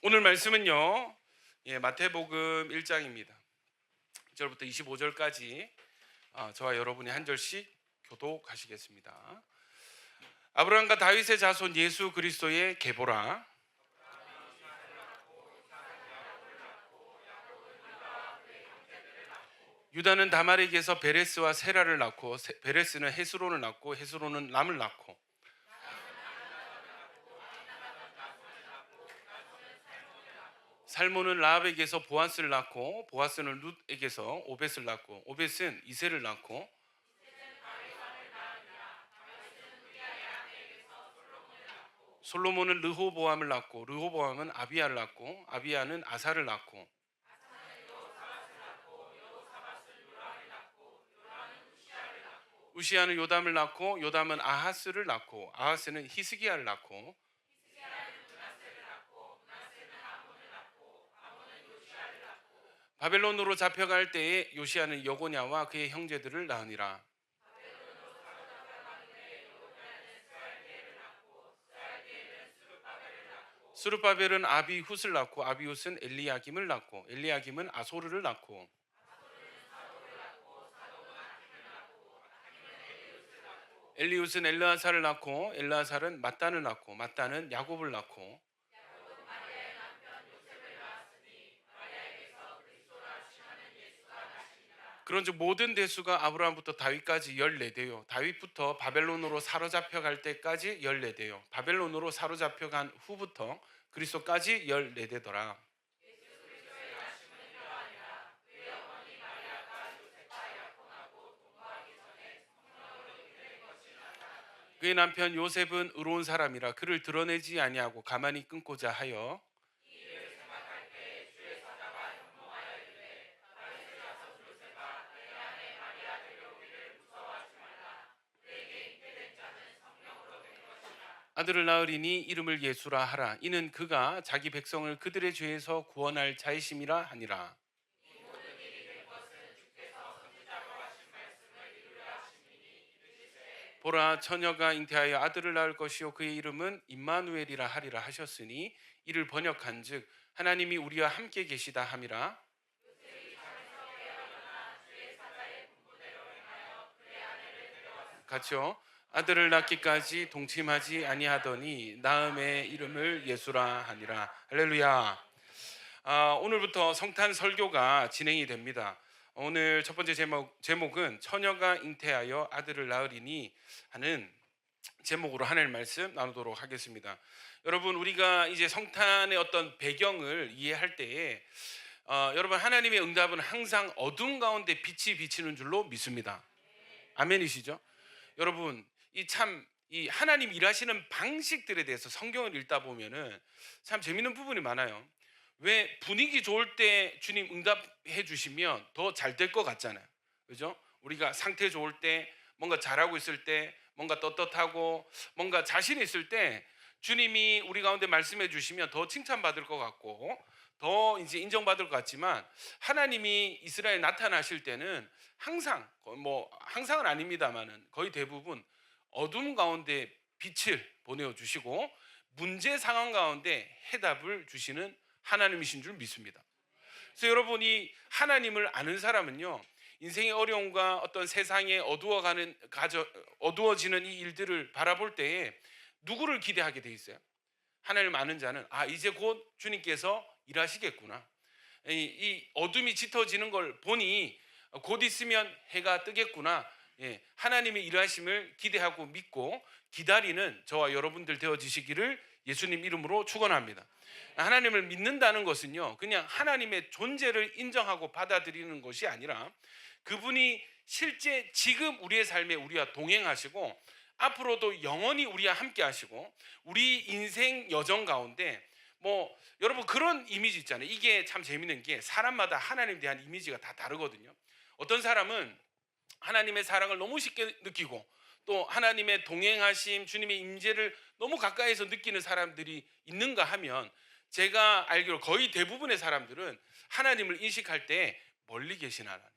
오늘 말씀은요, 마태복음 1장입니다. 1절부터 25절까지 저와 여러분이 한 절씩 교독하시겠습니다. 아브라함과 다윗의 자손 예수 그리스도의 계보라. 유다는 다말에게서 베레스와 세라를 낳고 베레스는 헤스론을 낳고 헤스론은 람을 낳고 살몬은 라합에게서 보아스를 낳고 보아스는 룻에게서 오벳을 낳고 오벳은 이새를 낳고 솔로몬은 르호보암을 낳고 르호보암은 아비야를 낳고 아비야는 아사를 낳고 우시야는 요담을 낳고 요담은 아하스를 낳고 아하스는 히스기야를 낳고 바벨론으로 잡혀갈 때에 요시야는 여고냐와 그의 형제들을 낳으니라. 스룹바벨은 아비훗을 낳고 아비훗은 엘리야김을 낳고 엘리야김은 아소르를 낳고 엘리훗은 엘르아살을 낳고 엘르아살은 mat단을 낳고 mat단은 야곱을 낳고 그런즉 모든 대수가 아브라함부터 다윗까지 14대요 다윗부터 바벨론으로 사로잡혀 갈 때까지 14대요 바벨론으로 사로잡혀 간 후부터 그리스도까지 14대더라. 그의 남편 요셉은 의로운 사람이라 그를 드러내지 아니하고 가만히 끊고자 하여 아들을 낳으리니 이름을 예수라 하라. 이는 그가 자기 백성을 그들의 죄에서 구원할 자이심이라 하니라. 보라, 처녀가 잉태하여 아들을 낳을 것이요 그의 이름은 임마누엘이라 하리라 하셨으니 이를 번역한즉 하나님이 우리와 함께 계시다 함이라. 같이요. 아들을 낳기까지 동침하지 아니하더니 낳음의 이름을 예수라 하니라. 할렐루야. 오늘부터 성탄 설교가 진행이 됩니다. 오늘 첫 번째 제목은 처녀가 잉태하여 아들을 낳으리니 하는 제목으로 하나님 말씀 나누도록 하겠습니다. 여러분, 우리가 이제 성탄의 어떤 배경을 이해할 때에 여러분, 하나님의 응답은 항상 어둠 가운데 빛이 비치는 줄로 믿습니다. 아멘이시죠? 여러분, 이 하나님 일하시는 방식들에 대해서 성경을 읽다 보면은 참 재밌는 부분이 많아요. 왜 분위기 좋을 때 주님 응답해 주시면 더 잘 될 것 같잖아요. 그죠? 우리가 상태 좋을 때, 뭔가 잘하고 있을 때, 뭔가 떳떳하고 뭔가 자신 있을 때 주님이 우리 가운데 말씀해 주시면 더 칭찬받을 것 같고 더 이제 인정받을 것 같지만, 하나님이 이스라엘에 나타나실 때는 항상, 항상은 아닙니다만은 거의 대부분 어둠 가운데 빛을 보내어 주시고 문제 상황 가운데 해답을 주시는 하나님이신 줄 믿습니다. 그래서 여러분이 하나님을 아는 사람은요, 인생의 어려움과 어떤 세상에 어두워지는 이 일들을 바라볼 때에 누구를 기대하게 돼 있어요? 하나님 아는 자는 이제 곧 주님께서 일하시겠구나. 이 어둠이 짙어지는 걸 보니 곧 있으면 해가 뜨겠구나. 하나님의 일하심을 기대하고 믿고 기다리는 저와 여러분들 되어지시기를 예수님 이름으로 축원합니다. 하나님을 믿는다는 것은요, 그냥 하나님의 존재를 인정하고 받아들이는 것이 아니라 그분이 실제 지금 우리의 삶에 우리와 동행하시고 앞으로도 영원히 우리와 함께 하시고 우리 인생 여정 가운데 여러분 그런 이미지 있잖아요. 이게 참 재밌는 게 사람마다 하나님에 대한 이미지가 다 다르거든요. 어떤 사람은 하나님의 사랑을 너무 쉽게 느끼고 또 하나님의 동행하심, 주님의 임재를 너무 가까이서 느끼는 사람들이 있는가 하면, 제가 알기로 거의 대부분의 사람들은 하나님을 인식할 때 멀리 계신 하나님,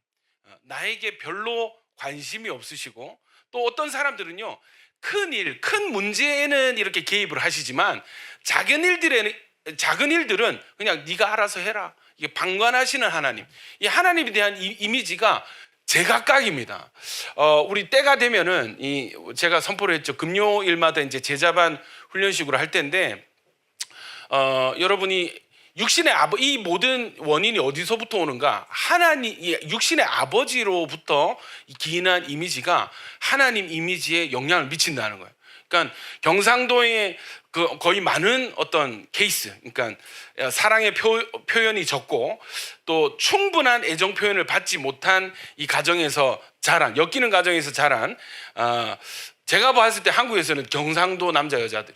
나에게 별로 관심이 없으시고, 또 어떤 사람들은요 큰 문제에는 이렇게 개입을 하시지만 작은 일들에는 작은 일들은 그냥 네가 알아서 해라. 이게 방관하시는 하나님. 이 하나님에 대한 이미지가 제각각입니다. 우리 때가 되면은 제가 선포를 했죠. 금요일마다 이제 제자반 훈련식으로 할 텐데, 여러분이 육신의 이 모든 원인이 어디서부터 오는가? 하나님, 육신의 아버지로부터 기인한 이미지가 하나님 이미지에 영향을 미친다는 거예요. 그러니까 경상도의 거의 많은 어떤 케이스, 그러니까 사랑의 표현이 적고 또 충분한 애정 표현을 받지 못한 이 가정에서 자란, 엮이는 가정에서 자란, 제가 봤을 때 한국에서는 경상도 남자 여자들,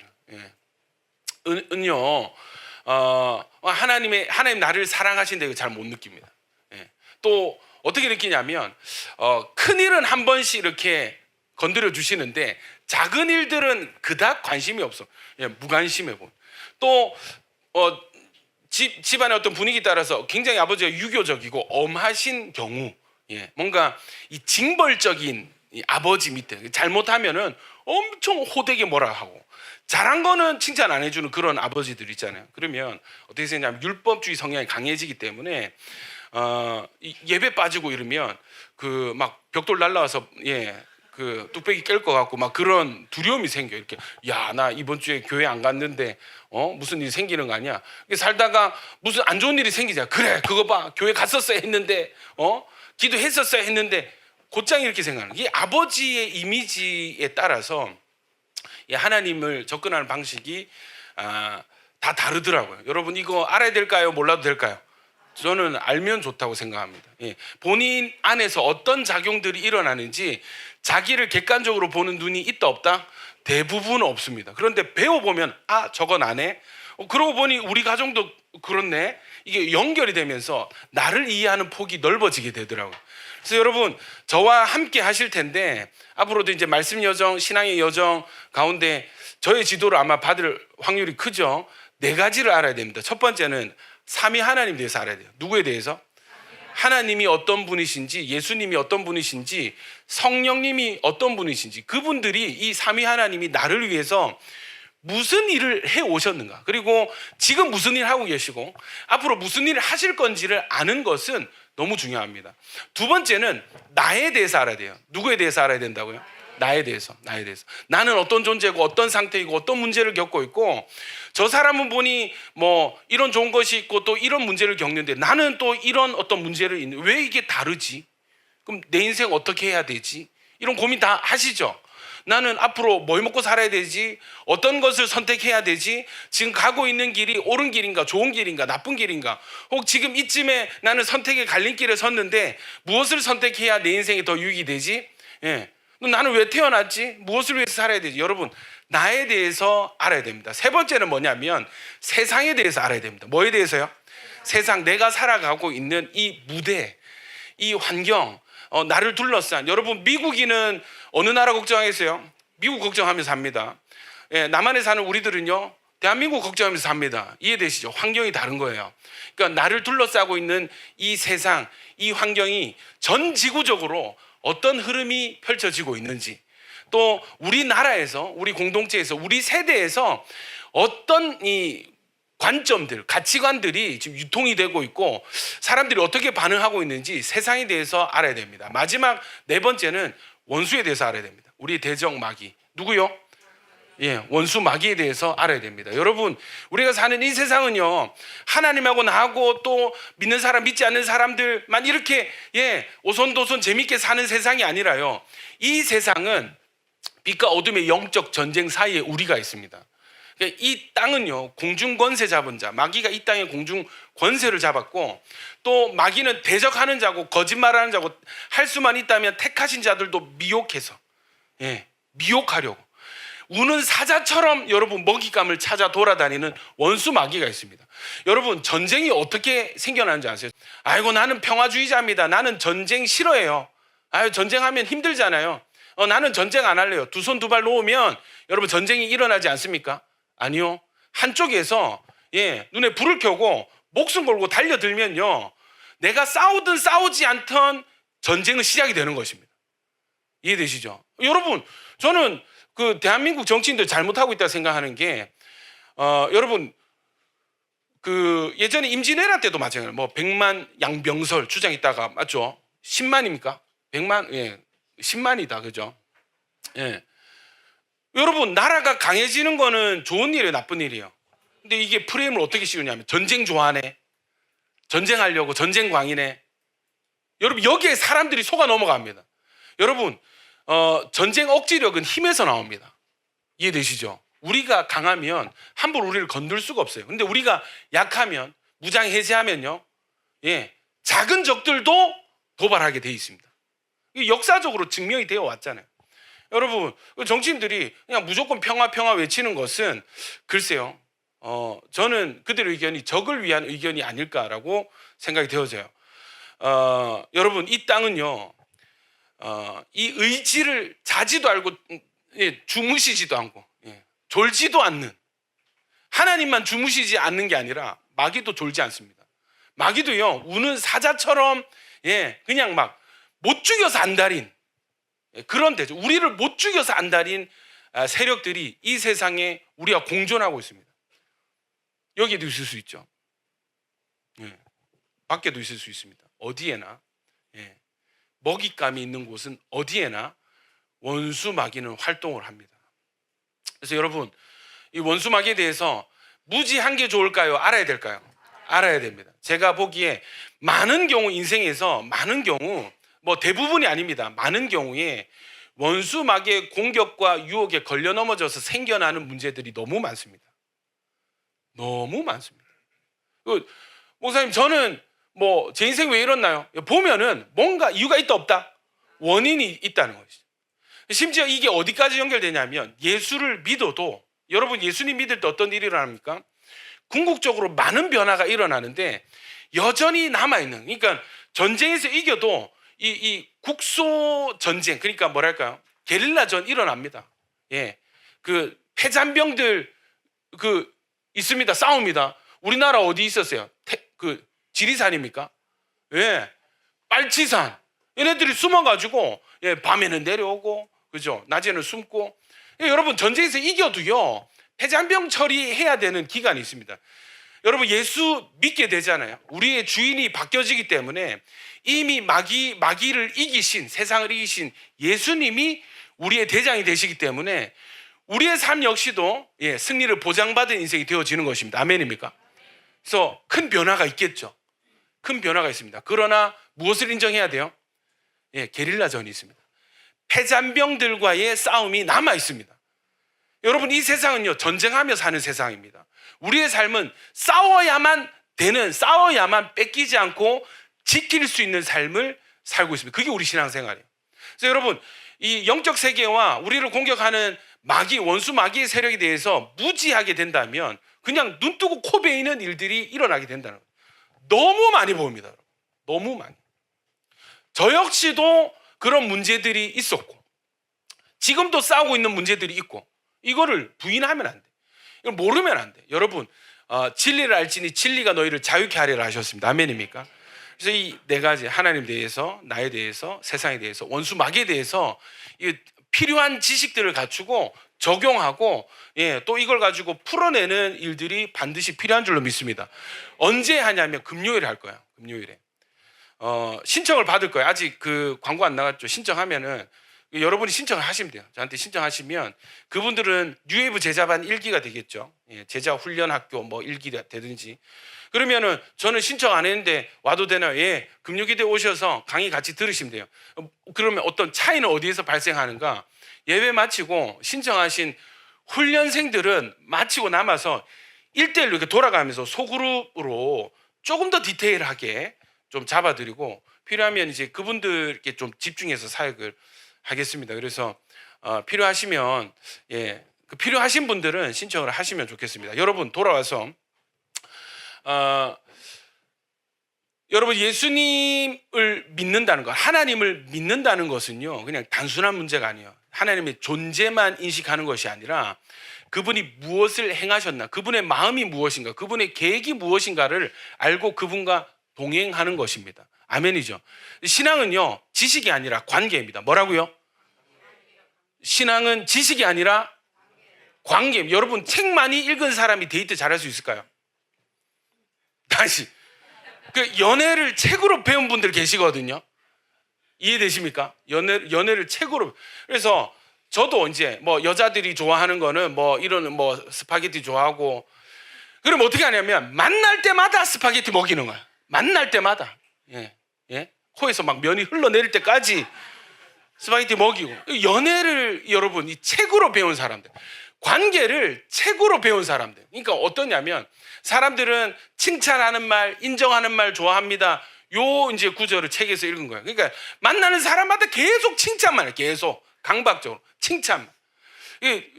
은요, 하나님 나를 사랑하신다, 이거 잘 못 느낍니다. 또 어떻게 느끼냐면, 큰 일은 한 번씩 이렇게 건드려 주시는데 작은 일들은 그닥 관심이 없어. 무관심해 보여. 또 집안의 어떤 분위기 따라서 굉장히 아버지가 유교적이고 엄하신 경우, 뭔가 이 징벌적인 이 아버지 밑에 잘못하면은 엄청 호되게 뭐라 하고, 잘한 거는 칭찬 안 해주는 그런 아버지들 있잖아요. 그러면 어떻게 되냐면 율법주의 성향이 강해지기 때문에 예배 빠지고 이러면 그 막 벽돌 날라와서 그 뚝배기 깰 것 같고 막 그런 두려움이 생겨. 이렇게, 야, 나 이번 주에 교회 안 갔는데 무슨 일이 생기는 거 아니야? 살다가 무슨 안 좋은 일이 생기잖아. 그래, 그거 봐, 교회 갔었어야 했는데, 기도했었어야 했는데, 곧장 이렇게 생각하는. 이 아버지의 이미지에 따라서 이 하나님을 접근하는 방식이 다 다르더라고요. 여러분, 이거 알아야 될까요? 몰라도 될까요? 저는 알면 좋다고 생각합니다. 본인 안에서 어떤 작용들이 일어나는지 자기를 객관적으로 보는 눈이 있다 없다? 대부분 없습니다. 그런데 배워보면 저건 안 해? 그러고 보니 우리 가정도 그렇네. 이게 연결이 되면서 나를 이해하는 폭이 넓어지게 되더라고요. 그래서 여러분, 저와 함께 하실 텐데 앞으로도 이제 말씀 여정, 신앙의 여정 가운데 저의 지도를 아마 받을 확률이 크죠. 4가지를 알아야 됩니다. 첫 번째는 삼위 하나님에 대해서 알아야 돼요. 누구에 대해서? 하나님이 어떤 분이신지, 예수님이 어떤 분이신지, 성령님이 어떤 분이신지, 그분들이 이 삼위 하나님이 나를 위해서 무슨 일을 해 오셨는가, 그리고 지금 무슨 일 하고 계시고 앞으로 무슨 일을 하실 건지를 아는 것은 너무 중요합니다. 두 번째는 나에 대해서 알아야 돼요. 누구에 대해서 알아야 된다고요? 나에 대해서. 나는 어떤 존재고 어떤 상태이고 어떤 문제를 겪고 있고, 저 사람은 보니 뭐 이런 좋은 것이 있고 또 이런 문제를 겪는데 나는 또 이런 어떤 문제를 있는, 왜 이게 다르지? 그럼 내 인생 어떻게 해야 되지? 이런 고민 다 하시죠? 나는 앞으로 뭘 먹고 살아야 되지? 어떤 것을 선택해야 되지? 지금 가고 있는 길이 옳은 길인가, 좋은 길인가, 나쁜 길인가? 혹 지금 이쯤에 나는 선택의 갈림길에 섰는데 무엇을 선택해야 내 인생이 더 유익이 되지? 나는 왜 태어났지? 무엇을 위해서 살아야 되지? 여러분, 나에 대해서 알아야 됩니다. 세 번째는 뭐냐면 세상에 대해서 알아야 됩니다. 뭐에 대해서요? 세상, 내가 살아가고 있는 이 무대, 이 환경, 나를 둘러싼, 여러분, 미국인은 어느 나라 걱정하겠어요? 미국 걱정하면서 삽니다. 남한에 사는 우리들은요, 대한민국 걱정하면서 삽니다. 이해되시죠? 환경이 다른 거예요. 그러니까 나를 둘러싸고 있는 이 세상, 이 환경이 전 지구적으로 어떤 흐름이 펼쳐지고 있는지, 또 우리나라에서, 우리 공동체에서, 우리 세대에서 어떤 이 관점들, 가치관들이 지금 유통이 되고 있고 사람들이 어떻게 반응하고 있는지 세상에 대해서 알아야 됩니다. 마지막 4번째는 원수에 대해서 알아야 됩니다. 우리 대적 마귀, 누구요? 원수 마귀에 대해서 알아야 됩니다. 여러분, 우리가 사는 이 세상은요, 하나님하고 나하고 또 믿는 사람, 믿지 않는 사람들만 이렇게 오손도손 재밌게 사는 세상이 아니라요, 이 세상은 빛과 어둠의 영적 전쟁 사이에 우리가 있습니다. 이 땅은요, 공중 권세 잡은 자, 마귀가 이 땅의 공중 권세를 잡았고, 또 마귀는 대적하는 자고 거짓말하는 자고, 할 수만 있다면 택하신 자들도 미혹해서 미혹하려고 우는 사자처럼 여러분 먹잇감을 찾아 돌아다니는 원수 마귀가 있습니다. 여러분, 전쟁이 어떻게 생겨나는지 아세요? 아이고, 나는 평화주의자입니다. 나는 전쟁 싫어해요. 전쟁하면 힘들잖아요. 나는 전쟁 안 할래요. 두 손 두 발 놓으면 여러분 전쟁이 일어나지 않습니까? 아니요. 한쪽에서 눈에 불을 켜고 목숨 걸고 달려들면요, 내가 싸우든 싸우지 않던 전쟁은 시작이 되는 것입니다. 이해되시죠? 여러분, 저는 그 대한민국 정치인들 잘못하고 있다 생각하는 게, 여러분, 그 예전에 임진왜란 때도 마찬가지예요. 뭐 100만 양병설 주장했다가 맞죠? 10만입니까? 100만, 예, 10만이다, 그죠? 예. 여러분, 나라가 강해지는 거는 좋은 일이에요, 나쁜 일이에요? 근데 이게 프레임을 어떻게 씌우냐면 전쟁 좋아하네, 전쟁하려고 전쟁광이네. 여러분, 여기에 사람들이 속아 넘어갑니다. 여러분, 전쟁 억지력은 힘에서 나옵니다. 이해되시죠? 우리가 강하면 함부로 우리를 건들 수가 없어요. 근데 우리가 약하면, 무장 해제하면요, 예, 작은 적들도 도발하게 돼 있습니다. 역사적으로 증명이 되어 왔잖아요. 여러분, 정치인들이 그냥 무조건 평화 평화 외치는 것은 글쎄요, 저는 그들의 의견이 적을 위한 의견이 아닐까라고 생각이 되어져요. 여러분, 이 땅은요, 이 의지를 자지도 알고, 예, 주무시지도 않고, 예, 졸지도 않는, 하나님만 주무시지 않는 게 아니라 마귀도 졸지 않습니다. 마귀도요, 우는 사자처럼, 예, 그냥 막 못 죽여서 안달인, 예, 그런 데죠. 우리를 못 죽여서 안달인 세력들이 이 세상에 우리와 공존하고 있습니다. 여기에도 있을 수 있죠. 예, 밖에도 있을 수 있습니다. 어디에나, 예, 먹잇감이 있는 곳은 어디에나 원수 마귀는 활동을 합니다. 그래서 여러분, 이 원수 마귀에 대해서 무지한 게 좋을까요? 알아야 될까요? 알아야 됩니다. 제가 보기에 많은 경우, 인생에서 많은 경우, 뭐 대부분이 아닙니다, 많은 경우에 원수 마귀의 공격과 유혹에 걸려 넘어져서 생겨나는 문제들이 너무 많습니다. 너무 많습니다. 목사님, 저는 뭐 제 인생 왜 이렇나요? 보면은 뭔가 이유가 있다 없다? 원인이 있다는 것이죠. 심지어 이게 어디까지 연결되냐면, 예수를 믿어도, 여러분 예수님 믿을 때 어떤 일이 일어납니까? 궁극적으로 많은 변화가 일어나는데 여전히 남아있는, 그러니까 전쟁에서 이겨도 이 국소 전쟁, 그러니까 뭐랄까요, 게릴라전 일어납니다. 예, 그 패잔병들 그 있습니다. 싸웁니다. 우리나라 어디 있었어요? 그 지리산입니까? 예, 빨치산. 얘네들이 숨어가지고, 예, 밤에는 내려오고, 그죠? 낮에는 숨고. 예, 여러분, 전쟁에서 이겨도요, 패잔병 처리해야 되는 기간이 있습니다. 여러분, 예수 믿게 되잖아요. 우리의 주인이 바뀌어지기 때문에 이미 마귀를 이기신, 세상을 이기신 예수님이 우리의 대장이 되시기 때문에 우리의 삶 역시도, 예, 승리를 보장받은 인생이 되어지는 것입니다. 아멘입니까? 그래서 큰 변화가 있겠죠. 큰 변화가 있습니다. 그러나 무엇을 인정해야 돼요? 예, 게릴라전이 있습니다. 패잔병들과의 싸움이 남아 있습니다. 여러분, 이 세상은요, 전쟁하며 사는 세상입니다. 우리의 삶은 싸워야만 되는, 싸워야만 뺏기지 않고 지킬 수 있는 삶을 살고 있습니다. 그게 우리 신앙생활이에요. 그래서 여러분, 이 영적 세계와 우리를 공격하는 마귀, 원수 마귀의 세력에 대해서 무지하게 된다면 그냥 눈 뜨고 코 베이는 일들이 일어나게 된다는 거예요. 너무 많이 보입니다. 너무 많이. 저 역시도 그런 문제들이 있었고, 지금도 싸우고 있는 문제들이 있고, 이거를 부인하면 안 돼. 이걸 모르면 안 돼. 여러분, 진리를 알지니 진리가 너희를 자유케 하리라 하셨습니다. 아멘입니까? 그래서 이 네 가지, 하나님 대해서, 나에 대해서, 세상에 대해서, 원수 마귀에 대해서 필요한 지식들을 갖추고 적용하고, 예, 또 이걸 가지고 풀어내는 일들이 반드시 필요한 줄로 믿습니다. 언제 하냐면 금요일에 할 거예요. 금요일에. 신청을 받을 거예요. 아직 그 광고 안 나갔죠. 신청하면은 여러분이 신청을 하시면 돼요. 저한테 신청하시면 그분들은 뉴웨이브 제자반 1기가 되겠죠. 예, 제자 훈련 학교 뭐 1기가 되든지. 그러면은 저는 신청 안 했는데 와도 되나요? 예, 금요기대 오셔서 강의 같이 들으시면 돼요. 그러면 어떤 차이는 어디에서 발생하는가? 예배 마치고 신청하신 훈련생들은 마치고 남아서 1대1로 이렇게 돌아가면서 소그룹으로 조금 더 디테일하게 좀 잡아드리고, 필요하면 이제 그분들께 좀 집중해서 사역을 하겠습니다. 그래서 필요하시면, 예, 그 필요하신 분들은 신청을 하시면 좋겠습니다. 여러분, 돌아와서 여러분, 예수님을 믿는다는 것, 하나님을 믿는다는 것은요, 그냥 단순한 문제가 아니에요. 하나님의 존재만 인식하는 것이 아니라 그분이 무엇을 행하셨나, 그분의 마음이 무엇인가, 그분의 계획이 무엇인가를 알고 그분과 동행하는 것입니다. 아멘이죠. 신앙은요, 지식이 아니라 관계입니다. 뭐라고요? 신앙은 지식이 아니라 관계입니다. 여러분, 책 많이 읽은 사람이 데이트 잘할 수 있을까요? 아니, 그 연애를 책으로 배운 분들 계시거든요. 이해되십니까? 연애를 책으로. 그래서 저도 이제 뭐 여자들이 좋아하는 거는 뭐 이런 뭐 스파게티 좋아하고, 그럼 어떻게 하냐면 만날 때마다 스파게티 먹이는 거야. 만날 때마다. 예? 코에서 막 면이 흘러내릴 때까지 스파게티 먹이고. 연애를 여러분 이 책으로 배운 사람들, 관계를 책으로 배운 사람들. 그러니까 어떠냐면 사람들은 칭찬하는 말, 인정하는 말 좋아합니다. 요 이제 구절을 책에서 읽은 거예요. 그러니까 만나는 사람마다 계속 칭찬만 해. 계속 강박적으로 칭찬만.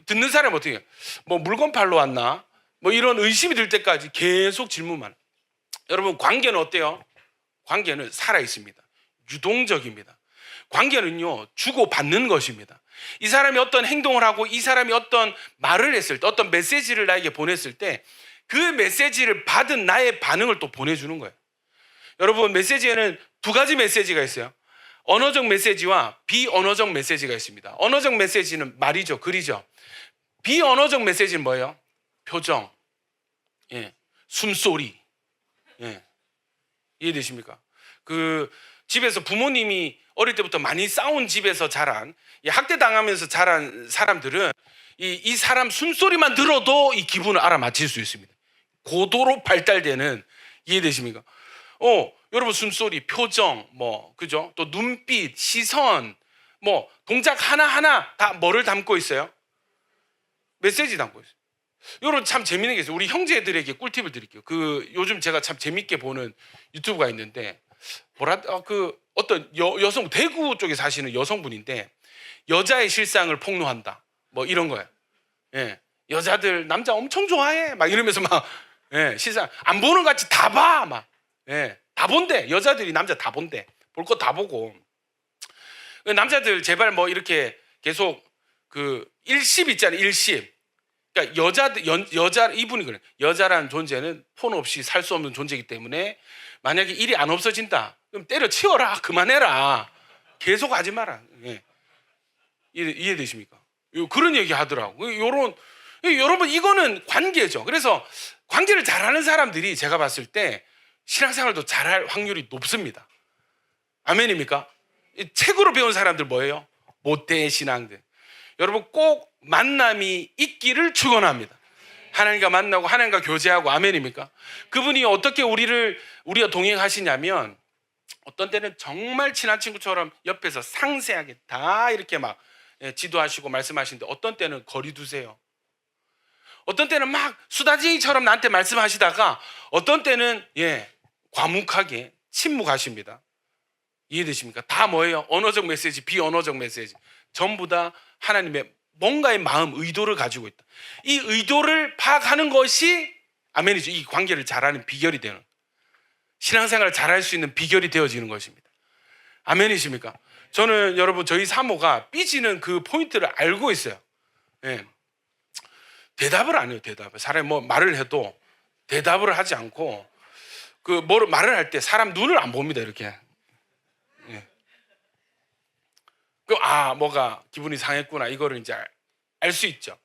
듣는 사람은 어떻게 해요? 뭐 물건 팔러 왔나? 뭐 이런 의심이 들 때까지 계속 질문만. 여러분 관계는 어때요? 관계는 살아 있습니다. 유동적입니다. 관계는요 주고받는 것입니다. 이 사람이 어떤 행동을 하고 이 사람이 어떤 말을 했을 때, 어떤 메시지를 나에게 보냈을 때 그 메시지를 받은 나의 반응을 또 보내주는 거예요. 여러분 메시지에는 두 가지 메시지가 있어요. 언어적 메시지와 비언어적 메시지가 있습니다. 언어적 메시지는 말이죠, 글이죠. 비언어적 메시지는 뭐예요? 표정, 숨소리. 이해되십니까? 그 집에서 부모님이 어릴 때부터 많이 싸운 집에서 자란, 학대당하면서 자란 사람들은 이 사람 숨소리만 들어도 이 기분을 알아맞힐 수 있습니다. 고도로 발달되는. 이해되십니까? 여러분 숨소리, 표정, 뭐 그죠? 또 눈빛, 시선, 뭐 동작 하나하나 다 뭐를 담고 있어요? 메시지 담고 있어요. 여러분 참 재밌는 게 있어요. 우리 형제들에게 꿀팁을 드릴게요. 그 요즘 제가 참 재밌게 보는 유튜브가 있는데 그 어떤 여성, 대구 쪽에 사시는 여성분인데 여자의 실상을 폭로한다. 뭐 이런 거예요. 여자들 남자 엄청 좋아해. 막 이러면서 막 실상 안 보는 것 같이 다 봐. 막 다 본대. 여자들이 남자 다 본대. 볼 거 다 보고. 남자들 제발 뭐 이렇게 계속 그 일십 있잖아요. 일십. 그러니까 여자 이분이 그래. 여자라는 존재는 폰 없이 살 수 없는 존재이기 때문에 만약에 일이 안 없어진다. 그럼 때려치워라. 그만해라. 계속 하지 마라. 이해되십니까? 그런 얘기 하더라고. 여러분 이거는 관계죠. 그래서 관계를 잘하는 사람들이 제가 봤을 때 신앙생활도 잘할 확률이 높습니다. 아멘입니까? 책으로 배운 사람들 뭐예요? 모태 신앙들. 여러분 꼭 만남이 있기를 축원합니다. 하나님과 만나고 하나님과 교제하고. 아멘입니까? 그분이 어떻게 우리가 동행하시냐면 어떤 때는 정말 친한 친구처럼 옆에서 상세하게 다 이렇게 막 지도하시고 말씀하시는데 어떤 때는 거리 두세요. 어떤 때는 막 수다쟁이처럼 나한테 말씀하시다가 어떤 때는 과묵하게 침묵하십니다. 이해되십니까? 다 뭐예요? 언어적 메시지, 비언어적 메시지. 전부 다 하나님의 뭔가의 마음, 의도를 가지고 있다. 이 의도를 파악하는 것이 아멘이죠. 이 관계를 잘하는 비결이 되는, 신앙생활을 잘할 수 있는 비결이 되어지는 것입니다. 아멘이십니까? 저는 여러분 저희 사모가 삐지는 그 포인트를 알고 있어요. 대답을 안 해요. 대답을. 사람이 뭐 말을 해도 대답을 하지 않고 그 말을 할 때 사람 눈을 안 봅니다. 이렇게. 뭐가 기분이 상했구나. 이거를 이제 알 수 있죠.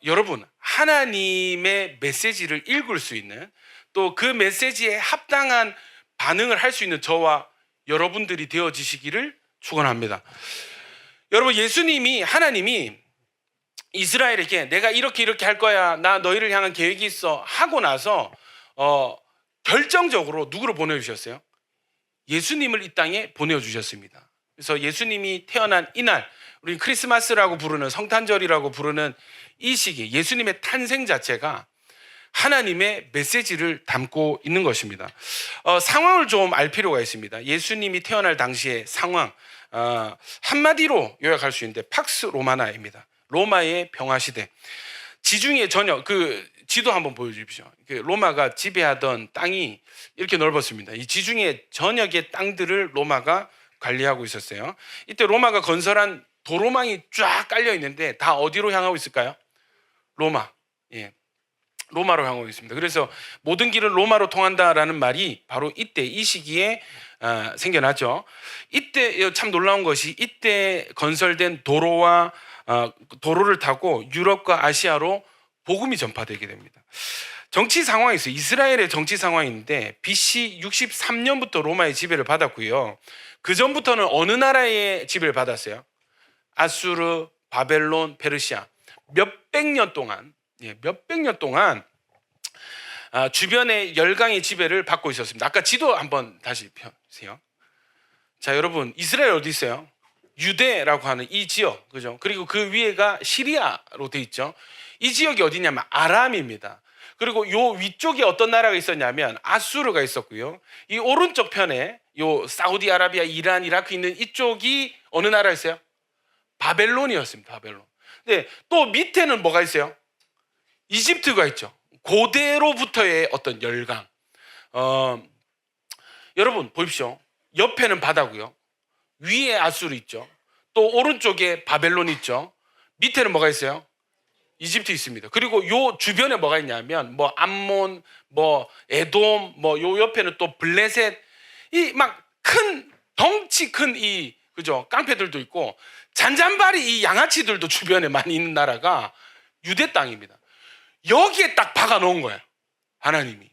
여러분 하나님의 메시지를 읽을 수 있는, 또 그 메시지에 합당한 반응을 할 수 있는 저와 여러분들이 되어지시기를 축원합니다. 여러분 하나님이 이스라엘에게 내가 이렇게 할 거야, 나 너희를 향한 계획이 있어 하고 나서 결정적으로 누구를 보내주셨어요? 예수님을 이 땅에 보내주셨습니다. 그래서 예수님이 태어난 이날, 우리 크리스마스라고 부르는, 성탄절이라고 부르는 이 시기, 예수님의 탄생 자체가 하나님의 메시지를 담고 있는 것입니다. 상황을 좀 알 필요가 있습니다. 예수님이 태어날 당시의 상황, 한마디로 요약할 수 있는데 팍스 로마나입니다. 로마의 병화시대. 지중해 전역, 그 지도 한번 보여주십시오. 로마가 지배하던 땅이 이렇게 넓었습니다. 이 지중해 전역의 땅들을 로마가 관리하고 있었어요. 이때 로마가 건설한 도로망이 쫙 깔려 있는데 다 어디로 향하고 있을까요? 로마. 로마로 향하고 있습니다. 그래서 모든 길은 로마로 통한다라는 말이 바로 이때 이 시기에 생겨났죠. 이때 참 놀라운 것이 이때 건설된 도로를 타고 유럽과 아시아로 복음이 전파되게 됩니다. 정치 상황이 있어요. 이스라엘의 정치 상황인데 BC 63년부터 로마의 지배를 받았고요. 그 전부터는 어느 나라의 지배를 받았어요? 아수르, 바벨론, 페르시아. 몇백 년 동안, 몇백 년 동안 주변의 열강의 지배를 받고 있었습니다. 아까 지도 한번 다시 펴세요. 자, 여러분, 이스라엘 어디 있어요? 유대라고 하는 이 지역, 그죠? 그리고 그 위에가 시리아로 돼 있죠. 이 지역이 어디냐면 아람입니다. 그리고 요 위쪽에 어떤 나라가 있었냐면 아수르가 있었고요. 이 오른쪽 편에 요 사우디아라비아, 이란, 이라크 있는 이쪽이 어느 나라였어요? 바벨론이었습니다. 바벨론. 근데 또 밑에는 뭐가 있어요? 이집트가 있죠. 고대로부터의 어떤 열강. 여러분 보십시오. 옆에는 바다고요. 위에 아수르 있죠. 또 오른쪽에 바벨론 있죠. 밑에는 뭐가 있어요? 이집트 있습니다. 그리고 요 주변에 뭐가 있냐면 뭐 암몬, 뭐 에돔, 뭐 요 옆에는 또 블레셋, 이 막 큰 덩치 큰 이 그죠 깡패들도 있고 잔잔바리 이 양아치들도 주변에 많이 있는 나라가 유대 땅입니다. 여기에 딱 박아 놓은 거예요. 하나님이.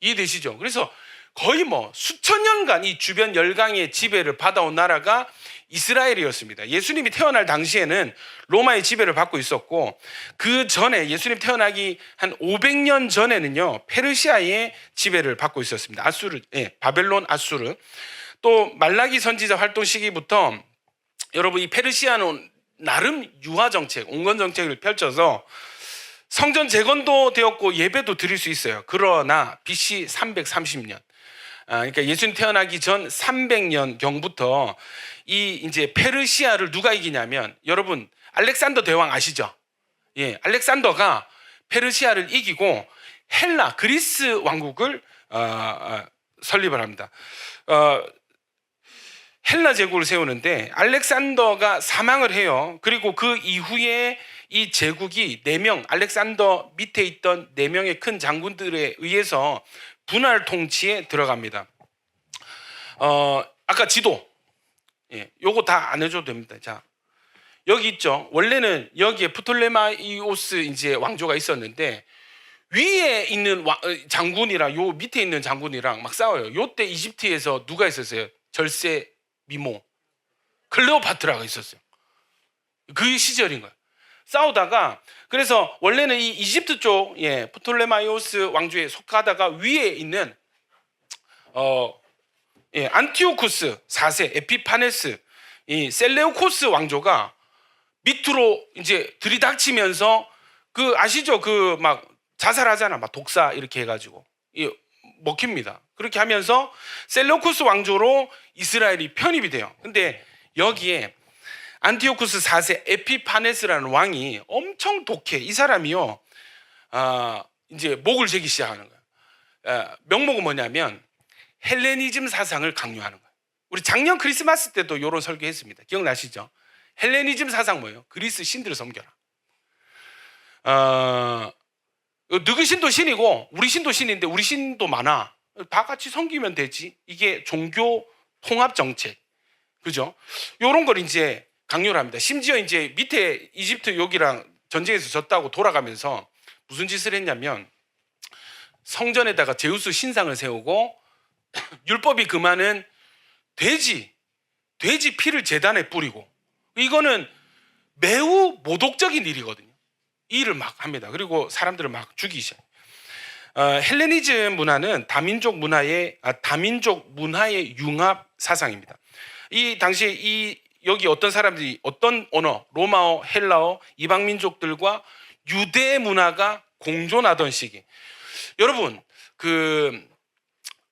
이해되시죠? 그래서 거의 뭐 수천 년간 이 주변 열강의 지배를 받아온 나라가 이스라엘이었습니다. 예수님이 태어날 당시에는 로마의 지배를 받고 있었고, 그 전에 예수님 태어나기 한 500년 전에는요 페르시아의 지배를 받고 있었습니다. 아수르, 바벨론, 아수르. 또 말라기 선지자 활동 시기부터 여러분 이 페르시아는 나름 유화 정책, 온건 정책을 펼쳐서 성전 재건도 되었고 예배도 드릴 수 있어요. 그러나 BC 330년, 그러니까 예수님 태어나기 전 300년 경부터 이 이제 페르시아를 누가 이기냐면, 여러분 알렉산더 대왕 아시죠? 알렉산더가 페르시아를 이기고 헬라, 그리스 왕국을 설립을 합니다. 헬라 제국을 세우는데 알렉산더가 사망을 해요. 그리고 그 이후에 이 제국이 4명, 알렉산더 밑에 있던 4명의 큰 장군들에 의해서 분할 통치에 들어갑니다. 아까 지도, 요거 다 안 해줘도 됩니다. 자, 여기 있죠. 원래는 여기에 프톨레마이오스 이제 왕조가 있었는데 위에 있는 장군이랑 요 밑에 있는 장군이랑 막 싸워요. 요때 이집트에서 누가 있었어요? 절세 미모 클레오파트라가 있었어요. 그 시절인 거예요. 싸우다가, 그래서 원래는 이 이집트 쪽 프톨레마이오스 왕조에 속하다가 위에 있는 안티오쿠스 4세, 에피파네스, 이 셀레우코스 왕조가 밑으로 이제 들이닥치면서 그 아시죠? 그 막 자살하잖아. 막 독사 이렇게 해가지고 먹힙니다. 그렇게 하면서 셀레우코스 왕조로 이스라엘이 편입이 돼요. 근데 여기에 안티오쿠스 4세 에피파네스라는 왕이 엄청 독해. 이 사람이요, 이제 목을 재기 시작하는 거예요. 명목은 뭐냐면 헬레니즘 사상을 강요하는 거예요. 우리 작년 크리스마스 때도 이런 설교했습니다. 기억나시죠? 헬레니즘 사상 뭐예요? 그리스 신들을 섬겨라. 누구 신도 신이고 우리 신도 신인데 우리 신도 많아. 다 같이 섬기면 되지. 이게 종교 통합 정책, 그죠? 이런 걸 이제 강요를 합니다. 심지어 이제 밑에 이집트 여기랑 전쟁에서 졌다고 돌아가면서 무슨 짓을 했냐면 성전에다가 제우스 신상을 세우고 율법이 금하는 돼지 피를 제단에 뿌리고, 이거는 매우 모독적인 일이거든요. 이 일을 막 합니다. 그리고 사람들을 막 죽이기 시작해요. 헬레니즘 문화는 다민족 문화의 융합 사상입니다. 이 당시에 여기 어떤 사람들이 어떤 언어, 로마어, 헬라어, 이방 민족들과 유대 문화가 공존하던 시기. 여러분, 그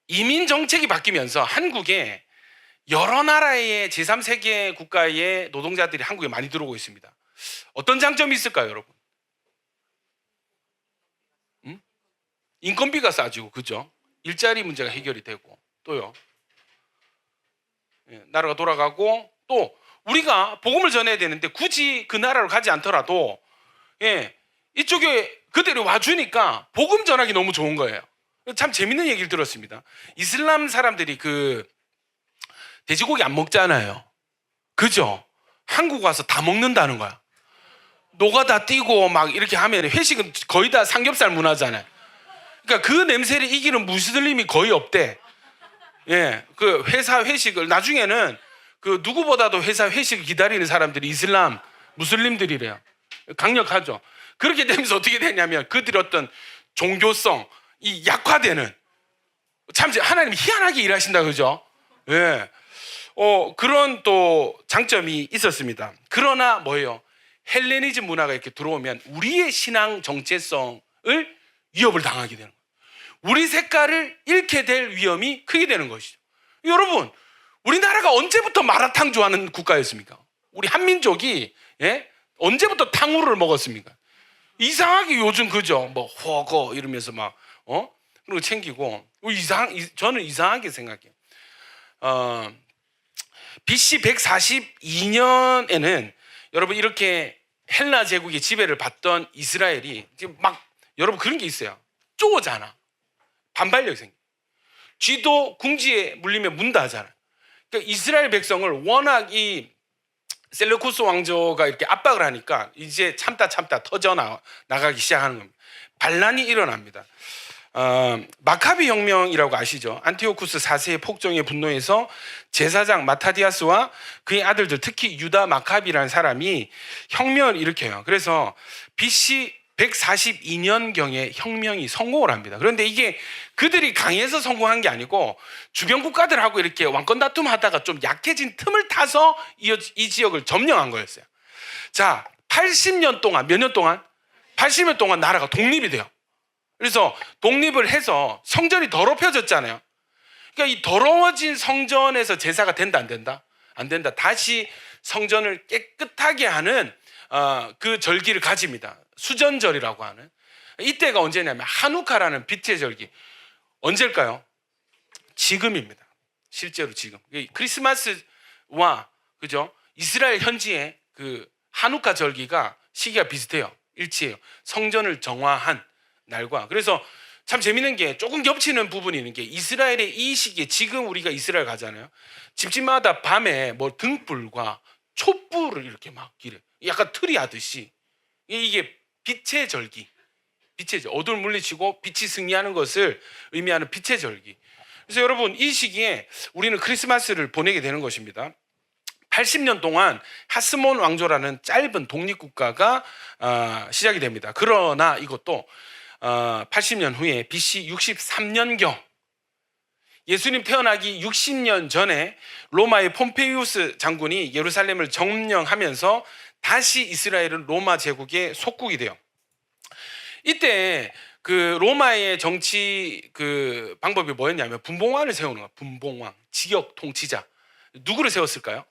이민 정책이 바뀌면서 한국에 여러 나라의 제3세계 국가의 노동자들이 한국에 많이 들어오고 있습니다. 어떤 장점이 있을까요, 여러분? 인건비가 싸지고, 그죠? 일자리 문제가 해결이 되고, 또요, 나라가 돌아가고, 또 우리가 복음을 전해야 되는데 굳이 그 나라로 가지 않더라도 이쪽에 그대로 와주니까 복음 전하기 너무 좋은 거예요. 참 재밌는 얘기를 들었습니다. 이슬람 사람들이 그 돼지고기 안 먹잖아요, 그죠? 한국 와서 다 먹는다는 거야. 노가다 뛰고 막 이렇게 하면 회식은 거의 다 삼겹살 문화잖아요. 그러니까 그 냄새를 이기는 무슬림이 거의 없대. 예, 그 회사 회식을 나중에는 그 누구보다도 회사 회식을 기다리는 사람들이 이슬람 무슬림들이래요. 강력하죠. 그렇게 되면서 어떻게 되냐면 그들의 어떤 종교성 이 약화되는, 참 하나님이 희한하게 일하신다 그죠? 예. 그런 또 장점이 있었습니다. 그러나 뭐예요? 헬레니즘 문화가 이렇게 들어오면 우리의 신앙 정체성을 위협을 당하게 되는 거예요. 우리 색깔을 잃게 될 위험이 크게 되는 것이죠. 여러분, 우리나라가 언제부터 마라탕 좋아하는 국가였습니까? 우리 한민족이 언제부터 탕후루를 먹었습니까? 이상하게 요즘 그죠? 뭐 허거 이러면서 막 그런 거 챙기고 저는 이상하게 생각해요. BC 142년에는 여러분 이렇게 헬라 제국의 지배를 받던 이스라엘이 지금 막 여러분 그런 게 있어요. 쪼잖아. 반발력이 생겨. 쥐도 궁지에 물리면 문다 하잖아. 그러니까 이스라엘 백성을 워낙 이 셀레쿠스 왕조가 이렇게 압박을 하니까 이제 참다 터져 나가기 시작하는 겁니다. 반란이 일어납니다. 마카비 혁명이라고 아시죠? 안티오쿠스 4세의 폭정에 분노해서 제사장 마타디아스와 그의 아들들, 특히 유다 마카비라는 사람이 혁명을 일으켜요. 그래서 BC 142년경에 혁명이 성공을 합니다. 그런데 이게 그들이 강해서 성공한 게 아니고 주변 국가들하고 이렇게 왕권 다툼하다가 좀 약해진 틈을 타서 이 지역을 점령한 거였어요. 자, 80년 동안, 몇 년 동안? 80년 동안 나라가 독립이 돼요. 그래서 독립을 해서 성전이 더럽혀졌잖아요. 그러니까 이 더러워진 성전에서 제사가 된다, 안 된다? 안 된다. 다시 성전을 깨끗하게 하는 그 절기를 가집니다. 수전절이라고 하는. 이때가 언제냐면 하누카라는 빛의 절기. 언제일까요? 지금입니다. 실제로 지금. 크리스마스와 그죠? 이스라엘 현지의 그 하누카 절기가 시기가 비슷해요. 일치해요. 성전을 정화한 날과. 그래서 참 재밌는 게 조금 겹치는 부분이 있는 게 이스라엘의 이 시기에 지금 우리가 이스라엘 가잖아요. 집집마다 밤에 뭐 등불과 촛불을 이렇게 막 기래. 약간 트리 하듯이. 이게 빛의 절기. 어두움을 물리치고 빛이 승리하는 것을 의미하는 빛의 절기. 그래서 여러분 이 시기에 우리는 크리스마스를 보내게 되는 것입니다. 80년 동안 하스몬 왕조라는 짧은 독립국가가 시작이 됩니다. 그러나 이것도 80년 후에 BC 63년경 예수님 태어나기 60년 전에 로마의 폼페이우스 장군이 예루살렘을 점령하면서 다시 이스라엘은 로마 제국의 속국이 돼요. 이때 그 로마의 정치 그 방법이 뭐였냐면 분봉왕을 세우는 거야. 분봉왕, 지역 통치자. 누구를 세웠을까요?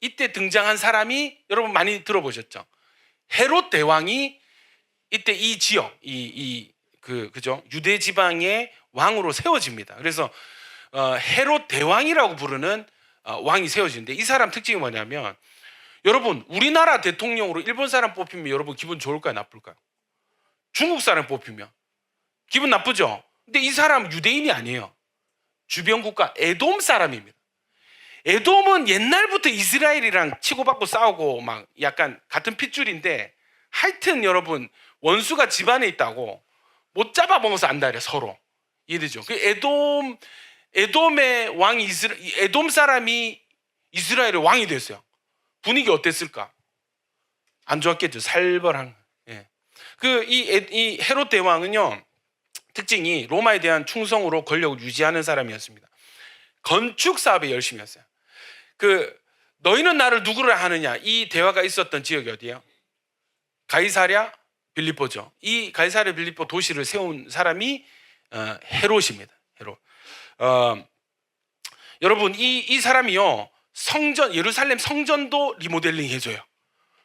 이때 등장한 사람이 여러분 많이 들어보셨죠? 헤롯 대왕이 이때 이 지역, 그죠? 유대 지방의 왕으로 세워집니다. 그래서 헤롯 대왕이라고 부르는 왕이 세워지는데 이 사람 특징이 뭐냐면 여러분 우리나라 대통령으로 일본 사람 뽑히면 여러분 기분 좋을까요, 나쁠까요? 중국 사람 뽑히면 기분 나쁘죠? 근데 이 사람 유대인이 아니에요. 주변 국가 에돔 사람입니다. 에돔은 옛날부터 이스라엘이랑 치고받고 싸우고 막 약간 같은 핏줄인데 하여튼 여러분 원수가 집안에 있다고 못 잡아먹어서 안달이야 서로. 이해되죠? 그 에돔의 왕이 에돔 사람이 이스라엘의 왕이 됐어요. 분위기 어땠을까? 안 좋았겠죠. 살벌한. 예. 이 헤롯 대왕은요 특징이 로마에 대한 충성으로 권력을 유지하는 사람이었습니다. 건축 사업에 열심히 했어요. 너희는 나를 누구를 하느냐? 이 대화가 있었던 지역이 어디예요? 가이사랴 빌립보죠. 이 가이사랴 빌립보 도시를 세운 사람이 헤롯입니다. 헤롯. 여러분 이 사람이요 예루살렘 성전도 리모델링 해줘요.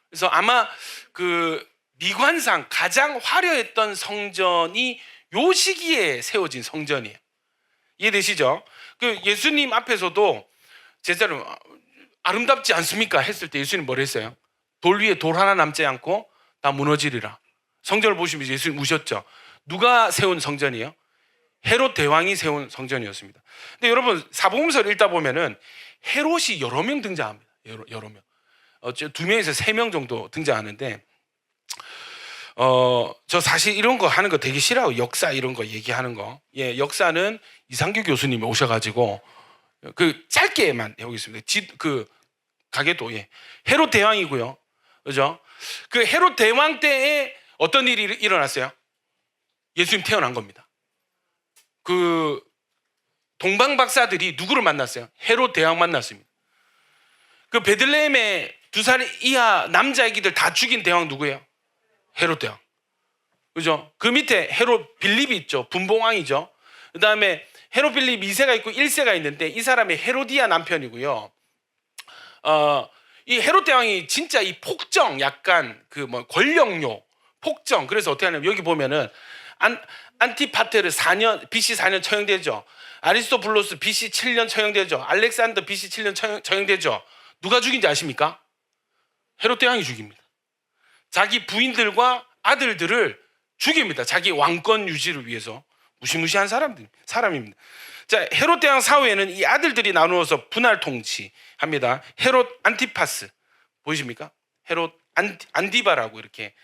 그래서 아마 그 미관상 가장 화려했던 성전이 요 시기에 세워진 성전이에요. 이해되시죠? 그 예수님 앞에서도 제자를 아름답지 않습니까? 했을 때 예수님 뭘 했어요? 돌 위에 돌 하나 남지 않고 다 무너지리라. 성전을 보시면 예수님 우셨죠? 누가 세운 성전이에요? 헤롯 대왕이 세운 성전이었습니다. 근데 여러분 사복음서를 읽다 보면은 헤롯이 여러 명 등장합니다. 여러 명. 2명에서 3명 정도 등장하는데 저 사실 이런 거 하는 거 되게 싫어요. 역사 이런 거 얘기하는 거. 예, 역사는 이상규 교수님이 오셔가지고 그 짧게만 해보겠습니다. 그 가게도 예. 헤롯 대왕이고요. 그죠? 그 헤롯 대왕 때에 어떤 일이 일어났어요? 예수님 태어난 겁니다. 그 동방 박사들이 누구를 만났어요? 헤롯 대왕 만났습니다. 그 베들레헴에 2살 이하 남자애기들 다 죽인 대왕 누구예요? 헤롯 대왕. 그죠? 그 밑에 헤롯 빌립이 있죠. 분봉왕이죠. 그 다음에 헤롯 빌립 2세가 있고 1세가 있는데 이 사람이 헤로디아 남편이고요. 이 헤롯 대왕이 진짜 이 폭정, 약간 그 뭐 권력욕, 폭정. 그래서 어떻게 하냐면 여기 보면은 안티파테르 4년 BC 4년 처형되죠. 아리스토블로스 BC 7년 처형되죠. 알렉산더 BC 7년 처형되죠. 누가 죽인지 아십니까? 헤롯 대왕이 죽입니다. 자기 부인들과 아들들을 죽입니다. 자기 왕권 유지를 위해서. 무시무시한 사람입니다. 자, 헤롯 대왕 사후에는 이 아들들이 나누어서 분할 통치합니다. 헤롯 안티파스 보이십니까? 헤롯 안디바라고 이렇게.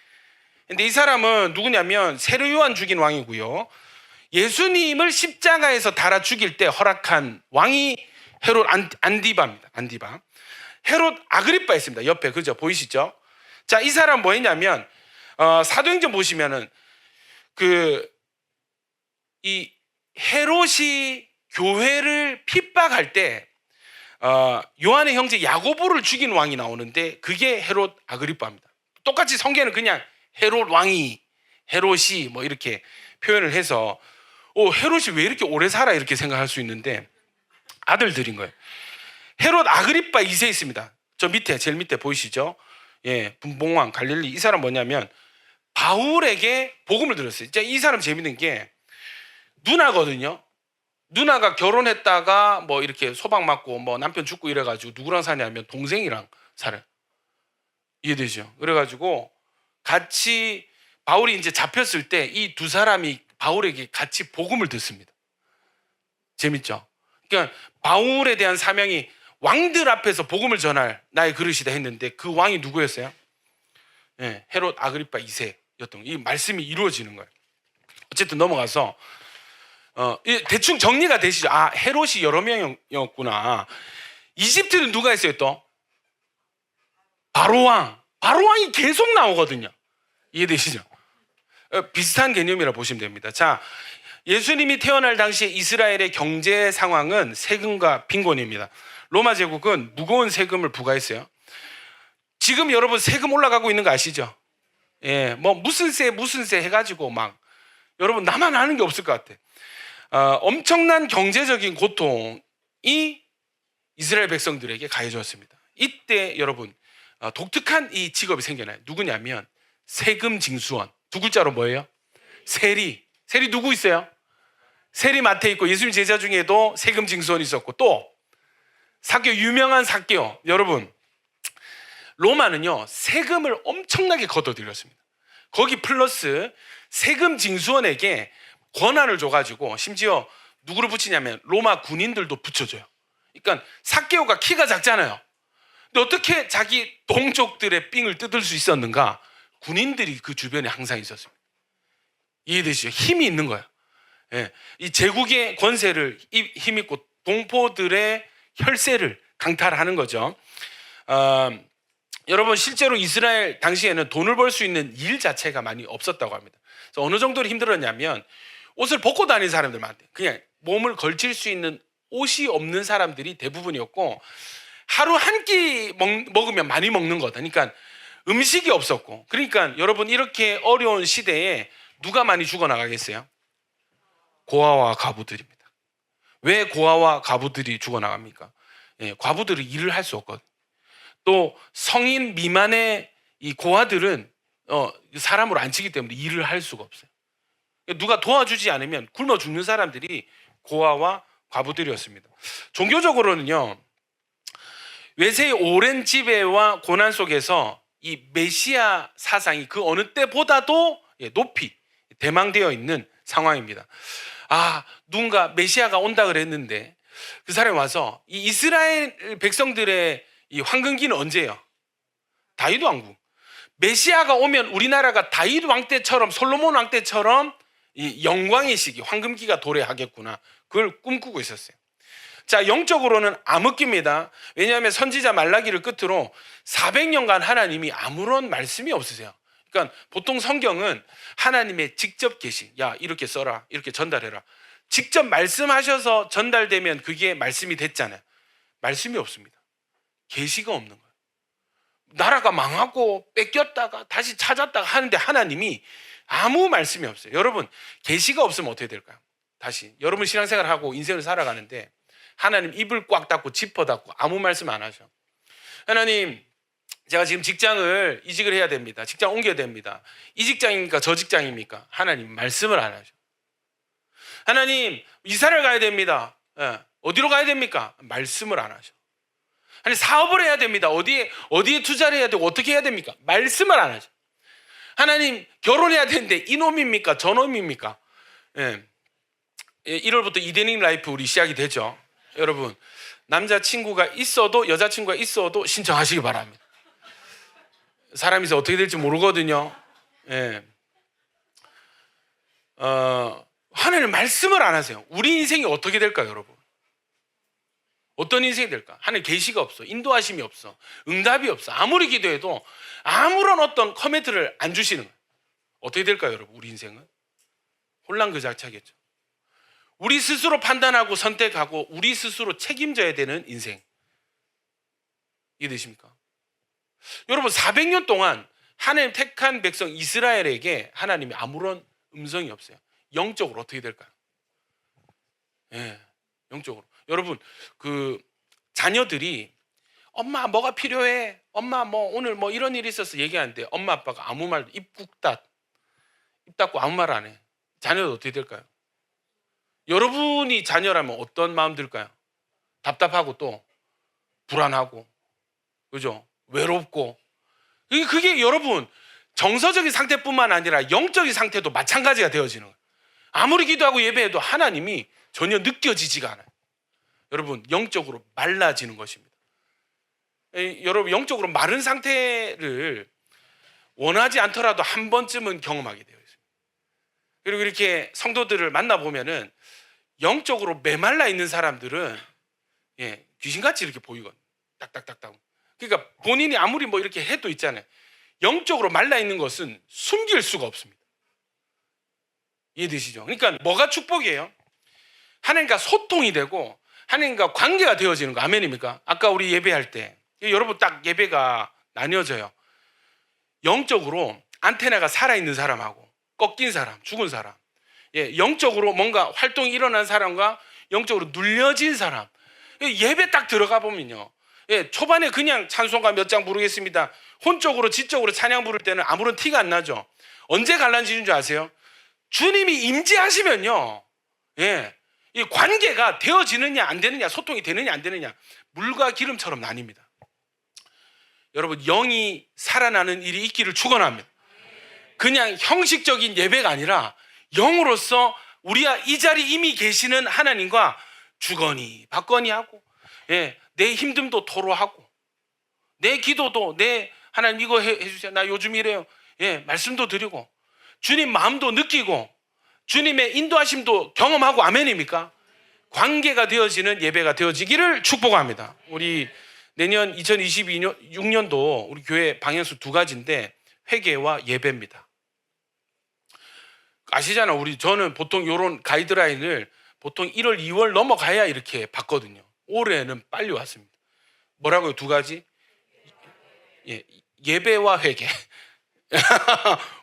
근데 이 사람은 누구냐면 세례 요한 죽인 왕이고요. 예수님을 십자가에서 달아 죽일 때 허락한 왕이 헤롯 안디바입니다. 안디바. 헤롯 아그리빠 있습니다. 옆에 그죠? 보이시죠? 자, 이 사람 뭐 했냐면 사도행전 보시면은 이 헤롯이 교회를 핍박할 때 요한의 형제 야고보를 죽인 왕이 나오는데 그게 헤롯 아그리빠입니다. 똑같이 성경에는 그냥 헤롯 왕이, 헤롯이 뭐 이렇게 표현을 해서 헤롯이 왜 이렇게 오래 살아 이렇게 생각할 수 있는데 아들들인 거예요. 헤롯 아그리빠 2세 있습니다. 저 밑에 제일 밑에 보이시죠? 예, 분봉왕 갈릴리. 이 사람 뭐냐면 바울에게 복음을 들었어요. 이 사람 재밌는 게 누나거든요. 누나가 결혼했다가 뭐 이렇게 소방 맞고 뭐 남편 죽고 이래가지고 누구랑 사냐면 동생이랑 살아요. 이해되죠? 그래가지고 같이 바울이 이제 잡혔을 때 이 두 사람이 바울에게 같이 복음을 듣습니다. 재밌죠? 그러니까 바울에 대한 사명이 왕들 앞에서 복음을 전할 나의 그릇이다 했는데 그 왕이 누구였어요? 예, 헤롯 아그리빠 2세였던 이 말씀이 이루어지는 거예요. 어쨌든 넘어가서 대충 정리가 되시죠? 아, 헤롯이 여러 명이었구나. 이집트는 누가 있어요 또? 바로왕. 바로왕이 계속 나오거든요. 이해되시죠? 비슷한 개념이라 보시면 됩니다. 자, 예수님이 태어날 당시에 이스라엘의 경제 상황은 세금과 빈곤입니다. 로마 제국은 무거운 세금을 부과했어요. 지금 여러분 세금 올라가고 있는 거 아시죠? 예, 뭐 무슨 세 해가지고 막 여러분 나만 아는 게 없을 것 같아. 엄청난 경제적인 고통이 이스라엘 백성들에게 가해졌습니다. 이때 여러분 독특한 이 직업이 생겨나요. 누구냐면 세금 징수원. 두 글자로 뭐예요? 세리. 세리 누구 있어요? 세리 마태 있고 예수님 제자 중에도 세금 징수원이 있었고 또 사교 유명한 사교. 여러분 로마는요 세금을 엄청나게 걷어들였습니다. 거기 플러스 세금 징수원에게 권한을 줘가지고 심지어 누구를 붙이냐면 로마 군인들도 붙여줘요. 그러니까 사케오가 키가 작잖아요. 근데 어떻게 자기 동족들의 삥을 뜯을 수 있었는가? 군인들이 그 주변에 항상 있었습니다. 이해되시죠? 힘이 있는 거예요. 예, 이 제국의 권세를 힘있고 동포들의 혈세를 강탈하는 거죠. 여러분 실제로 이스라엘 당시에는 돈을 벌 수 있는 일 자체가 많이 없었다고 합니다. 그래서 어느 정도로 힘들었냐면 옷을 벗고 다니는 사람들 많대. 그냥 몸을 걸칠 수 있는 옷이 없는 사람들이 대부분이었고 하루 한 끼 먹으면 많이 먹는 거다. 그러니까 음식이 없었고 그러니까 여러분 이렇게 어려운 시대에 누가 많이 죽어나가겠어요? 고아와 과부들입니다. 왜 고아와 과부들이 죽어나갑니까? 예, 과부들은 일을 할 수 없거든요. 또 성인 미만의 이 고아들은 사람으로 안 치기 때문에 일을 할 수가 없어요. 누가 도와주지 않으면 굶어 죽는 사람들이 고아와 과부들이었습니다. 종교적으로는요 외세의 오랜 지배와 고난 속에서 이 메시아 사상이 그 어느 때보다도 높이 대망되어 있는 상황입니다. 누군가 메시아가 온다 그랬는데 그 사람이 와서 이 이스라엘 백성들의 이 황금기는 언제예요? 다윗 왕국. 메시아가 오면 우리나라가 다윗 왕 때처럼 솔로몬 왕 때처럼 이 영광의 시기, 황금기가 도래하겠구나. 그걸 꿈꾸고 있었어요. 자, 영적으로는 암흑기입니다. 왜냐하면 선지자 말라기를 끝으로 400년간 하나님이 아무런 말씀이 없으세요. 그러니까 보통 성경은 하나님의 직접 계시, 야 이렇게 써라, 이렇게 전달해라. 직접 말씀하셔서 전달되면 그게 말씀이 됐잖아요. 말씀이 없습니다. 계시가 없는 거예요. 나라가 망하고 뺏겼다가 다시 찾았다가 하는데 하나님이 아무 말씀이 없어요. 여러분, 계시가 없으면 어떻게 될까요? 다시 여러분 신앙생활하고 인생을 살아가는데 하나님 입을 꽉 닫고 지퍼 닫고 아무 말씀 안 하셔. 하나님, 제가 지금 직장을 이직을 해야 됩니다. 직장 옮겨야 됩니다. 이 직장입니까? 저 직장입니까? 하나님 말씀을 안 하셔. 하나님, 이사를 가야 됩니다. 어디로 가야 됩니까? 말씀을 안 하셔. 아니, 사업을 해야 됩니다. 어디에 투자를 해야 되고 어떻게 해야 됩니까? 말씀을 안 하죠. 하나님, 결혼해야 되는데 이놈입니까? 저놈입니까? 1월부터 이데닝 라이프 우리 시작이 되죠. 여러분, 남자친구가 있어도 여자친구가 있어도 신청하시기 바랍니다. 사람이 어떻게 될지 모르거든요. 하나님 말씀을 안 하세요. 우리 인생이 어떻게 될까요, 여러분? 어떤 인생이 될까? 하나님 계시가 없어. 인도하심이 없어. 응답이 없어. 아무리 기도해도 아무런 어떤 커멘트를 안 주시는 거예요. 어떻게 될까요, 여러분? 우리 인생은 혼란 그 자체겠죠. 우리 스스로 판단하고 선택하고 우리 스스로 책임져야 되는 인생. 이해되십니까? 여러분, 400년 동안 하나님 택한 백성 이스라엘에게 하나님이 아무런 음성이 없어요. 영적으로 어떻게 될까요? 영적으로. 여러분, 그 자녀들이 엄마 뭐가 필요해? 엄마 뭐 오늘 뭐 이런 일이 있었어 얘기하는데 엄마 아빠가 아무 말 입 닫고 아무 말 안 해. 자녀들 어떻게 될까요? 여러분이 자녀라면 어떤 마음 들까요? 답답하고 또 불안하고, 그죠? 외롭고. 그게 여러분 정서적인 상태뿐만 아니라 영적인 상태도 마찬가지가 되어지는 거예요. 아무리 기도하고 예배해도 하나님이 전혀 느껴지지가 않아요. 여러분, 영적으로 말라지는 것입니다. 여러분, 영적으로 마른 상태를 원하지 않더라도 한 번쯤은 경험하게 되어 있습니다. 그리고 이렇게 성도들을 만나보면은 영적으로 메말라 있는 사람들은 귀신같이 이렇게 보이거든요. 딱딱딱딱. 그러니까 본인이 아무리 뭐 이렇게 해도 있잖아요. 영적으로 말라 있는 것은 숨길 수가 없습니다. 이해되시죠? 그러니까 뭐가 축복이에요? 하나님과 소통이 되고 하나님과 관계가 되어지는 거. 아멘입니까? 아까 우리 예배할 때 여러분 딱 예배가 나뉘어져요. 영적으로 안테나가 살아있는 사람하고 꺾인 사람, 죽은 사람, 영적으로 뭔가 활동이 일어난 사람과 영적으로 눌려진 사람. 예배 딱 들어가 보면요, 초반에 그냥 찬송가 몇 장 부르겠습니다. 혼적으로 지적으로 찬양 부를 때는 아무런 티가 안 나죠. 언제 갈라지는 줄 아세요? 주님이 임재하시면요, 이 관계가 되어지느냐 안 되느냐, 소통이 되느냐 안 되느냐, 물과 기름처럼 나뉩니다. 여러분, 영이 살아나는 일이 있기를 축원합니다. 그냥 형식적인 예배가 아니라 영으로서 우리가 이 자리에 이미 계시는 하나님과 주거니 받거니 하고, 내 힘듦도 토로하고, 내 기도도 하나님 이거 해주세요, 나 요즘 이래요, 말씀도 드리고, 주님 마음도 느끼고 주님의 인도하심도 경험하고. 아멘입니까? 관계가 되어지는 예배가 되어지기를 축복합니다. 우리 내년 2026년도 우리 교회 방향수 두 가지인데 회개와 예배입니다. 아시잖아, 저는 보통 이런 가이드라인을 보통 1월 2월 넘어가야 이렇게 봤거든요. 올해는 빨리 왔습니다. 뭐라고요? 두 가지? 예배와 회개.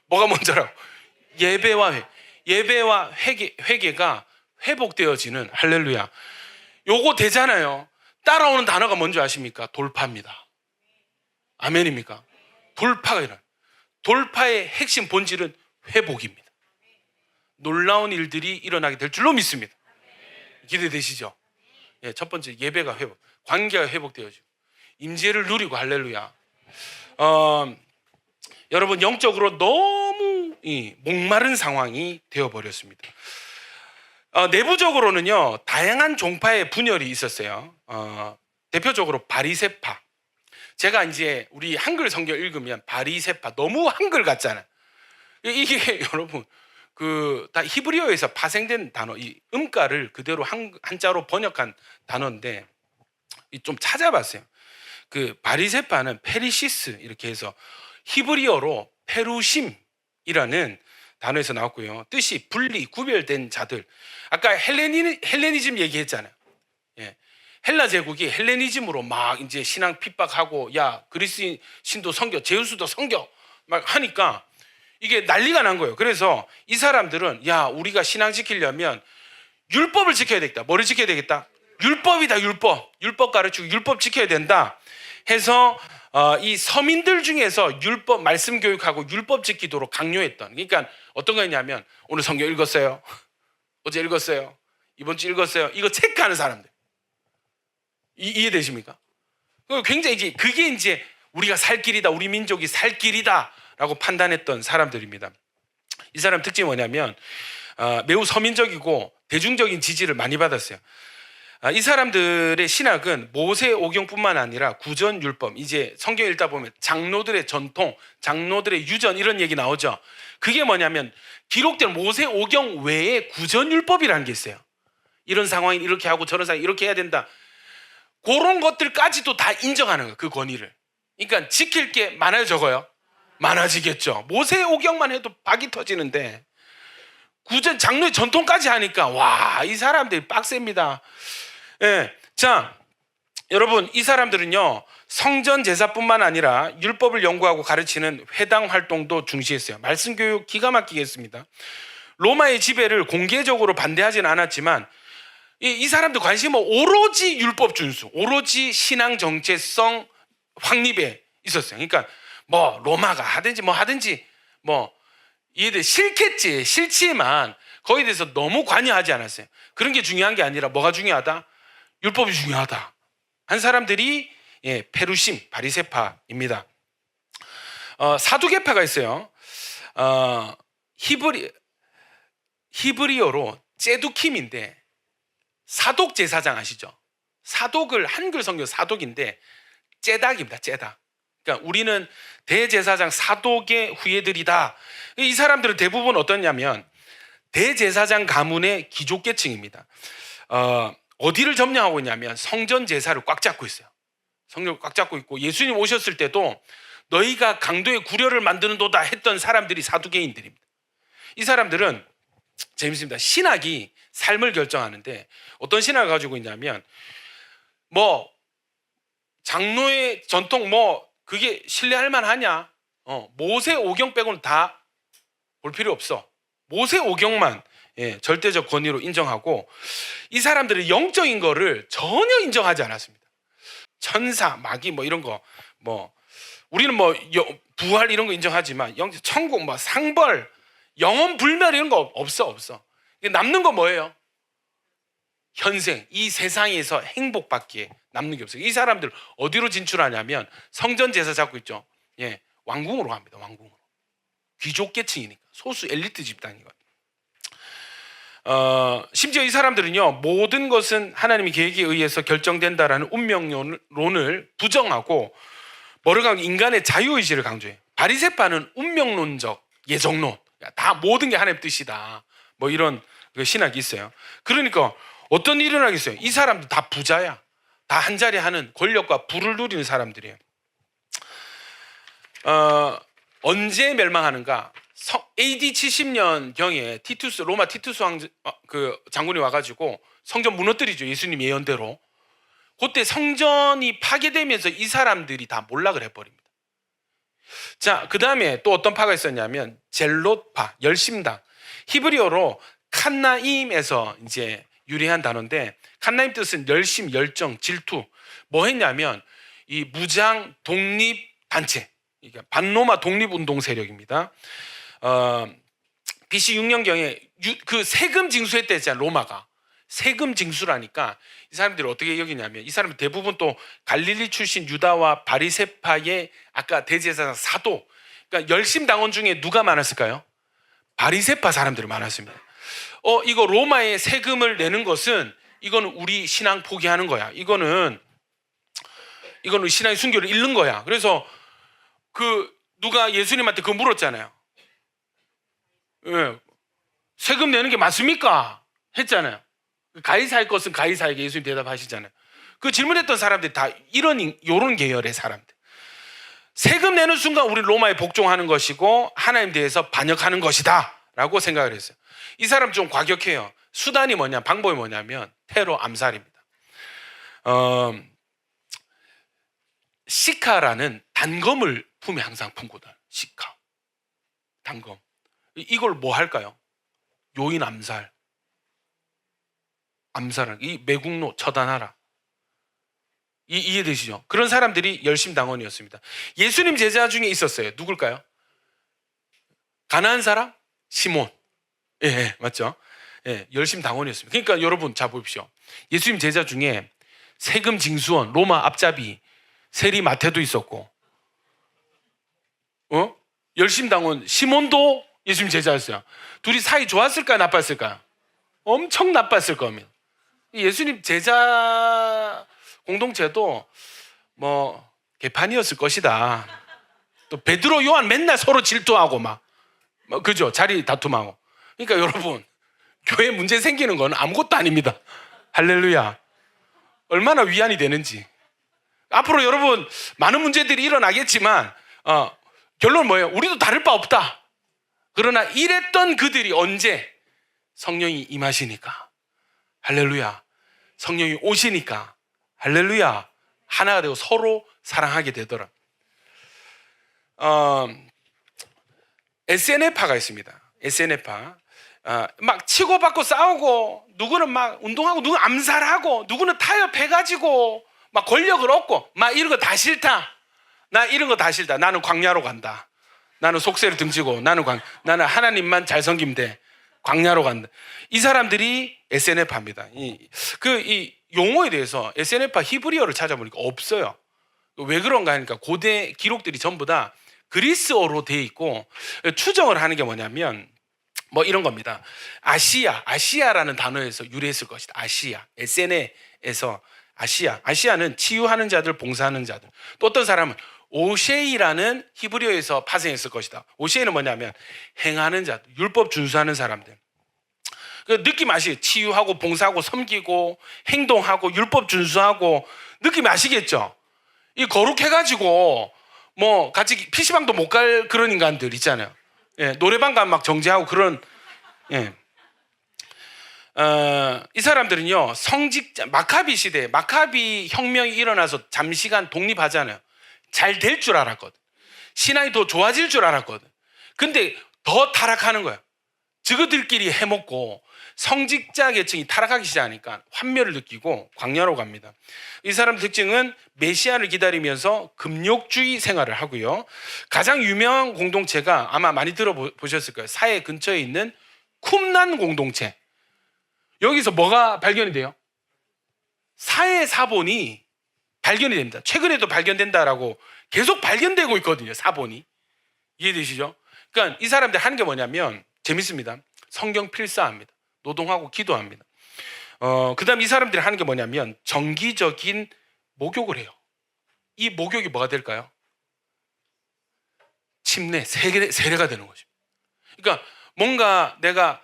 뭐가 먼저라고? 예배와 회개가 회복되어지는, 할렐루야. 요거 되잖아요. 따라오는 단어가 뭔지 아십니까? 돌파입니다. 아멘입니까? 돌파가 일어나요. 돌파의 핵심 본질은 회복입니다. 놀라운 일들이 일어나게 될 줄로 믿습니다. 기대되시죠? 첫 번째, 예배가 회복, 관계가 회복되어지고 임재를 누리고. 할렐루야. 여러분, 영적으로 너무 목마른 상황이 되어버렸습니다. 내부적으로는요, 다양한 종파의 분열이 있었어요. 대표적으로 바리새파. 제가 이제 우리 한글 성경 읽으면 바리새파 너무 한글 같잖아요. 이게 여러분 그 다 히브리어에서 파생된 단어, 이 음가를 그대로 한자로 번역한 단어인데 좀 찾아봤어요. 그 바리새파는 페리시스 이렇게 해서 히브리어로 페루심이라는 단어에서 나왔고요. 뜻이 분리, 구별된 자들. 아까 헬레니즘 얘기했잖아요. 예. 헬라 제국이 헬레니즘으로 막 이제 신앙 핍박하고, 야 그리스 신도 섬겨, 제우스도 섬겨 막 하니까 이게 난리가 난 거예요. 그래서 이 사람들은 야 우리가 신앙 지키려면 율법을 지켜야 되겠다. 뭐를 지켜야 되겠다? 율법이다. 율법 가르치고 율법 지켜야 된다 해서 이 서민들 중에서 율법 말씀 교육하고 율법 지키도록 강요했던, 그러니까 어떤 거였냐면 오늘 성경 읽었어요? 어제 읽었어요? 이번 주 읽었어요? 이거 체크하는 사람들. 이해되십니까? 굉장히 그게 이제 우리가 살 길이다, 우리 민족이 살 길이다 라고 판단했던 사람들입니다. 이 사람 특징이 뭐냐면 매우 서민적이고 대중적인 지지를 많이 받았어요. 이 사람들의 신학은 모세 오경뿐만 아니라 구전 율법, 이제 성경 읽다 보면 장로들의 전통, 장로들의 유전 이런 얘기 나오죠. 그게 뭐냐면 기록된 모세 오경 외에 구전 율법이라는 게 있어요. 이런 상황이 이렇게 하고 저런 상황이 이렇게 해야 된다. 그런 것들까지도 다 인정하는 거예요. 그 권위를. 그러니까 지킬 게 많아요, 적어요? 많아지겠죠. 모세 오경만 해도 박이 터지는데 구전 장로의 전통까지 하니까 와, 이 사람들이 빡셉니다. 예. 자, 여러분, 이 사람들은요 성전 제사뿐만 아니라 율법을 연구하고 가르치는 회당 활동도 중시했어요. 말씀 교육 기가 막히게 했습니다. 로마의 지배를 공개적으로 반대하지는 않았지만 이 사람들 관심은 오로지 율법 준수, 오로지 신앙 정체성 확립에 있었어요. 그러니까 뭐 로마가 하든지 뭐 하든지 뭐 얘들 싫겠지, 싫지만 거기에 대해서 너무 관여하지 않았어요. 그런 게 중요한 게 아니라 뭐가 중요하다? 율법이 중요하다 한 사람들이 페루심, 바리새파입니다. 사두개파가 있어요. 히브리어로 제두킴인데 사독 제사장 아시죠? 사독을 한글 성경 사독인데 제닥입니다. 제닥. 그러니까 우리는 대제사장 사독의 후예들이다. 이 사람들은 대부분 어떠냐면 대제사장 가문의 귀족계층입니다. 어디를 점령하고 있냐면 성전 제사를 꽉 잡고 있어요. 성전을 꽉 잡고 있고 예수님 오셨을 때도 너희가 강도의 구려를 만드는도다 했던 사람들이 사두개인들입니다. 이 사람들은 재밌습니다. 신학이 삶을 결정하는데 어떤 신학을 가지고 있냐면 뭐 장로의 전통 뭐 그게 신뢰할 만하냐? 모세 오경 빼고는 다 볼 필요 없어. 모세 오경만 절대적 권위로 인정하고 이 사람들의 영적인 거를 전혀 인정하지 않았습니다. 천사, 마귀 뭐 이런 거 뭐 우리는 뭐 부활 이런 거 인정하지만 천국 뭐 상벌, 영원 불멸 이런 거 없어. 남는 거 뭐예요? 현생, 이 세상에서 행복밖에 남는 게 없어요. 이 사람들 어디로 진출하냐면 성전 제사 잡고 있죠. 왕궁으로 갑니다. 왕궁으로. 귀족계층이니까 소수 엘리트 집단이거든요. 심지어 이 사람들은요 모든 것은 하나님의 계획에 의해서 결정된다라는 운명론을 부정하고 뭐를 인간의 자유의지를 강조해요. 바리새파는 운명론적 예정론, 다 모든 게 하나님의 뜻이다 뭐 이런 신학이 있어요. 그러니까 어떤 일이 일어나겠어요? 이 사람들 다 부자야. 다 한자리 하는 권력과 부를 누리는 사람들이에요. 언제 멸망하는가? AD 70년경에 티투스, 로마 티투스 장군이 와가지고 성전 무너뜨리죠. 예수님 예언대로. 그때 성전이 파괴되면서 이 사람들이 다 몰락을 해버립니다. 자, 그 다음에 또 어떤 파가 있었냐면 젤롯파, 열심당. 히브리어로 칸나임에서 이제 유래한 단어인데 칸나임 뜻은 열심, 열정, 질투. 뭐 했냐면 이 무장 독립 단체, 그러니까 반로마 독립운동 세력입니다. BC 6년경에 그 세금 징수했다 했잖아요. 로마가 세금 징수라니까 이 사람들이 어떻게 여기냐면 이 사람들 대부분 또 갈릴리 출신 유다와 바리새파의 아까 대제사장 사도, 그러니까 열심당원 중에 누가 많았을까요? 바리새파 사람들이 많았습니다. 이거 로마에 세금을 내는 것은 이거는 우리 신앙 포기하는 거야. 이거는 이거는 신앙의 순결을 잃는 거야. 그래서 누가 예수님한테 그거 물었잖아요. 예. 세금 내는 게 맞습니까? 했잖아요. 가이사의 것은 가이사에게 예수님 대답하시잖아요. 그 질문했던 사람들이 다 요런 계열의 사람들. 세금 내는 순간 우리 로마에 복종하는 것이고 하나님 대해서 반역하는 것이다 라고 생각을 했어요. 이 사람 좀 과격해요. 수단이 방법이 뭐냐면 테러 암살입니다. 시카라는 단검을 품에 항상 품고 다녀요. 시카, 단검. 이걸 뭐 할까요? 요인 암살을, 이 매국노 처단하라. 이해되시죠? 그런 사람들이 열심당원이었습니다. 예수님 제자 중에 있었어요. 누굴까요? 가난한 사람? 시몬. 예, 맞죠? 예, 열심당원이었습니다. 그러니까 여러분 자 보십시오. 예수님 제자 중에 세금 징수원, 로마 앞잡이, 세리 마태도 있었고, 열심당원 시몬도 예수님 제자였어요. 둘이 사이 좋았을까요? 나빴을까요? 엄청 나빴을 겁니다. 예수님 제자 공동체도 뭐 개판이었을 것이다. 또 베드로, 요한 맨날 서로 질투하고 그죠? 자리 다툼하고. 그러니까 여러분, 교회 문제 생기는 건 아무것도 아닙니다. 할렐루야. 얼마나 위안이 되는지. 앞으로 여러분 많은 문제들이 일어나겠지만 결론은 뭐예요? 우리도 다를 바 없다. 그러나 이랬던 그들이 언제? 성령이 임하시니까. 할렐루야. 성령이 오시니까. 할렐루야. 하나가 되고 서로 사랑하게 되더라. SNF파가 있습니다. SNF파. 막 치고받고 싸우고, 누구는 막 운동하고, 누구는 암살하고, 누구는 타협해가지고 막 권력을 얻고, 막 이런 거 다 싫다. 나 이런 거 다 싫다. 나는 광야로 간다. 나는 속세를 등지고, 나는 하나님만 잘 섬기면 돼. 광야로 간다. 이 사람들이 SNF파입니다. 이 용어에 대해서 SNF파 히브리어를 찾아보니까 없어요. 왜 그런가 하니까 고대 기록들이 전부 다 그리스어로 돼 있고, 추정을 하는 게 뭐냐면 뭐 이런 겁니다. 아시아라는 단어에서 유래했을 것이다. 아시아, SN에서 아시아는 치유하는 자들, 봉사하는 자들. 또 어떤 사람은 오셰이라는 히브리어에서 파생했을 것이다. 오셰이는 뭐냐면 행하는 자들, 율법 준수하는 사람들. 그 느낌 아시겠죠? 치유하고 봉사하고 섬기고 행동하고 율법 준수하고, 느낌 아시겠죠? 이 거룩해가지고 뭐 같이 PC방도 못 갈 그런 인간들 있잖아요. 예, 노래방 가면 막 정죄하고 그런. 예. 이 사람들은요, 성직자, 마카비 시대에 마카비 혁명이 일어나서 잠시간 독립하잖아요. 잘 될 줄 알았거든. 신앙이 더 좋아질 줄 알았거든. 근데 더 타락하는 거야. 저그들끼리 해먹고 성직자 계층이 타락하기 시작하니까 환멸을 느끼고 광야로 갑니다. 이 사람 특징은 메시아를 기다리면서 금욕주의 생활을 하고요. 가장 유명한 공동체가 아마 많이 들어보셨을 거예요. 사해 근처에 있는 쿰난 공동체. 여기서 뭐가 발견이 돼요? 사해 사본이 발견이 됩니다. 최근에도 발견된다라고 계속 발견되고 있거든요. 사본이. 이해되시죠? 그러니까 이 사람들 하는 게 뭐냐면 재밌습니다. 성경 필사합니다. 노동하고 기도합니다. 그 다음 이 사람들이 하는 게 뭐냐면 정기적인 목욕을 해요. 이 목욕이 뭐가 될까요? 침례, 세례가 되는 거죠. 그러니까 뭔가 내가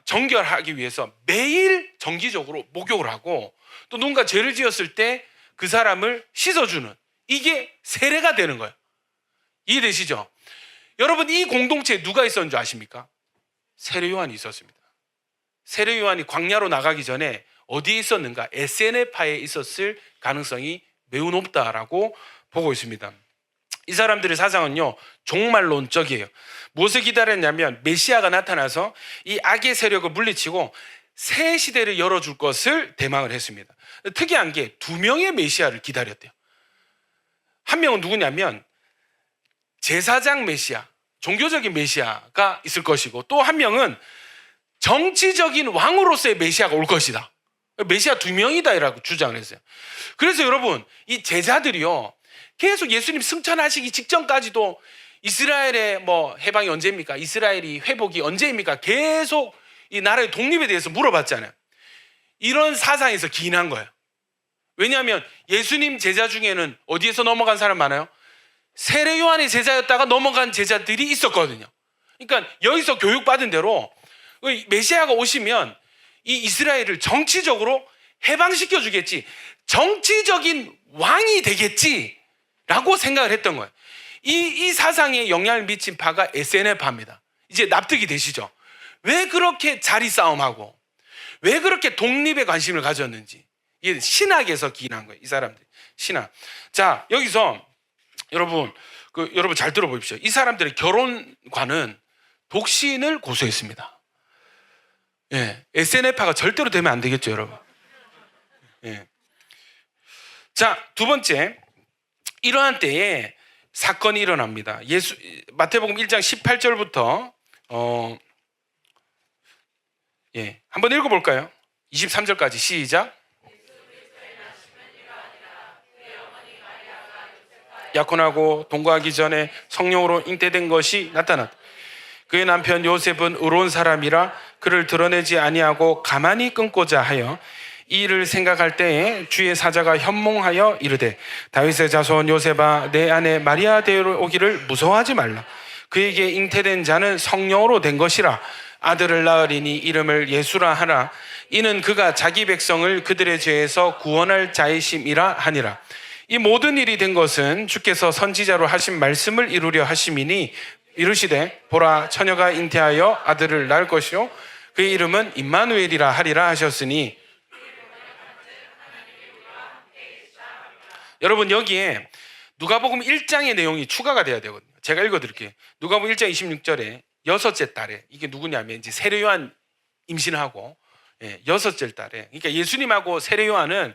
정결하기 위해서 매일 정기적으로 목욕을 하고, 또 누군가 죄를 지었을 때 그 사람을 씻어주는, 이게 세례가 되는 거예요. 이해되시죠? 여러분, 이 공동체에 누가 있었는 줄 아십니까? 세례 요한이 있었습니다. 세례 요한이 광야로 나가기 전에 어디에 있었는가? SNF파에 있었을 가능성이 매우 높다라고 보고 있습니다. 이 사람들의 사상은요, 종말론적이에요. 무엇을 기다렸냐면 메시아가 나타나서 이 악의 세력을 물리치고 새 시대를 열어줄 것을 대망을 했습니다. 특이한 게 두 명의 메시아를 기다렸대요. 한 명은 누구냐면 제사장 메시아, 종교적인 메시아가 있을 것이고, 또 한 명은 정치적인 왕으로서의 메시아가 올 것이다. 메시아 두 명이다라고 주장을 했어요. 그래서 여러분, 이 제자들이요, 계속 예수님 승천하시기 직전까지도 이스라엘의 뭐 해방이 언제입니까? 이스라엘이 회복이 언제입니까? 계속 이 나라의 독립에 대해서 물어봤잖아요. 이런 사상에서 기인한 거예요. 왜냐하면 예수님 제자 중에는 어디에서 넘어간 사람 많아요? 세례 요한의 제자였다가 넘어간 제자들이 있었거든요. 그러니까 여기서 교육받은 대로 메시아가 오시면 이 이스라엘을 정치적으로 해방시켜 주겠지, 정치적인 왕이 되겠지 라고 생각을 했던 거예요. 이 사상에 영향을 미친 파가 SNF파입니다. 이제 납득이 되시죠? 왜 그렇게 자리 싸움하고 왜 그렇게 독립에 관심을 가졌는지. 이게 신학에서 기인한 거예요, 이 사람들. 신학. 자, 여기서 여러분 잘 들어보십시오. 이 사람들의 결혼관은 독신을 고수했습니다. 예, SNF파가 절대로 되면 안 되겠죠, 여러분. 예. 자, 두 번째, 이러한 때에 사건이 일어납니다. 마태복음 1장 18절부터 한번 읽어볼까요? 23절까지 시작. 약혼하고 동거하기 전에 성령으로 잉태된 것이 나타났다. 그의 남편 요셉은 의로운 사람이라 그를 드러내지 아니하고 가만히 끊고자 하여 이 일을 생각할 때에 주의 사자가 현몽하여 이르되 다윗의 자손 요셉아, 내 아내 마리아 데려오기를 무서워하지 말라. 그에게 잉태된 자는 성령으로 된 것이라. 아들을 낳으리니 이름을 예수라 하라. 이는 그가 자기 백성을 그들의 죄에서 구원할 자이심이라 하니라. 이 모든 일이 된 것은 주께서 선지자로 하신 말씀을 이루려 하심이니 이르시되 보라, 처녀가 잉태하여 아들을 낳을 것이요 그의 이름은 임마누엘이라 하리라 하셨으니. 여러분, 여기에 누가복음 1장의 내용이 추가가 돼야 되거든요. 제가 읽어드릴게요. 누가복음 1장 26절에 여섯째 달에, 이게 누구냐면 이제 세례 요한 임신하고 여섯째 달에, 그러니까 예수님하고 세례 요한은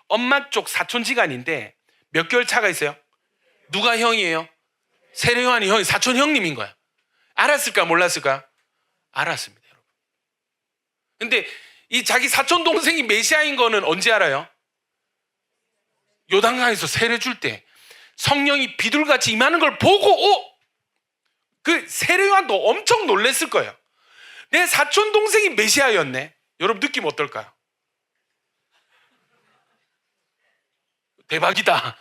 엄마 쪽 사촌지간인데 몇 개월 차가 있어요? 누가 형이에요? 세례 요한이 형이 사촌 형님인 거야. 알았을까 몰랐을까? 알았습니다, 여러분. 근데 이 자기 사촌 동생이 메시아인 거는 언제 알아요? 요단강에서 세례 줄 때 성령이 비둘같이 임하는 걸 보고 그 세례 요한도 엄청 놀랬을 거예요. 내 사촌 동생이 메시아였네. 여러분 느낌 어떨까요? 대박이다.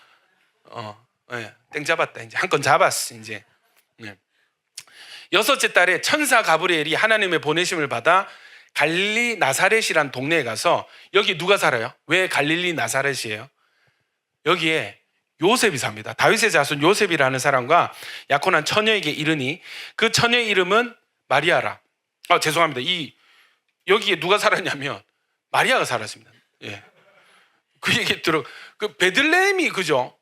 땡 잡았다. 이제 한 건 잡았어. 이제 여섯째 달에 천사 가브리엘이 하나님의 보내심을 받아 갈릴리 나사렛이란 동네에 가서, 여기 누가 살아요? 왜 갈릴리 나사렛이에요? 여기에 요셉이 삽니다. 다윗의 자손 요셉이라는 사람과 약혼한 처녀에게 이르니 그 처녀의 이름은 마리아라. 죄송합니다. 여기에 누가 살았냐면 마리아가 살았습니다. 예. 그 얘기 그 베들레헴이 그죠?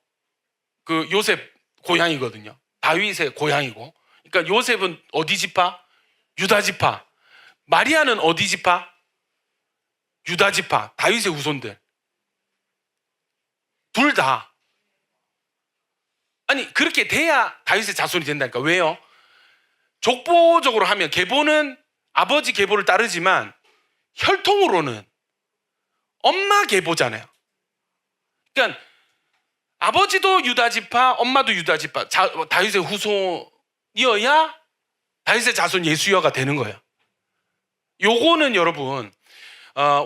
그 요셉 고향이거든요. 다윗의 고향이고. 그러니까 요셉은 어디 지파? 유다 지파. 마리아는 어디 지파? 유다 지파. 다윗의 후손들. 둘 다. 아니, 그렇게 돼야 다윗의 자손이 된다니까. 왜요? 족보적으로 하면 계보는 아버지 계보를 따르지만 혈통으로는 엄마 계보잖아요. 그러니까 아버지도 유다지파, 엄마도 유다지파, 다윗의 후손이어야 다윗의 자손 예수여가 되는 거예요. 요거는 여러분,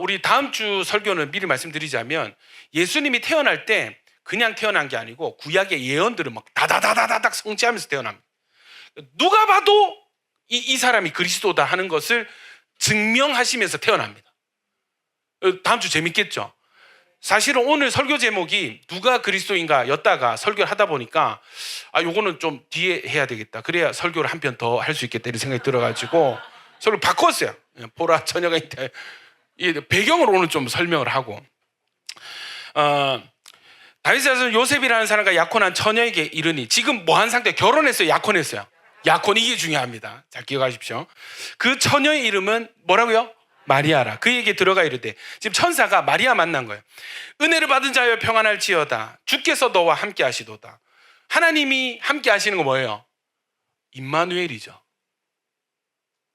우리 다음 주 설교는 미리 말씀드리자면, 예수님이 태어날 때 그냥 태어난 게 아니고 구약의 예언들을 막 다다다다닥 성취하면서 태어납니다. 누가 봐도 이 사람이 그리스도다 하는 것을 증명하시면서 태어납니다. 다음 주 재밌겠죠? 사실은 오늘 설교 제목이 누가 그리스도인가 였다가 설교를 하다 보니까 요거는 좀 뒤에 해야 되겠다. 그래야 설교를 한 편 더 할 수 있겠다 이런 생각이 들어가지고 설교를 바꿨어요. 보라, 처녀가 있다. 배경을 오늘 좀 설명을 하고, 다윗의 자손 요셉이라는 사람과 약혼한 처녀에게 이르니, 지금 뭐 한 상태? 결혼했어요, 약혼했어요? 약혼, 이게 중요합니다. 잘 기억하십시오. 그 처녀의 이름은 뭐라고요? 마리아라. 그에게 들어가 이르되, 지금 천사가 마리아 만난 거예요. 은혜를 받은 자여 평안할지어다. 주께서 너와 함께 하시도다. 하나님이 함께 하시는 거 뭐예요? 임마누엘이죠.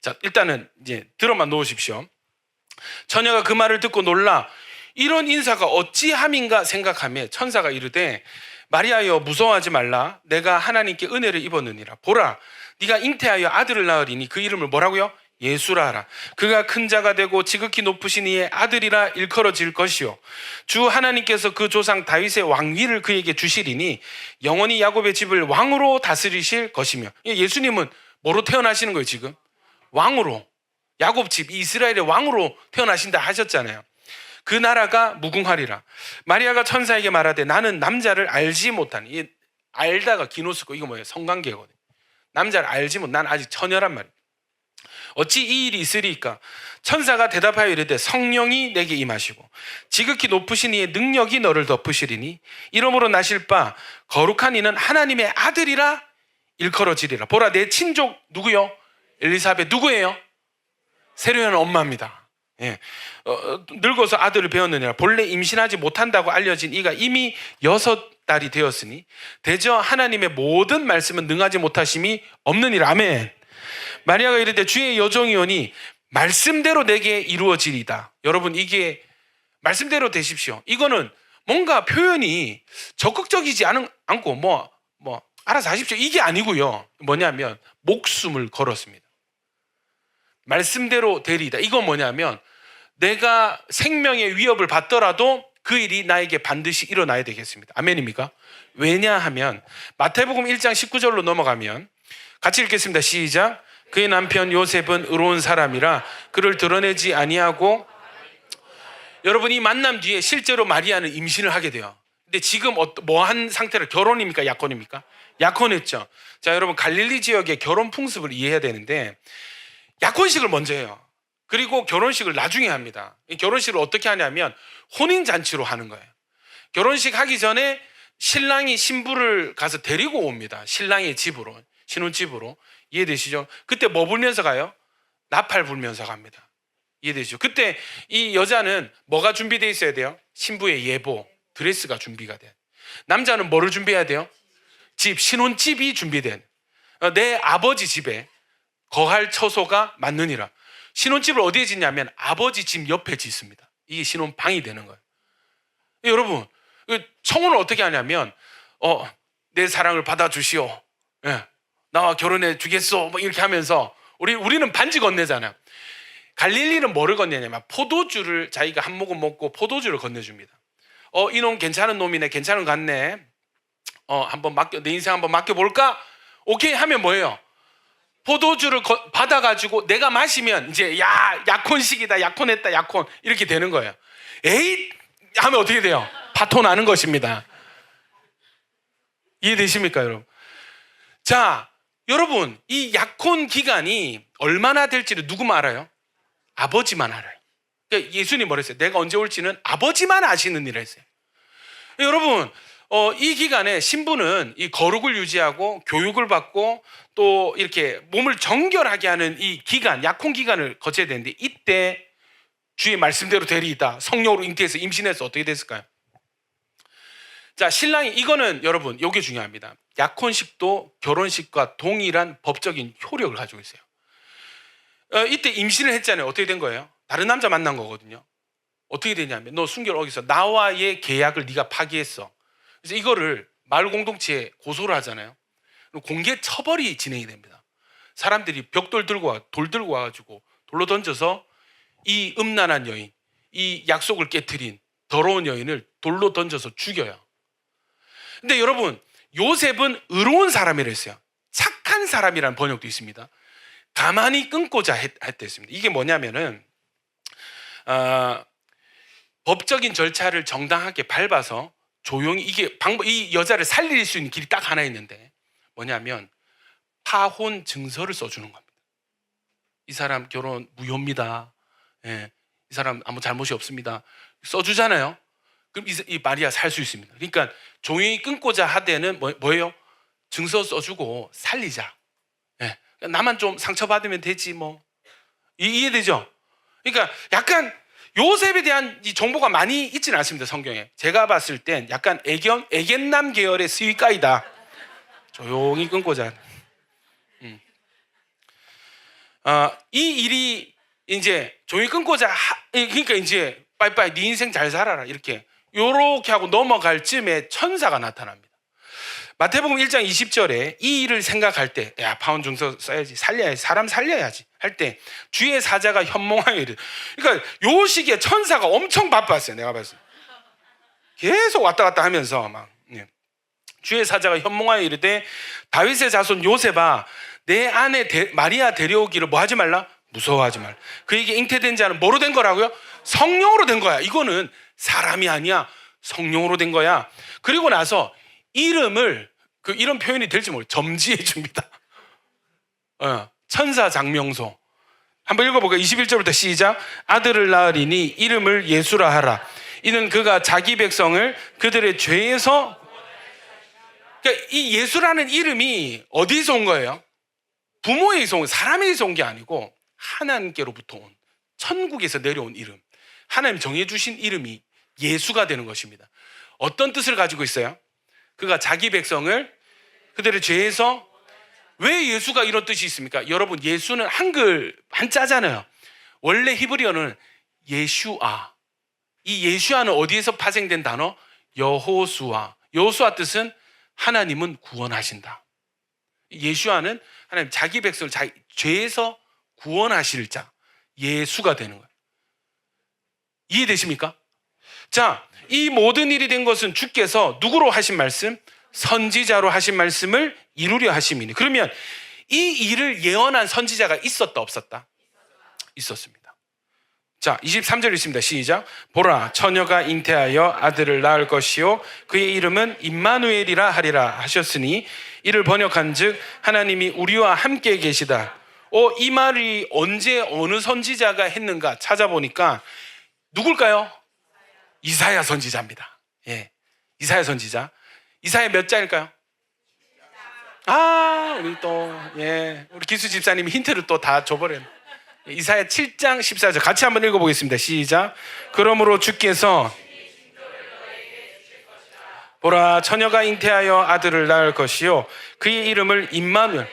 자, 일단은 이제 들어만 놓으십시오. 처녀가 그 말을 듣고 놀라 이런 인사가 어찌함인가 생각하며 천사가 이르되, 마리아여 무서워하지 말라. 내가 하나님께 은혜를 입었느니라. 보라, 네가 잉태하여 아들을 낳으리니 그 이름을 뭐라고요? 예수라. 그가 큰 자가 되고 지극히 높으신 이의 아들이라 일컬어질 것이요 주 하나님께서 그 조상 다윗의 왕위를 그에게 주시리니 영원히 야곱의 집을 왕으로 다스리실 것이며. 예수님은 뭐로 태어나시는 거예요? 지금 왕으로, 야곱 집 이스라엘의 왕으로 태어나신다 하셨잖아요. 그 나라가 무궁하리라. 마리아가 천사에게 말하되 나는 남자를 알지 못하니. 이 알다가 기노스코, 이거 뭐예요? 성관계거든요. 남자를 알지 못, 난 아직 처녀란 말이에요. 어찌 이 일이 있으리까? 천사가 대답하여 이르되 성령이 내게 임하시고 지극히 높으신 이의 능력이 너를 덮으시리니 이러므로 나실 바 거룩한 이는 하나님의 아들이라 일컬어지리라. 보라, 내 친족 누구요? 엘리사벳 누구예요? 세례요한 엄마입니다. 예. 늙어서 아들을 배웠느니라. 본래 임신하지 못한다고 알려진 이가 이미 6달이 되었으니 대저 하나님의 모든 말씀은 능하지 못하심이 없느니라. 아멘. 마리아가 이르되 주의 여종이오니 말씀대로 내게 이루어지리다. 여러분, 이게 말씀대로 되십시오. 이거는 뭔가 표현이 적극적이지 않고 뭐 알아서 하십시오, 이게 아니고요. 뭐냐면 목숨을 걸었습니다. 말씀대로 되리이다. 이건 뭐냐면 내가 생명의 위협을 받더라도 그 일이 나에게 반드시 일어나야 되겠습니다. 아멘입니까? 왜냐하면 마태복음 1장 19절로 넘어가면 같이 읽겠습니다. 시작. 그의 남편 요셉은 의로운 사람이라 그를 드러내지 아니하고. 여러분, 이 만남 뒤에 실제로 마리아는 임신을 하게 돼요. 근데 지금 뭐 한 상태로, 결혼입니까? 약혼입니까? 약혼했죠. 자, 여러분, 갈릴리 지역의 결혼 풍습을 이해해야 되는데 약혼식을 먼저 해요. 그리고 결혼식을 나중에 합니다. 이 결혼식을 어떻게 하냐면 혼인잔치로 하는 거예요. 결혼식 하기 전에 신랑이 신부를 가서 데리고 옵니다. 신랑의 집으로, 신혼집으로. 이해되시죠? 그때 뭐 불면서 가요? 나팔 불면서 갑니다. 이해되시죠? 그때 이 여자는 뭐가 준비되어 있어야 돼요? 신부의 예복, 드레스가 준비가 돼요. 남자는 뭐를 준비해야 돼요? 집, 신혼집이 준비된. 내 아버지 집에 거할 처소가 맞느니라. 신혼집을 어디에 짓냐면 아버지 집 옆에 짓습니다. 이게 신혼방이 되는 거예요. 여러분, 청혼을 어떻게 하냐면 내 사랑을 받아주시오, 예, 나와 결혼해 주겠소, 뭐 이렇게 하면서 우리는 반지 건네잖아요. 갈릴리는 뭐를 건네냐면 포도주를, 자기가 한 모금 먹고 포도주를 건네줍니다. 이놈 괜찮은 놈이네, 괜찮은 것 같네, 한번 내 인생 한번 맡겨볼까? 오케이 하면 뭐예요? 포도주를 받아가지고 내가 마시면 이제 약혼식이다, 약혼했다, 약혼, 이렇게 되는 거예요. 에잇 하면 어떻게 돼요? 파토 나는 것입니다. 이해되십니까, 여러분? 자, 여러분, 이 약혼 기간이 얼마나 될지를 누구만 알아요? 아버지만 알아요. 그러니까 예수님 뭐라 했어요? 내가 언제 올지는 아버지만 아시는 이라 했어요. 여러분, 이 기간에 신부는 이 거룩을 유지하고 교육을 받고 또 이렇게 몸을 정결하게 하는 이 기간, 약혼 기간을 거쳐야 되는데, 이때 주의 말씀대로 되리이다, 성령으로 잉태해서 임신해서 어떻게 됐을까요? 자, 신랑이, 이거는 여러분 이게 중요합니다. 약혼식도 결혼식과 동일한 법적인 효력을 가지고 있어요. 이때 임신을 했잖아요. 어떻게 된 거예요? 다른 남자 만난 거거든요. 어떻게 되냐면 너 순결 어기서 나와의 계약을 네가 파기했어. 그래서 이거를 마을 공동체에 고소를 하잖아요. 공개 처벌이 진행이 됩니다. 사람들이 벽돌 들고 돌 들고 와가지고 돌로 던져서 이 음란한 여인, 이 약속을 깨트린 더러운 여인을 돌로 던져서 죽여요. 근데 여러분, 요셉은 의로운 사람이라 했어요. 착한 사람이라는 번역도 있습니다. 가만히 끊고자 했댔습니다. 이게 뭐냐면은 법적인 절차를 정당하게 밟아서 조용히, 이게 이 여자를 살릴 수 있는 길이 딱 하나 있는데 뭐냐면 파혼 증서를 써주는 겁니다. 이 사람 결혼 무효입니다. 예, 이 사람 아무 잘못이 없습니다. 써주잖아요. 그럼 이 마리아 살 수 있습니다. 그러니까 조용히 끊고자 하되는 뭐예요? 증서 써주고 살리자. 예, 나만 좀 상처받으면 되지 뭐. 이해되죠? 그러니까 약간 요셉에 대한 이 정보가 많이 있지는 않습니다, 성경에. 제가 봤을 땐 약간 애견남 계열의 스윗가이다. 조용히 끊고자. 이 일이 이제 조용히 끊고자 그러니까 이제 빠이빠이 네 인생 잘 살아라, 이렇게 요렇게 하고 넘어갈 쯤에 천사가 나타납니다. 마태복음 1장 20절에 이 일을 생각할 때, 야, 파원 중서 써야지, 살려야지, 사람 살려야지 할 때 주의 사자가 현몽하여 이르. 그러니까 요 시기에 천사가 엄청 바빴어요. 내가 봤을 때 계속 왔다 갔다 하면서 막 주의 사자가 현몽하여 이르되 다윗의 자손 요셉아, 내 아내 마리아 데려오기를 뭐 하지 말라? 무서워하지 말라. 그에게 잉태된 자는 뭐로 된 거라고요? 성령으로 된 거야. 이거는 사람이 아니야. 성령으로 된 거야. 그리고 나서 이름을, 이런 표현이 될지 모르겠어요. 점지해 줍니다. 천사 장명소. 한번 읽어볼까요? 21절부터 시작. 아들을 낳으리니 이름을 예수라 하라. 이는 그가 자기 백성을 그들의 죄에서. 그러니까 이 예수라는 이름이 어디서 온 거예요? 부모에게서 온, 사람에게서 온 게 아니고 하나님께로부터 온, 천국에서 내려온 이름, 하나님이 정해주신 이름이 예수가 되는 것입니다. 어떤 뜻을 가지고 있어요? 그가 자기 백성을 그들의 죄에서. 왜 예수가 이런 뜻이 있습니까? 여러분, 예수는 한글 한자잖아요. 원래 히브리어는 예슈아. 이 예슈아는 어디에서 파생된 단어? 여호수아. 여호수아 뜻은 하나님은 구원하신다. 예슈아는 하나님 자기 백성을 자기 죄에서 구원하실 자, 예수가 되는 거예요. 이해되십니까? 자, 이 모든 일이 된 것은 주께서 누구로 하신 말씀? 선지자로 하신 말씀을 이루려 하심이니. 그러면 이 일을 예언한 선지자가 있었다 없었다? 있었습니다. 자, 23절 있습니다. 시작. 보라, 처녀가 잉태하여 아들을 낳을 것이요 그의 이름은 임마누엘이라 하리라 하셨으니 이를 번역한즉 하나님이 우리와 함께 계시다. 이 말이 언제 어느 선지자가 했는가 찾아보니까 누굴까요? 이사야 선지자입니다. 예, 이사야 선지자. 이사야 몇 장일까요? 우리 기수 집사님이 힌트를 또 다 줘버렸네. 이사야 7장 14절 같이 한번 읽어보겠습니다. 시작. 그러므로 주께서 보라, 처녀가 잉태하여 아들을 낳을 것이요 그의 이름을 임마누엘.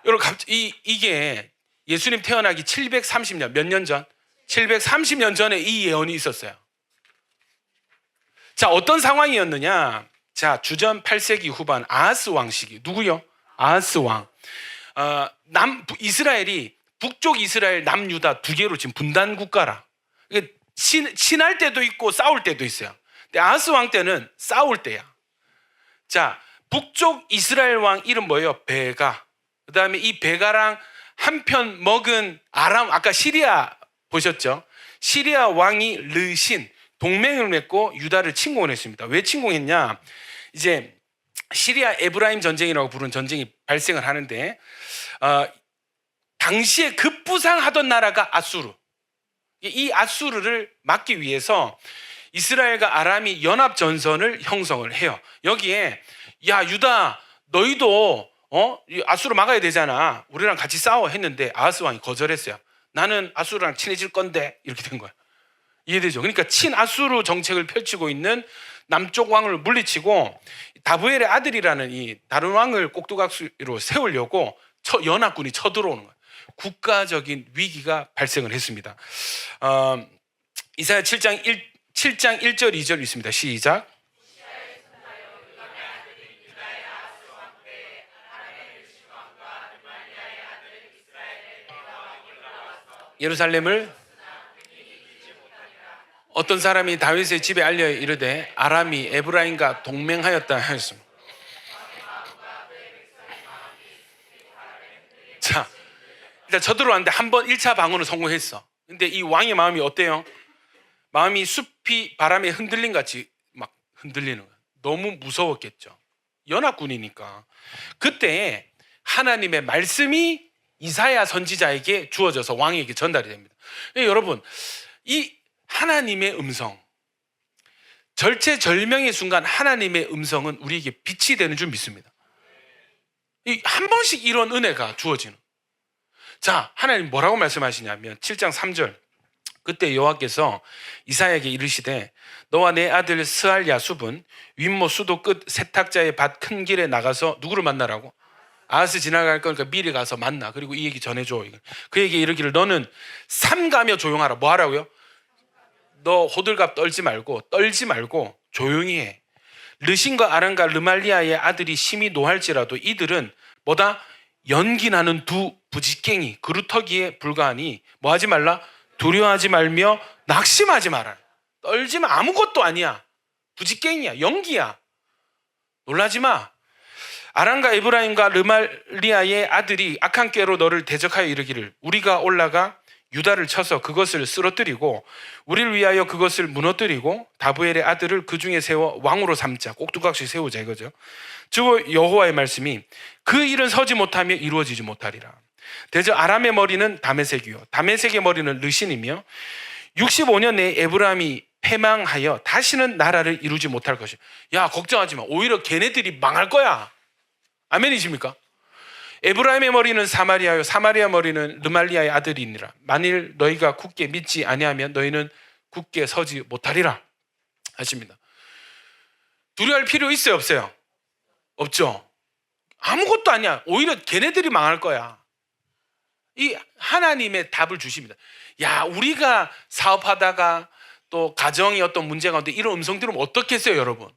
여러분, 이게 예수님 태어나기 730년, 몇 년 전? 730년 전에 이 예언이 있었어요. 자, 어떤 상황이었느냐? 자, 주전 8세기 후반 아하스 왕 시기. 누구요? 아하스 왕. 이스라엘이 북쪽 이스라엘, 남유다 두 개로 지금 분단 국가라. 친할 때도 있고 싸울 때도 있어요. 근데 아하스 왕 때는 싸울 때야. 자, 북쪽 이스라엘 왕 이름 뭐예요? 베가. 그 다음에 이 베가랑 한편 먹은 아람, 아까 시리아 보셨죠? 시리아 왕이 르신, 동맹을 맺고 유다를 침공했습니다. 왜 침공했냐? 이제 시리아 에브라임 전쟁이라고 부르는 전쟁이 발생을 하는데 당시에 급부상하던 나라가 아수르. 이 아수르를 막기 위해서 이스라엘과 아람이 연합 전선을 형성을 해요. 여기에 야, 유다 너희도 아수르 막아야 되잖아. 우리랑 같이 싸워 했는데 아하스 왕이 거절했어요. 나는 아수르랑 친해질 건데. 이렇게 된 거야. 이해되죠? 그러니까 친아수르 정책을 펼치고 있는 남쪽 왕을 물리치고 다부엘의 아들이라는 이 다른 왕을 꼭두각시로 세우려고 연합군이 쳐들어오는 거예요. 국가적인 위기가 발생을 했습니다. 이사야 7장 1절 2절 있습니다. 시작. 예루살렘을 어떤 사람이 다윗의 집에 알려 이르되 아람이 에브라임과 동맹하였다 하였습니다. 자, 일단 쳐들어왔는데 한번 1차 방어는 성공했어. 근데 이 왕의 마음이 어때요? 마음이 숲이 바람에 흔들린 같이 막 흔들리는 거야. 너무 무서웠겠죠. 연합군이니까. 그때 하나님의 말씀이 이사야 선지자에게 주어져서 왕에게 전달이 됩니다. 여러분, 이 하나님의 음성, 절체절명의 순간 하나님의 음성은 우리에게 빛이 되는 줄 믿습니다. 한 번씩 이런 은혜가 주어지는. 자, 하나님 뭐라고 말씀하시냐면 7장 3절. 그때 여호와께서 이사야에게 이르시되 너와 내 아들 스알 야숲은 윗모 수도 끝 세탁자의 밭 큰 길에 나가서 누구를 만나라고? 아하스 지나갈 거니까 미리 가서 만나. 그리고 이 얘기 전해줘. 그에게 이르기를 너는 삼가며 조용하라. 뭐 하라고요? 너 호들갑 떨지 말고 조용히 해. 르신과 아란과 르말리아의 아들이 심히 노할지라도 이들은 뭐다? 연기나는 두 부지깽이 그루터기에 불과하니 뭐하지 말라? 두려워하지 말며 낙심하지 마라. 떨지마. 아무것도 아니야. 부지깽이야. 연기야. 놀라지 마. 아란과 에브라임과 르말리아의 아들이 악한 꾀로 너를 대적하여 이르기를 우리가 올라가 유다를 쳐서 그것을 쓰러뜨리고 우리를 위하여 그것을 무너뜨리고 다부엘의 아들을 그 중에 세워 왕으로 삼자. 꼭두각시 세우자 이거죠. 즉 여호와의 말씀이 그 일은 서지 못하며 이루어지지 못하리라. 대저 아람의 머리는 다메섹이요 다메섹의 머리는 르신이며 65년 내에 에브라임이 패망하여 다시는 나라를 이루지 못할 것이요. 야 걱정하지 마. 오히려 걔네들이 망할 거야. 아멘이십니까? 에브라임의 머리는 사마리아요 사마리아 머리는 르말리아의 아들이니라. 만일 너희가 굳게 믿지 아니하면 너희는 굳게 서지 못하리라 하십니다. 두려워할 필요 있어요 없어요? 없죠. 아무것도 아니야. 오히려 걔네들이 망할 거야. 이 하나님의 답을 주십니다. 야 우리가 사업하다가 또 가정이 어떤 문제가 오는데 이런 음성 들으면 어떻겠어요 여러분?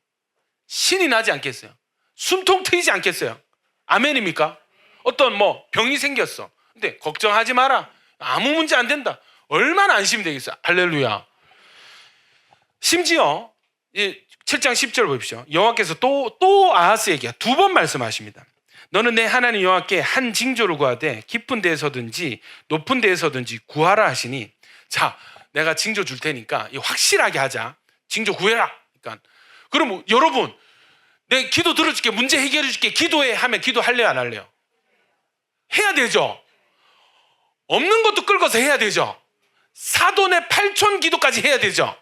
신이 나지 않겠어요? 숨통 트이지 않겠어요? 아멘입니까? 어떤 병이 생겼어. 근데 걱정하지 마라. 아무 문제 안 된다. 얼마나 안심이 되겠어요? 할렐루야. 심지어 7장 10절 보십시오. 여호와께서 또 아하스에게 두 번 말씀하십니다. 너는 내 하나님 여호와께 한 징조를 구하되 깊은 데에서든지 높은 데에서든지 구하라 하시니 자 내가 징조 줄 테니까 확실하게 하자. 징조 구해라. 그러니까 그럼 여러분 내 기도 들어줄게. 문제 해결해 줄게. 기도해 하면 기도할래요 안 할래요? 해야 되죠. 없는 것도 끌고서 해야 되죠. 사돈의 8촌 기도까지 해야 되죠.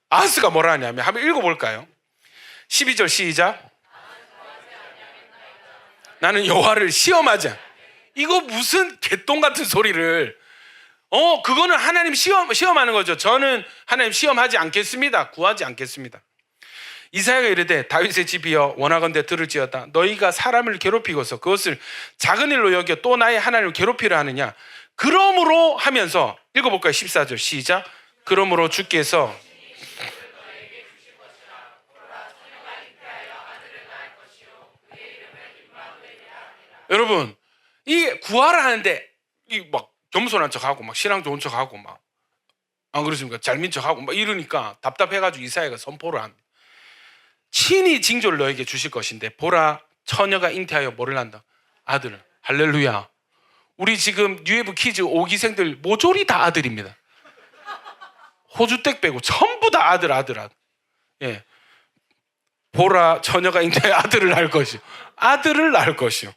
아하스가 뭐라 하냐면 한번 읽어볼까요? 12절 시작. 나는 여호와를 시험하자. 이거 무슨 개똥 같은 소리를 그거는 하나님 시험하는 거죠. 저는 하나님 시험하지 않겠습니다. 구하지 않겠습니다. 이사야가 이르되 다윗의 집이여 원하건대 들을지어다. 너희가 사람을 괴롭히고서 그것을 작은 일로 여겨 또 나의 하나님을 괴롭히려 하느냐. 그러므로 하면서 읽어볼까요? 14절 시작. 그러므로 주께서 여러분 이 구하라 하는데 이 막 겸손한 척하고 막 신앙 좋은 척하고 막 안 그러십니까? 잘 민 척하고 막 이러니까 답답해가지고 이사야가 선포를 합니다. 친히 징조를 너에게 주실 것인데 보라 처녀가 잉태하여 뭐를 한다? 아들을. 할렐루야. 우리 지금 뉴에브 키즈 5기생들 모조리 다 아들입니다. 호주댁 빼고 전부 다 아들. 예. 보라 처녀가 잉태하여 아들을 낳을 것이요. 아들을 낳을 것이요.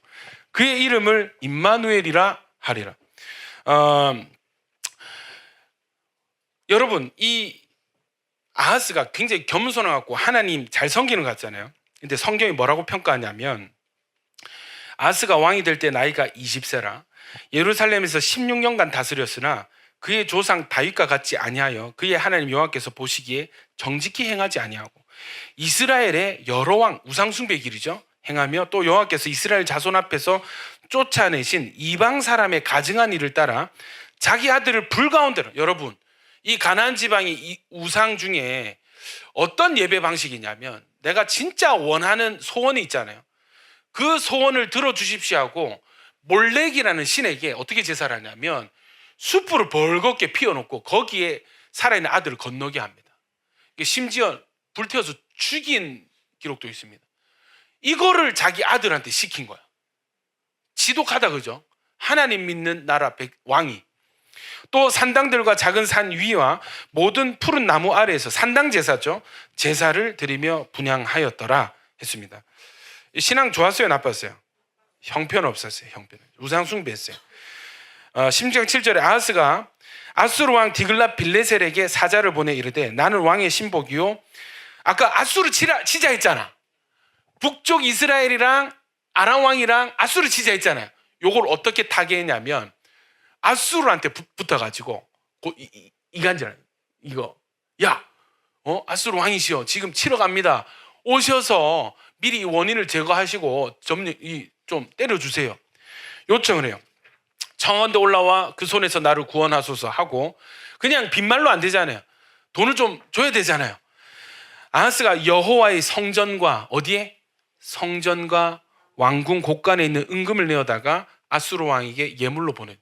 그의 이름을 임마누엘이라 하리라. 여러분 이 아하스가 굉장히 겸손해갖고 하나님 잘 섬기는 것 같잖아요. 근데 성경이 뭐라고 평가하냐면 아하스가 왕이 될 때 나이가 20세라 예루살렘에서 16년간 다스렸으나 그의 조상 다윗과 같지 아니하여 그의 하나님 여호와께서 보시기에 정직히 행하지 아니하고 이스라엘의 여러 왕 우상숭배 길이죠 행하며 또 여호와께서 이스라엘 자손 앞에서 쫓아내신 이방 사람의 가증한 일을 따라 자기 아들을 불가운데로 여러분 이 가나안 지방의 이 우상 중에 어떤 예배 방식이냐면 내가 진짜 원하는 소원이 있잖아요. 그 소원을 들어주십시오 하고 몰렉이라는 신에게 어떻게 제사를 하냐면 숯불을 벌겋게 피워놓고 거기에 살아있는 아들을 건너게 합니다. 심지어 불태워서 죽인 기록도 있습니다. 이거를 자기 아들한테 시킨 거야. 지독하다 그죠? 하나님 믿는 나라 왕이 또 산당들과 작은 산 위와 모든 푸른 나무 아래에서 산당 제사죠. 제사를 드리며 분향하였더라 했습니다. 신앙 좋았어요? 나빴어요? 형편없었어요. 우상 숭배했어요. 10장 7절에 아하스가 아수르 왕 디글랏 빌레셀에게 사자를 보내 이르되 나는 왕의 신복이요. 아까 아수르 치자 했잖아. 북쪽 이스라엘이랑 아람 왕이랑 아수르 치자 했잖아요. 요걸 어떻게 타개했냐면 아수르한테 붙어가지고 이간질 이거 야 아수르 왕이시여 지금 치러 갑니다. 오셔서 미리 이 원인을 제거하시고 좀 때려주세요. 요청을 해요. 청원대 올라와 그 손에서 나를 구원하소서 하고 그냥 빈말로 안 되잖아요. 돈을 좀 줘야 되잖아요. 아하스가 여호와의 성전과 어디에? 성전과 왕궁 곳간에 있는 은금을 내어다가 아수르 왕에게 예물로 보낸,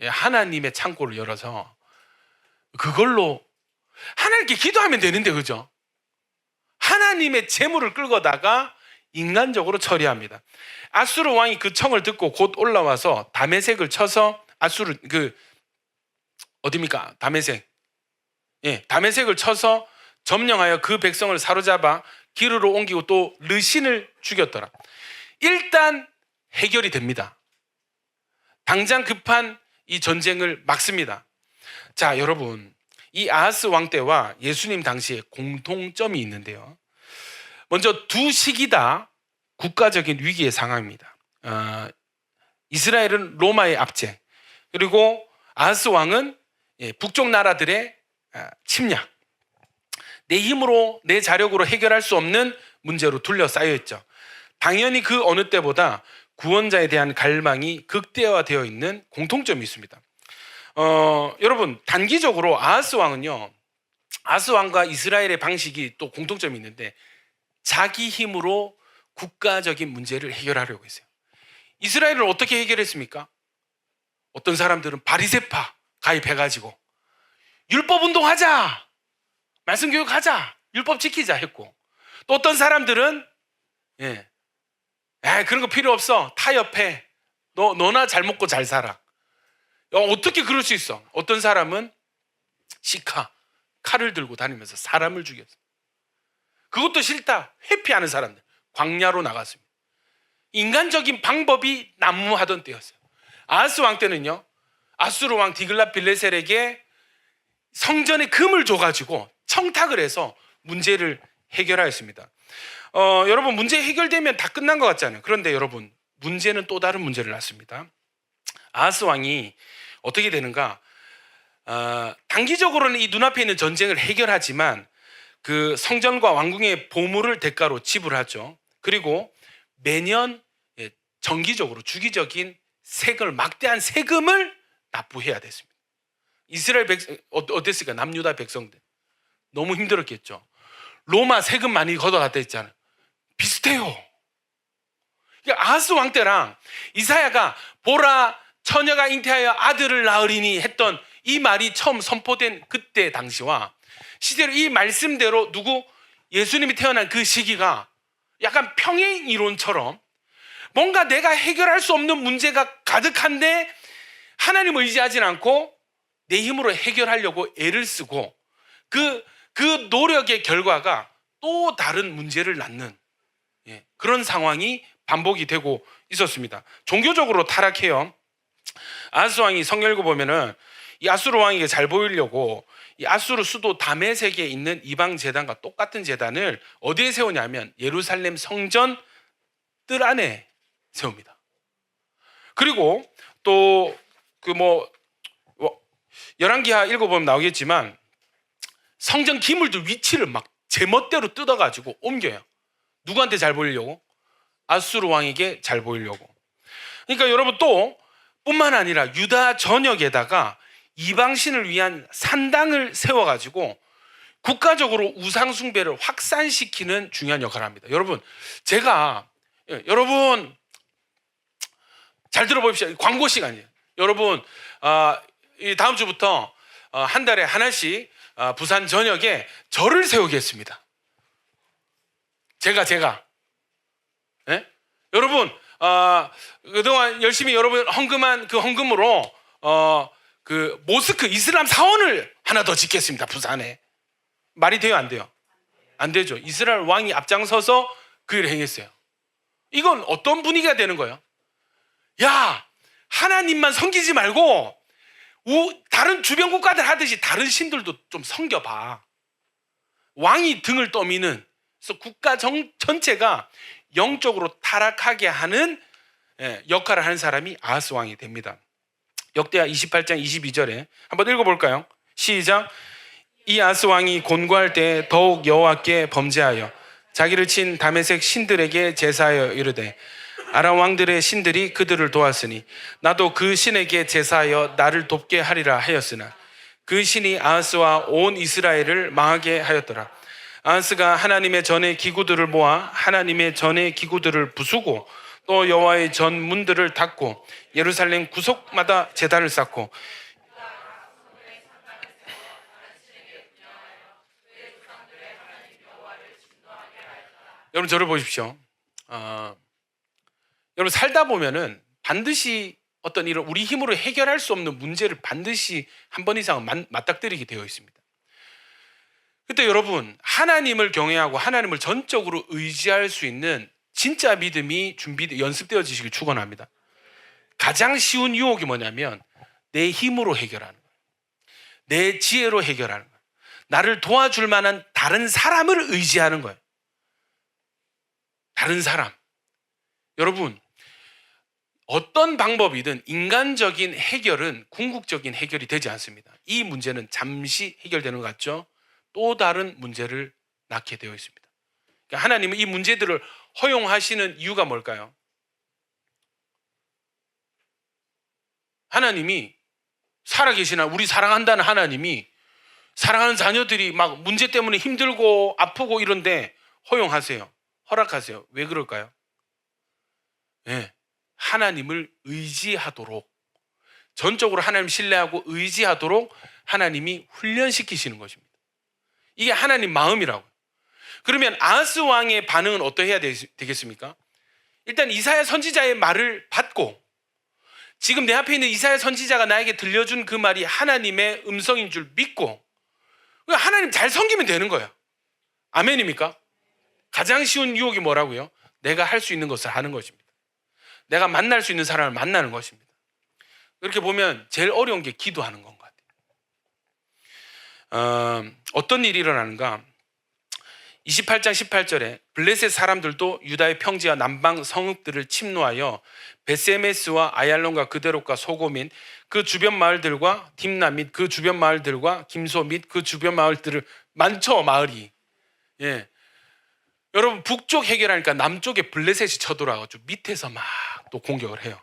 하나님의 창고를 열어서 그걸로 하나님께 기도하면 되는데, 그죠? 하나님의 재물을 끌고다가 인간적으로 처리합니다. 아수르 왕이 그 청을 듣고 곧 올라와서 다메섹을 쳐서 아수르 어디입니까? 다메섹. 다메섹을 쳐서 점령하여 그 백성을 사로잡아 기르로 옮기고 또 르신을 죽였더라. 일단 해결이 됩니다. 당장 급한 이 전쟁을 막습니다. 자, 여러분, 이 아하스 왕 때와 예수님 당시에 공통점이 있는데요. 먼저 두 시기 다 국가적인 위기의 상황입니다. 이스라엘은 로마의 압제, 그리고 아하스 왕은 북쪽 나라들의 침략, 내 힘으로 내 자력으로 해결할 수 없는 문제로 둘러싸여 있죠. 당연히 그 어느 때보다 구원자에 대한 갈망이 극대화되어 있는 공통점이 있습니다. 여러분, 단기적으로 아하스 왕은요, 아하스 왕과 이스라엘의 방식이 또 공통점이 있는데 자기 힘으로 국가적인 문제를 해결하려고 했어요. 이스라엘을 어떻게 해결했습니까? 어떤 사람들은 바리새파 가입해가지고 율법 운동하자, 말씀 교육하자, 율법 지키자 했고, 또 어떤 사람들은 그런 거 필요 없어, 타협해, 너나 잘 먹고 잘 살아. 어떻게 그럴 수 있어? 어떤 사람은 칼을 들고 다니면서 사람을 죽였어. 그것도 싫다 회피하는 사람들 광야로 나갔습니다. 인간적인 방법이 난무하던 때였어요. 아하스 왕 때는요, 아수르 왕 디글랏 빌레셀에게 성전에 금을 줘가지고 청탁을 해서 문제를 해결하였습니다. 여러분, 문제 해결되면 다 끝난 것 같잖아요. 그런데 여러분, 문제는 또 다른 문제를 낳습니다. 아하스 왕이 어떻게 되는가? 단기적으로는 이 눈앞에 있는 전쟁을 해결하지만 그 성전과 왕궁의 보물을 대가로 지불하죠. 그리고 매년 정기적으로 주기적인 막대한 세금을 납부해야 됐습니다. 이스라엘 백성 어땠을까? 남유다 백성들 너무 힘들었겠죠. 로마 세금 많이 걷어갔다 했잖아요. 비슷해요. 아하스 왕 때랑 이사야가 보라, 처녀가 잉태하여 아들을 낳으리니 했던 이 말이 처음 선포된 그때 당시와 시대로 이 말씀대로 예수님이 태어난 그 시기가 약간 평행 이론처럼 뭔가 내가 해결할 수 없는 문제가 가득한데 하나님을 의지하진 않고 내 힘으로 해결하려고 애를 쓰고 그 노력의 결과가 또 다른 문제를 낳는 그런 상황이 반복이 되고 있었습니다. 종교적으로 타락해요. 아하스 왕이 성경 읽어보면은 이 아수르 왕에게 잘 보이려고 이 아수르 수도 다메섹에 있는 이방 제단과 똑같은 제단을 어디에 세우냐면 예루살렘 성전 뜰 안에 세웁니다. 그리고 또 열왕기하 읽어보면 나오겠지만 성전 기물들 위치를 막 제멋대로 뜯어가지고 옮겨요. 누구한테 잘 보이려고? 아수르 왕에게 잘 보이려고. 그러니까 여러분, 또 뿐만 아니라 유다 전역에다가 이방신을 위한 산당을 세워가지고 국가적으로 우상 숭배를 확산시키는 중요한 역할을 합니다. 여러분 잘 들어보십시오. 광고 시간이에요. 여러분, 다음 주부터 한 달에 하나씩 부산 전역에 절을 세우겠습니다. 제가 여러분, 그동안 열심히 여러분 헌금한 그 헌금으로 그 모스크 이슬람 사원을 하나 더 짓겠습니다. 부산에. 말이 돼요, 안 돼요? 안 되죠. 이스라엘 왕이 앞장서서 그 일을 행했어요. 이건 어떤 분위기가 되는 거예요? 야, 하나님만 섬기지 말고 다른 주변 국가들 하듯이 다른 신들도 좀 섬겨봐. 왕이 등을 떠미는, 그래서 국가 전체가 영적으로 타락하게 하는 역할을 하는 사람이 아하스 왕이 됩니다. 역대하 28장 22절에 한번 읽어볼까요? 시작. 이 아하스 왕이 곤고할 때 더욱 여호와께 범죄하여 자기를 친 다메섹 신들에게 제사하여 이르되 아람 왕들의 신들이 그들을 도왔으니 나도 그 신에게 제사하여 나를 돕게 하리라 하였으나 그 신이 아하스와 온 이스라엘을 망하게 하였더라. 아하스가 하나님의 전의 기구들을 모아 하나님의 전의 기구들을 부수고 또 여호와의 전 문들을 닫고 예루살렘 구석마다 제단을 쌓고. 여러분 저를 보십시오. 여러분 살다 보면은 반드시 어떤 이런 우리 힘으로 해결할 수 없는 문제를 반드시 한 번 이상은 맞닥뜨리게 되어 있습니다. 그때 여러분 하나님을 경외하고 하나님을 전적으로 의지할 수 있는 진짜 믿음이 연습되어지시길 축원합니다. 가장 쉬운 유혹이 뭐냐면 내 힘으로 해결하는 거예요. 내 지혜로 해결하는 거예요. 나를 도와줄 만한 다른 사람을 의지하는 거예요. 다른 사람. 여러분 어떤 방법이든 인간적인 해결은 궁극적인 해결이 되지 않습니다. 이 문제는 잠시 해결되는 것 같죠? 또 다른 문제를 낳게 되어 있습니다. 그러니까 하나님은 이 문제들을 허용하시는 이유가 뭘까요? 하나님이 살아계시나 우리 사랑한다는 하나님이 사랑하는 자녀들이 막 문제 때문에 힘들고 아프고 이런데 허용하세요. 허락하세요. 왜 그럴까요? 네, 하나님을 의지하도록 전적으로 하나님 신뢰하고 의지하도록 하나님이 훈련시키시는 것입니다. 이게 하나님 마음이라고. 그러면 아하스 왕의 반응은 어떠해야 되겠습니까? 일단 이사야 선지자의 말을 받고 지금 내 앞에 있는 이사야 선지자가 나에게 들려준 그 말이 하나님의 음성인 줄 믿고 하나님 잘 섬기면 되는 거예요. 아멘입니까? 가장 쉬운 유혹이 뭐라고요? 내가 할 수 있는 것을 하는 것입니다. 내가 만날 수 있는 사람을 만나는 것입니다. 그렇게 보면 제일 어려운 게 기도하는 것 같아요. 어떤 일이 일어나는가? 28장 18절에 블레셋 사람들도 유다의 평지와 남방 성읍들을 침노하여 베세메스와 아얄론과 그데롯과 소고민 그 주변 마을들과 딥나 및 그 주변 마을들과 김소 및 그 주변 마을들을 많죠. 마을이. 예. 여러분 북쪽 해결하니까 남쪽에 블레셋이 쳐들어와가지고 밑에서 막 또 공격을 해요.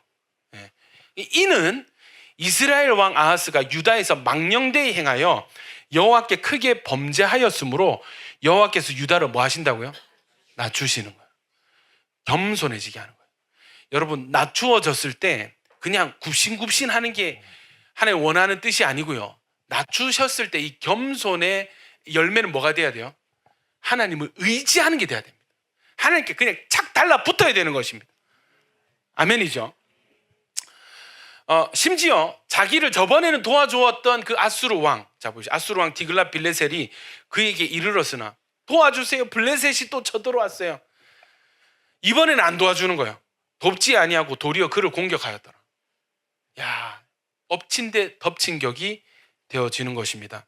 예. 이는 이스라엘 왕 아하스가 유다에서 망령되이 행하여 여호와께 크게 범죄하였으므로 여호와께서 유다를 뭐 하신다고요? 낮추시는 거예요. 겸손해지게 하는 거예요. 여러분 낮추어졌을 때 그냥 굽신굽신하는 게 하나님 원하는 뜻이 아니고요. 낮추셨을 때 이 겸손의 열매는 뭐가 돼야 돼요? 하나님을 의지하는 게 돼야 됩니다. 하나님께 그냥 착 달라붙어야 되는 것입니다. 아멘이죠. 심지어 자기를 저번에는 도와주었던 그 아수르 왕, 자 보시죠. 아수르 왕 디글랏 빌레셀이 그에게 이르렀으나 도와주세요. 블레셋이 또 쳐들어왔어요. 이번에는 안 도와주는 거예요. 돕지 아니하고 도리어 그를 공격하였더라. 야, 엎친 데 덮친 격이 되어지는 것입니다.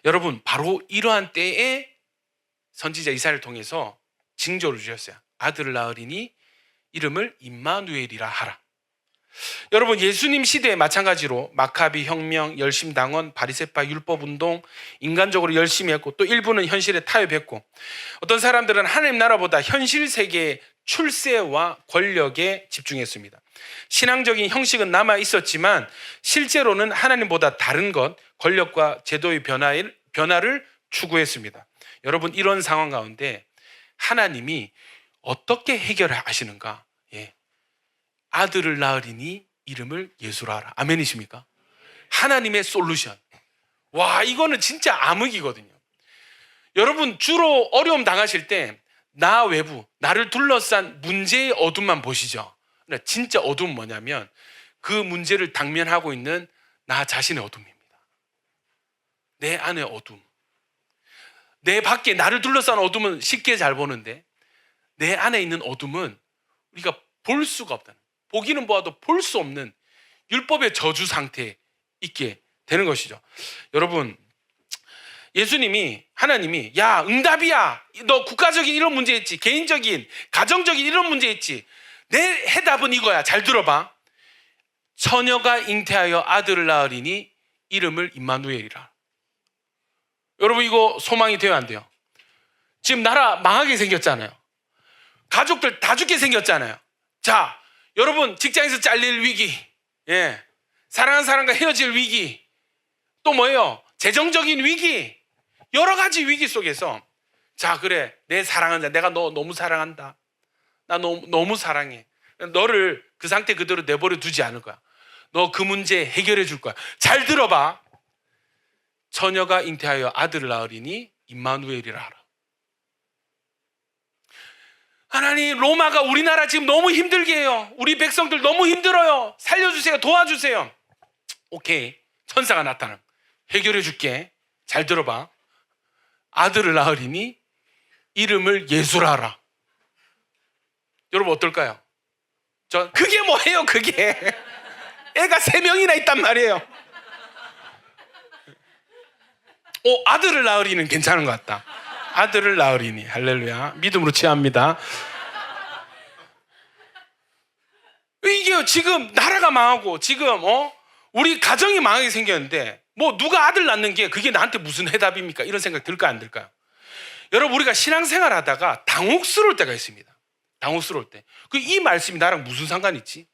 여러분 바로 이러한 때에 선지자 이사야를 통해서 징조를 주셨어요. 아들을 낳으리니 이름을 임마누엘이라 하라. 여러분 예수님 시대에 마찬가지로 마카비 혁명, 열심당원, 바리새파 율법운동 인간적으로 열심히 했고 또 일부는 현실에 타협했고 어떤 사람들은 하나님 나라보다 현실 세계의 출세와 권력에 집중했습니다. 신앙적인 형식은 남아 있었지만 실제로는 하나님보다 다른 것, 권력과 제도의 변화를 추구했습니다. 여러분 이런 상황 가운데 하나님이 어떻게 해결하시는가? 예. 아들을 낳으리니 이름을 예수라 하라. 아멘이십니까? 하나님의 솔루션. 와, 이거는 진짜 암흑이거든요. 여러분 주로 어려움 당하실 때 나 외부, 나를 둘러싼 문제의 어둠만 보시죠. 진짜 어둠은 뭐냐면 그 문제를 당면하고 있는 나 자신의 어둠입니다. 내 안의 어둠. 내 밖에 나를 둘러싼 어둠은 쉽게 잘 보는데 내 안에 있는 어둠은 우리가 볼 수가 없다는, 보기는 보아도 볼 수 없는 율법의 저주 상태에 있게 되는 것이죠. 여러분 예수님이, 하나님이 야 응답이야, 너 국가적인 이런 문제 있지, 개인적인 가정적인 이런 문제 있지, 내 해답은 이거야. 잘 들어봐. 처녀가 잉태하여 아들을 낳으리니 이름을 임마누엘이라. 여러분 이거 소망이 돼요 안 돼요? 지금 나라 망하게 생겼잖아요. 가족들 다 죽게 생겼잖아요. 자 여러분 직장에서 잘릴 위기, 예, 사랑하는 사람과 헤어질 위기, 또 뭐예요? 재정적인 위기. 여러 가지 위기 속에서 자, 그래, 내 사랑한다, 내가 너 너무 사랑한다, 나 너무 사랑해, 너를 그 상태 그대로 내버려 두지 않을 거야. 너 그 문제 해결해 줄 거야. 잘 들어봐. 처녀가 잉태하여 아들을 낳으리니 임마누엘이라 하라. 하나님, 로마가 우리나라 지금 너무 힘들게 해요. 우리 백성들 너무 힘들어요. 살려주세요. 도와주세요. 오케이, 천사가 나타나 해결해 줄게. 잘 들어봐. 아들을 낳으리니 이름을 예수라 하라. 여러분 어떨까요? 그게 뭐예요? 그게 애가 3명이나 있단 말이에요. 아들을 낳으리는 괜찮은 것 같다. 아들을 낳으리니, 할렐루야. 믿음으로 취합니다. 이게 지금 나라가 망하고 지금 우리 가정이 망하게 생겼는데 뭐 누가 아들 낳는 게 그게 나한테 무슨 해답입니까? 이런 생각 들까요, 안 들까요? 여러분, 우리가 신앙생활 하다가 당혹스러울 때가 있습니다. 당혹스러울 때. 이 말씀이 나랑 무슨 상관이 있지?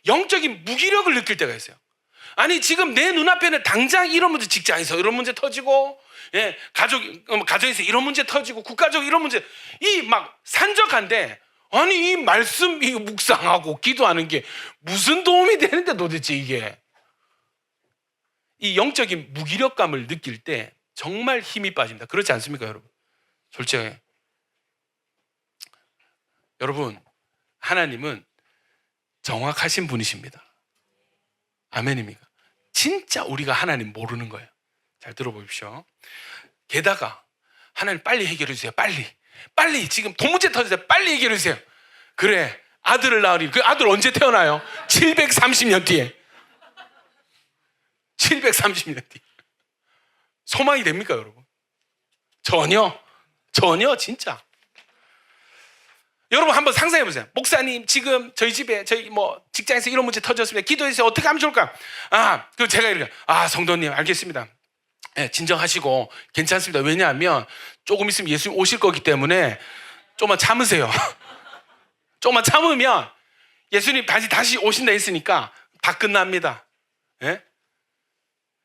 영적인 무기력을 느낄 때가 있어요. 아니, 지금 내 눈앞에는 당장 이런 문제, 직장에서 이런 문제 터지고, 예, 가정에서 이런 문제 터지고, 국가적 이런 문제, 이 막 산적한데, 아니, 이 말씀 묵상하고 기도하는 게 무슨 도움이 되는데 도대체 이게. 이 영적인 무기력감을 느낄 때 정말 힘이 빠집니다. 그렇지 않습니까, 여러분? 솔직하게. 여러분, 하나님은 정확하신 분이십니다. 아멘입니까? 진짜 우리가 하나님 모르는 거예요. 잘 들어보십시오. 게다가 하나님 빨리 해결해 주세요. 빨리 지금 돈 문제 터지세요. 빨리 해결해 주세요. 그래, 아들을 낳으리. 그 아들 언제 태어나요? 730년 뒤에. 730년 뒤에. 소망이 됩니까, 여러분? 전혀 진짜. 여러분 한번 상상해 보세요. 목사님, 지금 저희 집에 저희 직장에서 이런 문제 터졌습니다. 기도해 주세요. 어떻게 하면 좋을까? 제가 이렇게, 성도님 알겠습니다. 네, 진정하시고 괜찮습니다. 왜냐하면 조금 있으면 예수님 오실 거기 때문에 조금만 참으세요. 조금만 참으면 예수님 다시 오신다 했으니까 다 끝납니다. 네?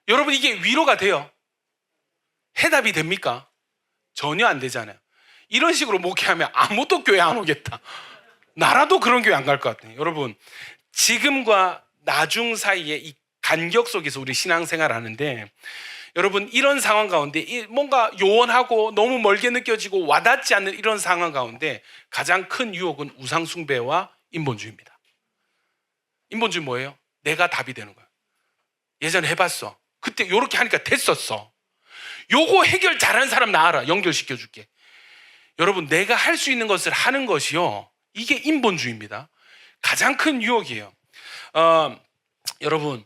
여러분, 이게 위로가 돼요? 해답이 됩니까? 전혀 안 되잖아요. 이런 식으로 목회하면 아무도 교회 안 오겠다. 나라도 그런 교회 안 갈 것 같아요. 여러분, 지금과 나중 사이에 이 간격 속에서 우리 신앙생활 하는데, 여러분, 이런 상황 가운데 뭔가 요원하고 너무 멀게 느껴지고 와닿지 않는 이런 상황 가운데 가장 큰 유혹은 우상숭배와 인본주의입니다. 인본주의 뭐예요? 내가 답이 되는 거예요. 예전에 해봤어. 그때 요렇게 하니까 됐었어. 요거 해결 잘하는 사람 나와라. 연결시켜줄게. 여러분, 내가 할 수 있는 것을 하는 것이요, 이게 인본주의입니다. 가장 큰 유혹이에요. 여러분,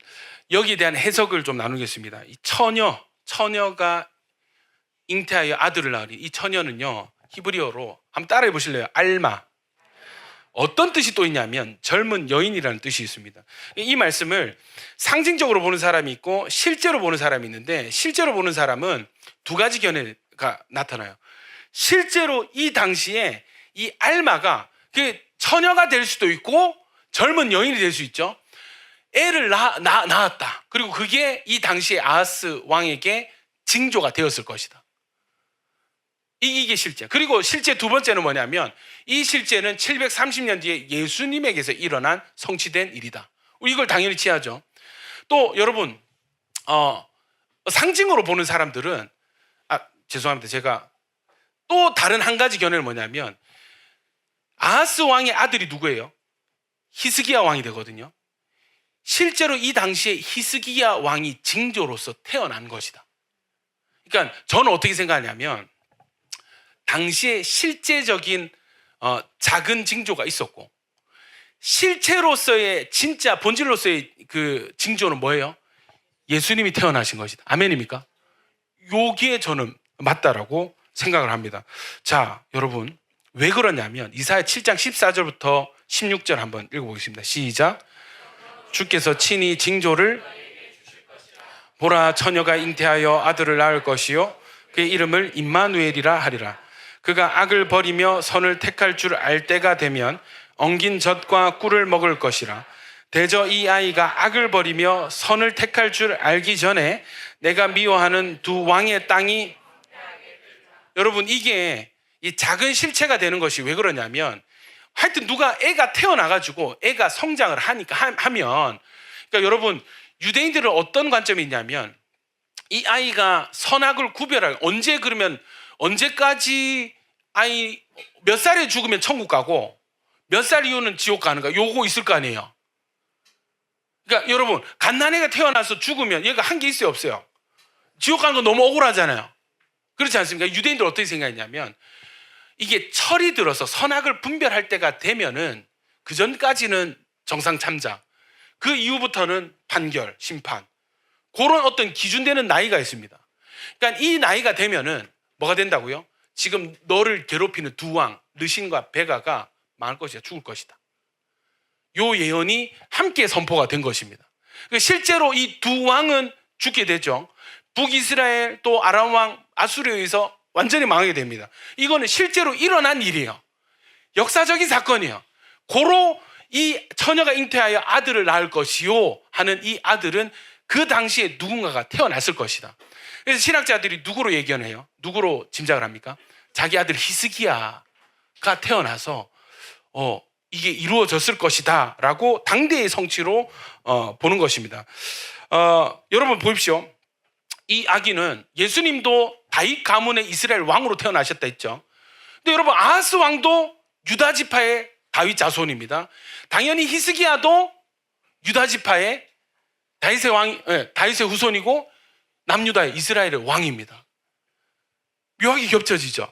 여기에 대한 해석을 좀 나누겠습니다. 이 처녀가 잉태하여 아들을 낳으리. 이 처녀는요, 히브리어로 한번 따라해 보실래요? 알마. 어떤 뜻이 또 있냐면 젊은 여인이라는 뜻이 있습니다. 이 말씀을 상징적으로 보는 사람이 있고 실제로 보는 사람이 있는데, 실제로 보는 사람은 두 가지 견해가 나타나요. 실제로 이 당시에 이 알마가 처녀가 될 수도 있고 젊은 여인이 될 수 있죠. 애를 낳았다. 그리고 그게 이 당시에 아하스 왕에게 징조가 되었을 것이다. 이게 실제. 그리고 실제 두 번째는 뭐냐면, 이 실제는 730년 뒤에 예수님에게서 일어난 성취된 일이다. 이걸 당연히 취하죠. 또 여러분, 상징으로 보는 사람들은, 죄송합니다. 제가 또 다른 한 가지 견해는 뭐냐면, 아하스 왕의 아들이 누구예요? 히스기야 왕이 되거든요. 실제로 이 당시에 히스기야 왕이 징조로서 태어난 것이다. 그러니까 저는 어떻게 생각하냐면, 당시에 실제적인 작은 징조가 있었고, 실체로서의 진짜 본질로서의 그 징조는 뭐예요? 예수님이 태어나신 것이다. 아멘입니까? 요기에 저는 맞다라고 생각을 합니다. 자, 여러분, 왜 그러냐면 이사야 7장 14절부터 16절 한번 읽어보겠습니다. 시작. 주께서 친히 징조를 보라, 처녀가 잉태하여 아들을 낳을 것이요 그의 이름을 임마누엘이라 하리라. 그가 악을 버리며 선을 택할 줄 알 때가 되면 엉긴 젖과 꿀을 먹을 것이라. 대저 이 아이가 악을 버리며 선을 택할 줄 알기 전에 내가 미워하는 두 왕의 땅이 여러분, 이게 이 작은 실체가 되는 것이 왜 그러냐면, 하여튼 누가 애가 태어나가지고 애가 성장을 하면, 그러니까 여러분, 유대인들은 어떤 관점이 있냐면, 이 아이가 선악을 구별할, 언제까지 아이 몇 살에 죽으면 천국 가고 몇 살 이후는 지옥 가는가, 요거 있을 거 아니에요. 그러니까 여러분, 갓난애가 태어나서 죽으면 얘가 한 게 있어요, 없어요? 지옥 가는 거 너무 억울하잖아요. 그렇지 않습니까? 유대인들 어떻게 생각했냐면, 이게 철이 들어서 선악을 분별할 때가 되면은, 그 전까지는 정상 참작, 그 이후부터는 판결, 심판, 그런 어떤 기준되는 나이가 있습니다. 그러니까 이 나이가 되면은 뭐가 된다고요? 지금 너를 괴롭히는 두 왕, 르신과 베가가 망할 것이다, 죽을 것이다. 요 예언이 함께 선포가 된 것입니다. 실제로 이 두 왕은 죽게 되죠. 북이스라엘 또 아람 왕 아수르에 의해서 완전히 망하게 됩니다. 이거는 실제로 일어난 일이에요. 역사적인 사건이에요. 고로 이 처녀가 잉태하여 아들을 낳을 것이요 하는 이 아들은 그 당시에 누군가가 태어났을 것이다. 그래서 신학자들이 누구로 예견해요? 누구로 짐작을 합니까? 자기 아들 히스기야가 태어나서 이게 이루어졌을 것이다 라고 당대의 성취로 보는 것입니다. 여러분 보십시오. 이 아기는, 예수님도 다윗 가문의 이스라엘 왕으로 태어나셨다 했죠. 근데 여러분, 아하스 왕도 유다 지파의 다윗 자손입니다. 당연히 히스기야도 유다 지파의 다윗의 후손이고 남유다의 이스라엘의 왕입니다. 묘하게 겹쳐지죠.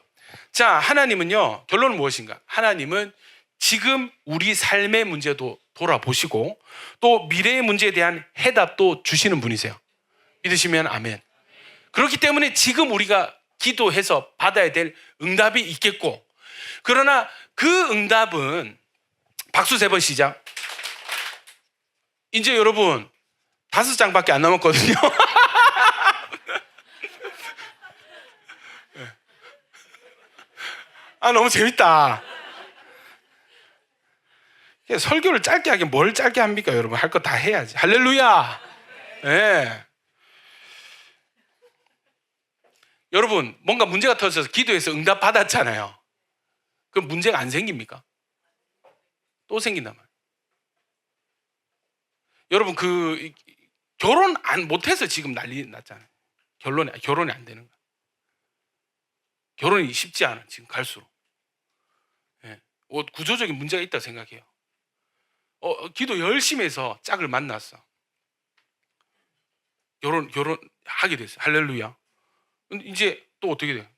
자, 하나님은요, 결론은 무엇인가? 하나님은 지금 우리 삶의 문제도 돌아보시고 또 미래의 문제에 대한 해답도 주시는 분이세요. 믿으시면 아멘. 그렇기 때문에 지금 우리가 기도해서 받아야 될 응답이 있겠고, 그러나 그 응답은, 박수 3번 시작. 이제 여러분 5장밖에 안 남았거든요. 너무 재밌다. 설교를 짧게 하긴 뭘 짧게 합니까, 여러분? 할 거 다 해야지. 할렐루야. 네. 여러분, 뭔가 문제가 터져서 기도해서 응답 받았잖아요. 그럼 문제가 안 생깁니까? 또 생긴단 말이에요. 여러분, 결혼 못해서 지금 난리 났잖아요. 결혼이 안 되는 거야. 결혼이 쉽지 않아, 지금 갈수록. 네. 구조적인 문제가 있다고 생각해요. 기도 열심히 해서 짝을 만났어. 결혼하게 됐어. 할렐루야. 이제 또 어떻게 돼?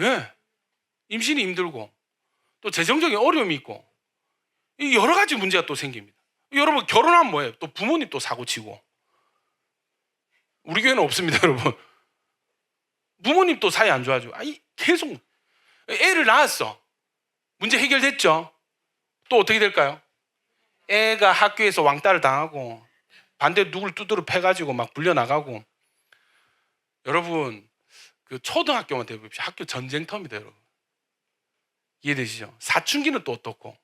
예. 임신이 힘들고 또 재정적인 어려움이 있고 여러 가지 문제가 또 생깁니다. 여러분, 결혼하면 뭐예요? 또 부모님 또 사고치고. 우리 교회는 없습니다, 여러분. 부모님 또 사이 안 좋아지고. 계속 애를 낳았어. 문제 해결됐죠? 또 어떻게 될까요? 애가 학교에서 왕따를 당하고 반대로 누굴 두드려 패가지고 막 불려나가고. 여러분, 그 초등학교만 대보십시오. 학교 전쟁터입니다, 여러분. 이해되시죠? 사춘기는 또 어떻고,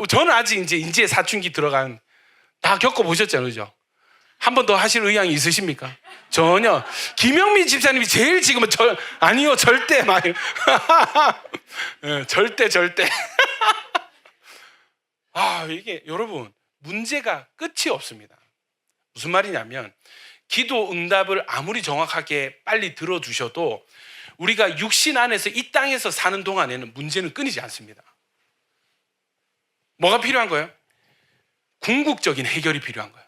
저는 아직 이제 사춘기 들어간, 다 겪어보셨잖아요, 그죠? 한 번 더 하실 의향이 있으십니까? 전혀. 김영민 집사님이 제일 지금은 아니요, 절대 막 절대. 이게 여러분, 문제가 끝이 없습니다. 무슨 말이냐면, 기도 응답을 아무리 정확하게 빨리 들어주셔도 우리가 육신 안에서 이 땅에서 사는 동안에는 문제는 끊이지 않습니다. 뭐가 필요한 거예요? 궁극적인 해결이 필요한 거예요.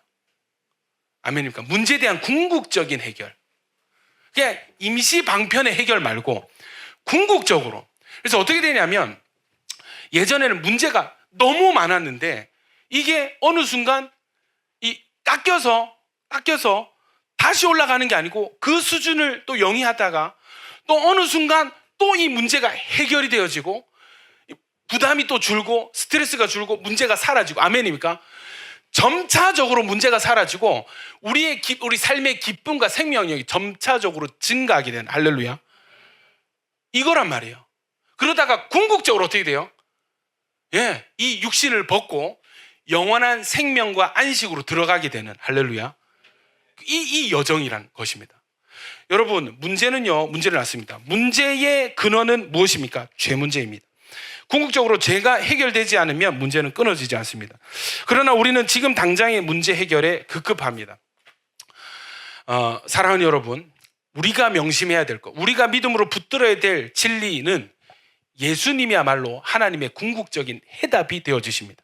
아멘입니까? 문제에 대한 궁극적인 해결. 그냥 임시 방편의 해결 말고 궁극적으로. 그래서 어떻게 되냐면, 예전에는 문제가 너무 많았는데 이게 어느 순간 깎여서 다시 올라가는 게 아니고 그 수준을 또 영위하다가 또 어느 순간 또 이 문제가 해결이 되어지고 부담이 또 줄고 스트레스가 줄고 문제가 사라지고. 아멘입니까? 점차적으로 문제가 사라지고 우리 삶의 기쁨과 생명력이 점차적으로 증가하게 되는, 할렐루야, 이거란 말이에요. 그러다가 궁극적으로 어떻게 돼요? 이 육신을 벗고 영원한 생명과 안식으로 들어가게 되는, 할렐루야. 이 여정이라는 것입니다. 여러분, 문제를 낳습니다. 문제의 근원은 무엇입니까? 죄 문제입니다. 궁극적으로 죄가 해결되지 않으면 문제는 끊어지지 않습니다. 그러나 우리는 지금 당장의 문제 해결에 급급합니다. 사랑하는 여러분, 우리가 명심해야 될 것, 우리가 믿음으로 붙들어야 될 진리는 예수님이야말로 하나님의 궁극적인 해답이 되어주십니다.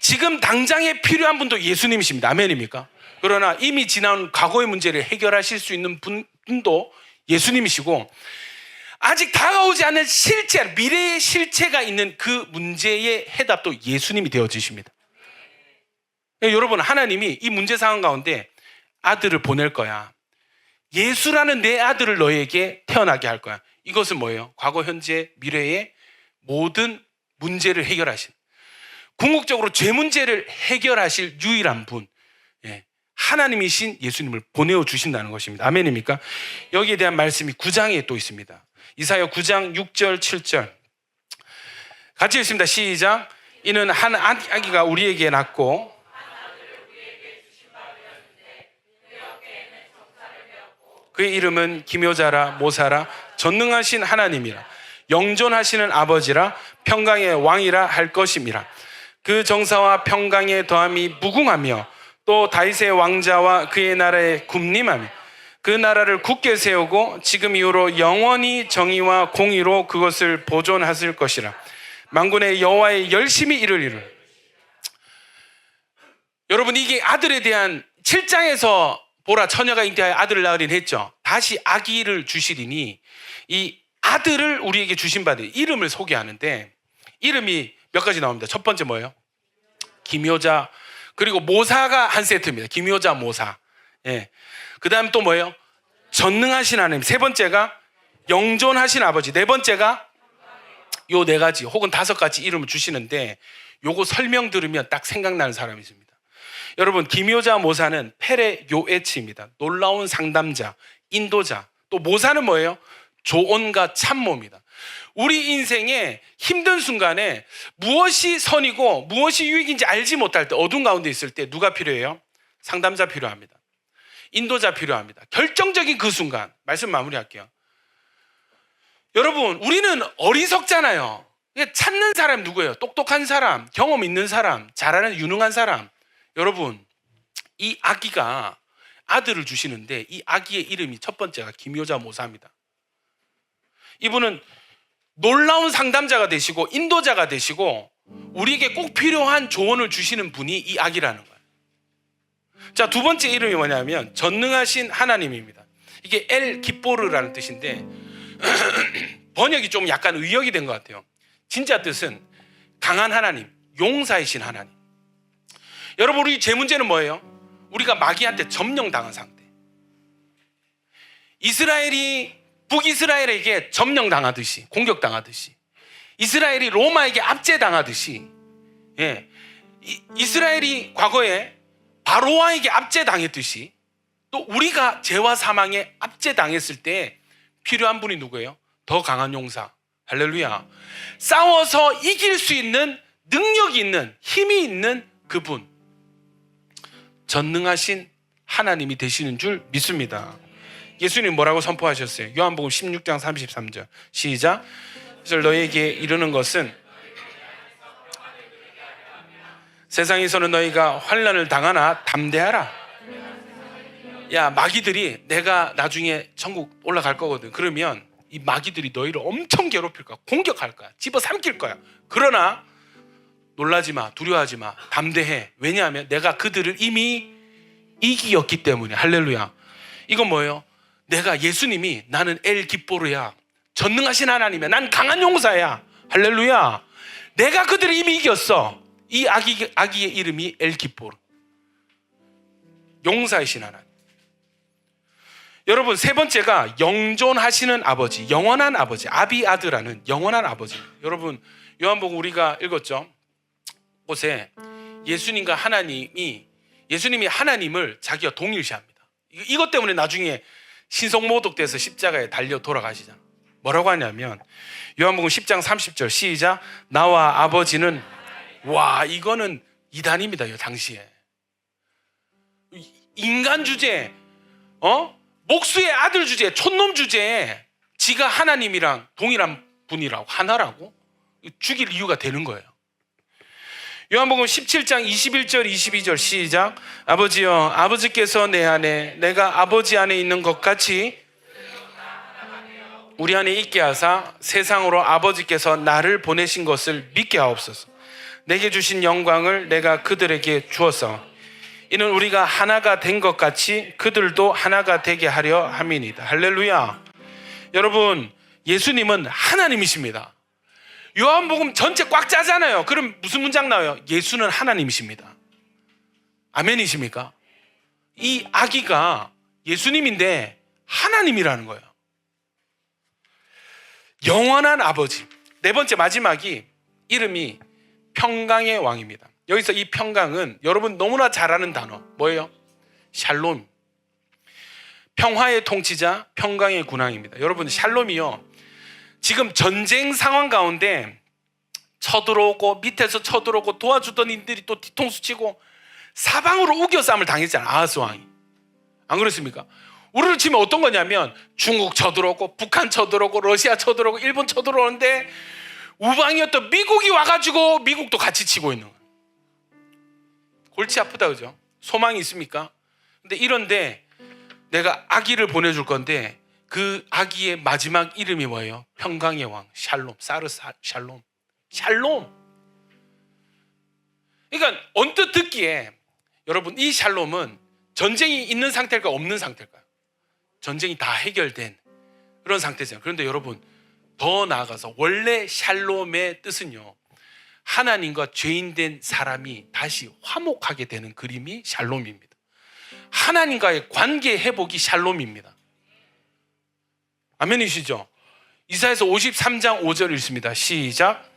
지금 당장에 필요한 분도 예수님이십니다. 아멘입니까? 그러나 이미 지난 과거의 문제를 해결하실 수 있는 분도 예수님이시고, 아직 다가오지 않은 실체, 미래의 실체가 있는 그 문제의 해답도 예수님이 되어주십니다. 여러분, 하나님이 이 문제 상황 가운데 아들을 보낼 거야. 예수라는 내 아들을 너에게 태어나게 할 거야. 이것은 뭐예요? 과거, 현재, 미래의 모든 문제를 해결하신, 궁극적으로 죄 문제를 해결하실 유일한 분, 하나님이신 예수님을 보내어 주신다는 것입니다. 아멘입니까? 여기에 대한 말씀이 9장에 또 있습니다. 이사야 9장 6절 7절 같이 읽습니다. 시작. 이는 한 아기가 우리에게 낳고 그의 이름은 기묘자라 모사라 전능하신 하나님이라 영존하시는 아버지라 평강의 왕이라 할 것임이라. 그 정사와 평강의 더함이 무궁하며 또 다윗의 왕자와 그의 나라에 군림하며 그 나라를 굳게 세우고 지금 이후로 영원히 정의와 공의로 그것을 보존하실 것이라. 만군의 여호와의 열심히 이르리를. 여러분, 이게 아들에 대한 7장에서 보라 처녀가 잉태하여 아들을 낳으리니 했죠. 다시 아기를 주시리니 이 아들을 우리에게 주신 바들 이름을 소개하는데 이름이 몇 가지 나옵니다. 첫 번째 뭐예요? 기묘자, 그리고 모사가 한 세트입니다. 기묘자, 모사. 그 다음 또 뭐예요? 전능하신 하나님. 세 번째가 영존하신 아버지. 네 번째가 요 네 가지 혹은 5가지 이름을 주시는데 요거 설명 들으면 딱 생각나는 사람이 있습니다. 여러분, 기묘자 모사는 펠의 요에츠입니다. 놀라운 상담자, 인도자. 또 모사는 뭐예요? 조언과 참모입니다. 우리 인생의 힘든 순간에 무엇이 선이고 무엇이 유익인지 알지 못할 때, 어두운 가운데 있을 때 누가 필요해요? 상담자 필요합니다. 인도자 필요합니다. 결정적인 그 순간, 말씀 마무리할게요. 여러분, 우리는 어리석잖아요. 찾는 사람 누구예요? 똑똑한 사람, 경험 있는 사람, 잘하는 유능한 사람. 여러분, 이 아기가 아들을 주시는데 이 아기의 이름이 첫 번째가 기묘자 모사입니다. 이분은 놀라운 상담자가 되시고 인도자가 되시고 우리에게 꼭 필요한 조언을 주시는 분이 이 아기라는 거예요. 자, 두 번째 이름이 뭐냐면 전능하신 하나님입니다. 이게 엘 기포르라는 뜻인데 번역이 좀 약간 의역이 된 것 같아요. 진짜 뜻은 강한 하나님, 용사이신 하나님. 여러분, 우리 제 문제는 뭐예요? 우리가 마귀한테 점령당한 상태. 이스라엘이 북이스라엘에게 점령당하듯이, 공격당하듯이, 이스라엘이 로마에게 압제당하듯이, 이스라엘이 과거에 바로와에게 압제당했듯이 또 우리가 죄와 사망에 압제당했을 때 필요한 분이 누구예요? 더 강한 용사. 할렐루야. 싸워서 이길 수 있는 능력이 있는, 힘이 있는 그분, 전능하신 하나님이 되시는 줄 믿습니다. 예수님 뭐라고 선포하셨어요? 요한복음 16장 33절 시작. 그래서 너에게 이르는 것은 세상에서는 너희가 환난을 당하나 담대하라. 야, 마귀들이 내가 나중에 천국 올라갈 거거든. 그러면 이 마귀들이 너희를 엄청 괴롭힐 거야. 공격할 거야. 집어삼킬 거야. 그러나 놀라지 마. 두려워하지 마. 담대해. 왜냐하면 내가 그들을 이미 이기었기 때문에. 할렐루야. 이건 뭐예요? 내가 예수님이 나는 엘 기포르야. 전능하신 하나님이야. 난 강한 용사야. 할렐루야. 내가 그들을 이미 이겼어. 이 아기의 이름이 엘 기포르. 용사이신 하나님. 여러분, 세 번째가 영존하시는 아버지, 영원한 아버지, 아비아드라는 영원한 아버지입니다. 여러분, 요한복음 우리가 읽었죠? 곳에 예수님과 예수님이 하나님을 자기와 동일시합니다. 이것 때문에 나중에 신성모독돼서 십자가에 달려 돌아가시잖아. 뭐라고 하냐면 요한복음 10장 30절 시작. 나와 아버지는, 와, 이거는 이단입니다. 당시에 인간 주제에 목수의 아들 주제에 촌놈 주제에 지가 하나님이랑 동일한 분이라고 하나라고 죽일 이유가 되는 거예요. 요한복음 17장 21절 22절 시작. 아버지여 아버지께서 내 안에 내가 아버지 안에 있는 것 같이 우리 안에 있게 하사 세상으로 아버지께서 나를 보내신 것을 믿게 하옵소서. 내게 주신 영광을 내가 그들에게 주었사오니 이는 우리가 하나가 된 것 같이 그들도 하나가 되게 하려 함이니이다. 할렐루야. 여러분, 예수님은 하나님이십니다. 요한복음 전체 꽉 짜잖아요. 그럼 무슨 문장 나와요? 예수는 하나님이십니다. 아멘이십니까? 이 아기가 예수님인데 하나님이라는 거예요. 영원한 아버지. 네 번째 마지막이 이름이 평강의 왕입니다. 여기서 이 평강은 여러분 너무나 잘 아는 단어 뭐예요? 샬롬. 평화의 통치자, 평강의 군왕입니다. 여러분, 샬롬이요, 지금 전쟁 상황 가운데 쳐들어오고 밑에서 쳐들어오고 도와주던 인들이 또 뒤통수 치고 사방으로 우겨싸움을 당했잖아요. 아하스 왕이. 안 그렇습니까? 우리로 치면 어떤 거냐면 중국 쳐들어오고 북한 쳐들어오고 러시아 쳐들어오고 일본 쳐들어오는데 우방이었던 미국이 와가지고 미국도 같이 치고 있는 거예요. 골치 아프다, 그죠? 소망이 있습니까? 근데 이런데 내가 아기를 보내줄 건데 그 아기의 마지막 이름이 뭐예요? 평강의 왕, 샬롬, 샬롬. 샬롬. 그러니까 언뜻 듣기에 여러분, 이 샬롬은 전쟁이 있는 상태일까요? 없는 상태일까요? 전쟁이 다 해결된 그런 상태잖아요. 그런데 여러분, 더 나아가서 원래 샬롬의 뜻은요, 하나님과 죄인된 사람이 다시 화목하게 되는 그림이 샬롬입니다. 하나님과의 관계 회복이 샬롬입니다. 아멘이시죠? 이사야서 53장 5절 읽습니다. 시작.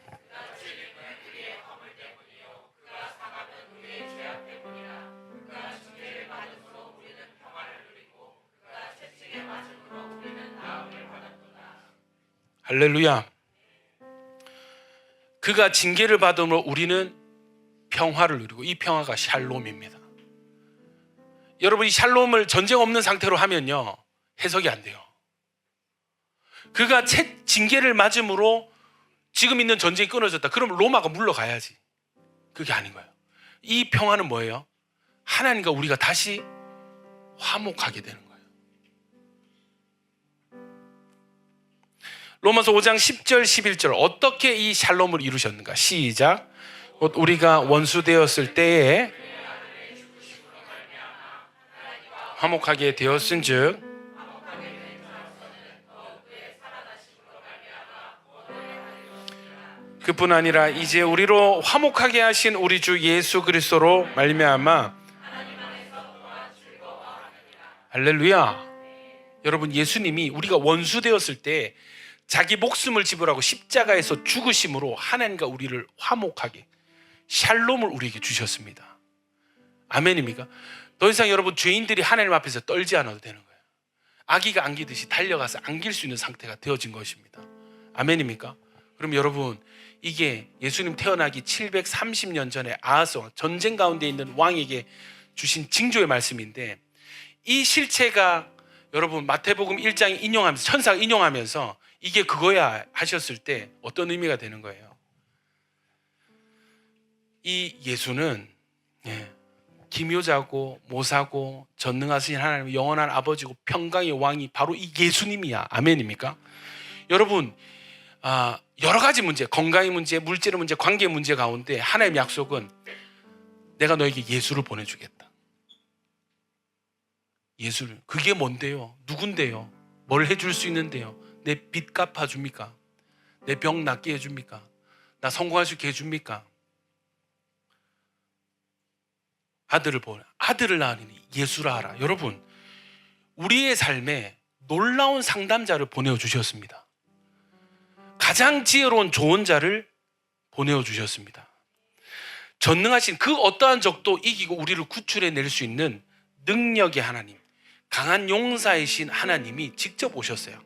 할렐루야. 그가 징계를 받음으로 우리는 평화를 누리고, 이 평화가 샬롬입니다. 여러분, 이 샬롬을 전쟁 없는 상태로 하면요, 해석이 안 돼요. 그가 징계를 맞음으로 지금 있는 전쟁이 끊어졌다. 그럼 로마가 물러가야지. 그게 아닌 거예요. 이 평화는 뭐예요? 하나님과 우리가 다시 화목하게 되는 거예요. 로마서 5장 10절 11절 어떻게 이 샬롬을 이루셨는가? 시작. 우리가 원수 되었을 때에 화목하게 되었은즉 그뿐 아니라 이제 우리로 화목하게 하신 우리 주 예수 그리스도로 말미암아 할렐루야. 여러분, 예수님이 우리가 원수 되었을 때 자기 목숨을 지불하고 십자가에서 죽으심으로 하나님과 우리를 화목하게, 샬롬을 우리에게 주셨습니다. 아멘입니까? 더 이상 여러분, 죄인들이 하나님 앞에서 떨지 않아도 되는 거예요. 아기가 안기듯이 달려가서 안길 수 있는 상태가 되어진 것입니다. 아멘입니까? 그럼 여러분, 이게 예수님 태어나기 730년 전에 아하스 왕, 전쟁 가운데 있는 왕에게 주신 징조의 말씀인데, 이 실체가 여러분 마태복음 1장 인용하면서, 천사가 인용하면서 이게 그거야 하셨을 때 어떤 의미가 되는 거예요? 이 예수는 기묘자고 모사고 전능하신 하나님, 영원한 아버지고 평강의 왕이 바로 이 예수님이야. 아멘입니까? 여러분, 여러 가지 문제, 건강의 문제, 물질의 문제, 관계의 문제 가운데 하나님의 약속은 내가 너에게 예수를 보내주겠다. 예수를. 그게 뭔데요? 누군데요? 뭘 해줄 수 있는데요? 내 빚 갚아줍니까? 내 병 낫게 해줍니까? 나 성공할 수 있게 해줍니까? 아들을 낳으니 예수라 하라. 여러분, 우리의 삶에 놀라운 상담자를 보내주셨습니다. 가장 지혜로운 조언자를 보내주셨습니다. 전능하신 그 어떠한 적도 이기고 우리를 구출해낼 수 있는 능력의 하나님, 강한 용사이신 하나님이 직접 오셨어요.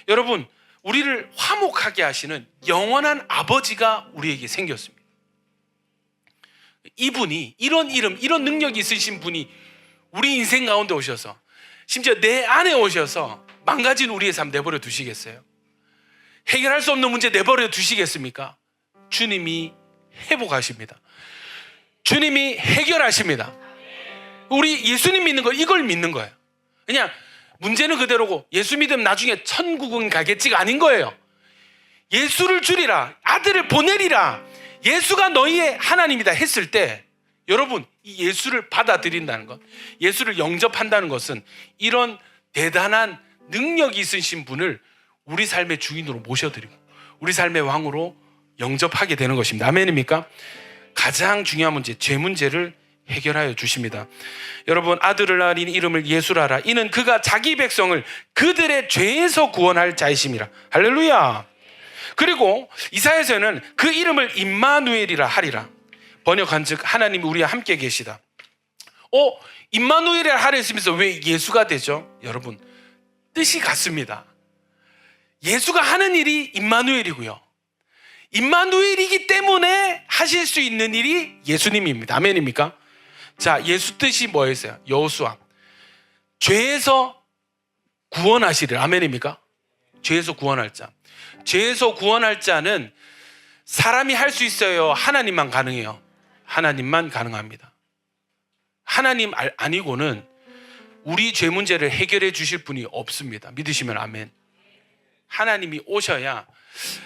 여러분, 우리를 화목하게 하시는 영원한 아버지가 우리에게 생겼습니다. 이분이, 이런 이름, 이런 능력이 있으신 분이 우리 인생 가운데 오셔서 심지어 내 안에 오셔서 망가진 우리의 삶 내버려 두시겠어요? 해결할 수 없는 문제 내버려 두시겠습니까? 주님이 회복하십니다. 주님이 해결하십니다. 우리 예수님 믿는 거 이걸 믿는 거예요. 그냥 문제는 그대로고 예수 믿으면 나중에 천국은 가겠지가 아닌 거예요. 예수를 주리라, 아들을 보내리라, 예수가 너희의 하나님이다 했을 때 여러분, 이 예수를 받아들인다는 것, 예수를 영접한다는 것은 이런 대단한 능력이 있으신 분을 우리 삶의 주인으로 모셔드리고 우리 삶의 왕으로 영접하게 되는 것입니다. 아멘입니까? 가장 중요한 문제, 죄 문제를 해결하여 주십니다. 여러분, 아들을 낳으니 이름을 예수라라. 이는 그가 자기 백성을 그들의 죄에서 구원할 자이심이라. 할렐루야. 그리고 이사야서는 그 이름을 임마누엘이라 하리라. 번역한즉 하나님이 우리와 함께 계시다. 임마누엘이라 하려 했으면서 왜 예수가 되죠? 여러분, 뜻이 같습니다. 예수가 하는 일이 임마누엘이고요, 임마누엘이기 때문에 하실 수 있는 일이 예수님입니다. 아멘입니까? 자, 예수 뜻이 뭐였어요? 여호수아, 죄에서 구원하시리라. 아멘입니까? 죄에서 구원할 자. 죄에서 구원할 자는 사람이 할 수 있어요? 하나님만 가능해요? 하나님만 가능합니다. 하나님 아니고는 우리 죄 문제를 해결해 주실 분이 없습니다. 믿으시면 아멘. 하나님이 오셔야,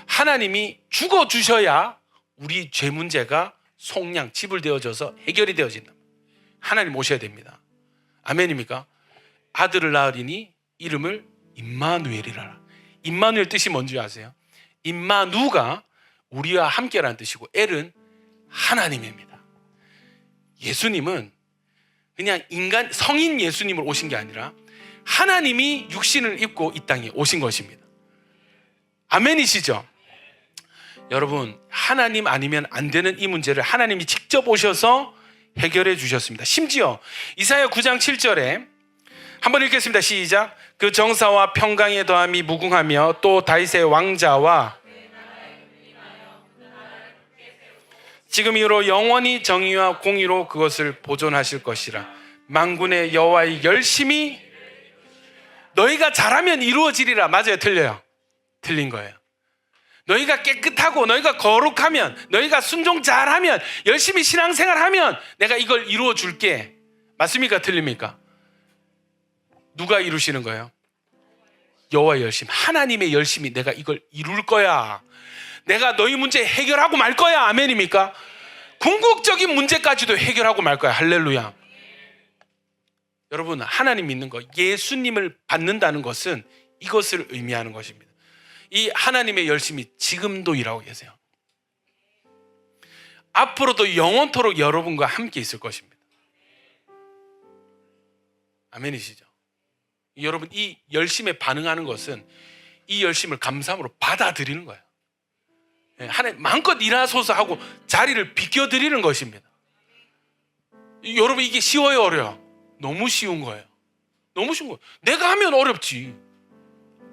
하나님이 죽어주셔야 우리 죄 문제가 속량, 지불되어져서 해결이 되어진다. 하나님 오셔야 됩니다. 아멘입니까? 아들을 낳으리니 이름을 임마누엘이라. 임마누엘 뜻이 뭔지 아세요? 임마누가 우리와 함께라는 뜻이고 엘은 하나님입니다. 예수님은 그냥 인간, 성인 예수님을 오신 게 아니라 하나님이 육신을 입고 이 땅에 오신 것입니다. 아멘이시죠? 여러분, 하나님 아니면 안 되는 이 문제를 하나님이 직접 오셔서 해결해 주셨습니다. 심지어 이사야 9장 7절에 한번 읽겠습니다. 시작. 그 정사와 평강의 더함이 무궁하며 또 다윗의 왕자와 지금 이후로 영원히 정의와 공의로 그것을 보존하실 것이라. 만군의 여호와의 열심히 너희가 잘하면 이루어지리라. 맞아요? 틀려요? 틀린 거예요. 너희가 깨끗하고 너희가 거룩하면, 너희가 순종 잘하면, 열심히 신앙생활하면 내가 이걸 이루어 줄게. 맞습니까? 틀립니까? 누가 이루시는 거예요? 여호와의 열심, 하나님의 열심이 내가 이걸 이룰 거야. 내가 너희 문제 해결하고 말 거야. 아멘입니까? 궁극적인 문제까지도 해결하고 말 거야. 할렐루야. 여러분, 하나님 믿는 거, 예수님을 받는다는 것은 이것을 의미하는 것입니다. 이 하나님의 열심이 지금도 일하고 계세요. 앞으로도 영원토록 여러분과 함께 있을 것입니다. 아멘이시죠? 여러분, 이 열심에 반응하는 것은 이 열심을 감사함으로 받아들이는 거예요. 하나님 마음껏 일하소서 하고 자리를 비켜드리는 것입니다. 여러분, 이게 쉬워요? 어려워요? 너무 쉬운 거예요. 너무 쉬운 거예요. 내가 하면 어렵지.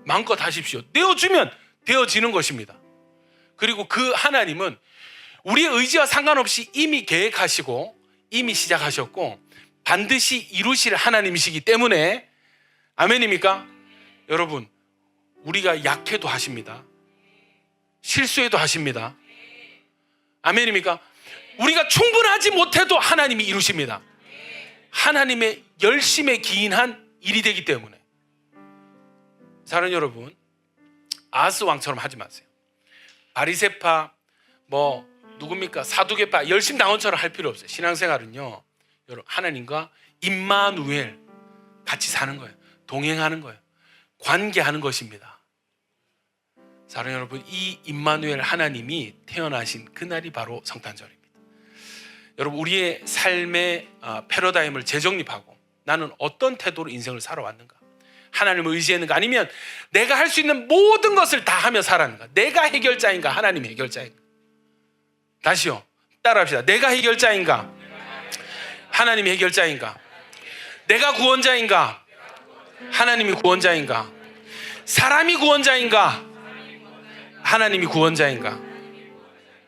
마음껏 하십시오. 되어주면 되어지는 것입니다. 그리고 그 하나님은 우리의 의지와 상관없이 이미 계획하시고 이미 시작하셨고 반드시 이루실 하나님이시기 때문에, 아멘입니까? 여러분, 우리가 약해도 하십니다. 실수해도 하십니다. 아멘입니까? 우리가 충분하지 못해도 하나님이 이루십니다. 하나님의 열심에 기인한 일이 되기 때문에. 사랑하는 여러분, 아하스 왕처럼 하지 마세요. 바리새파, 누굽니까? 사두개파, 열심당원처럼 할 필요 없어요. 신앙생활은요, 여러분, 하나님과 임마누엘 같이 사는 거예요. 동행하는 거예요. 관계하는 것입니다. 사랑하는 여러분, 이 임마누엘 하나님이 태어나신 그날이 바로 성탄절입니다. 여러분, 우리의 삶의 패러다임을 재정립하고 나는 어떤 태도로 인생을 살아왔는가, 하나님을 의지했는가, 아니면 내가 할 수 있는 모든 것을 다 하며 살았는가, 내가 해결자인가, 하나님이 해결자인가. 다시요, 따라합시다. 내가 해결자인가, 하나님이 해결자인가, 내가 구원자인가, 하나님이 구원자인가, 사람이 구원자인가, 하나님이 구원자인가.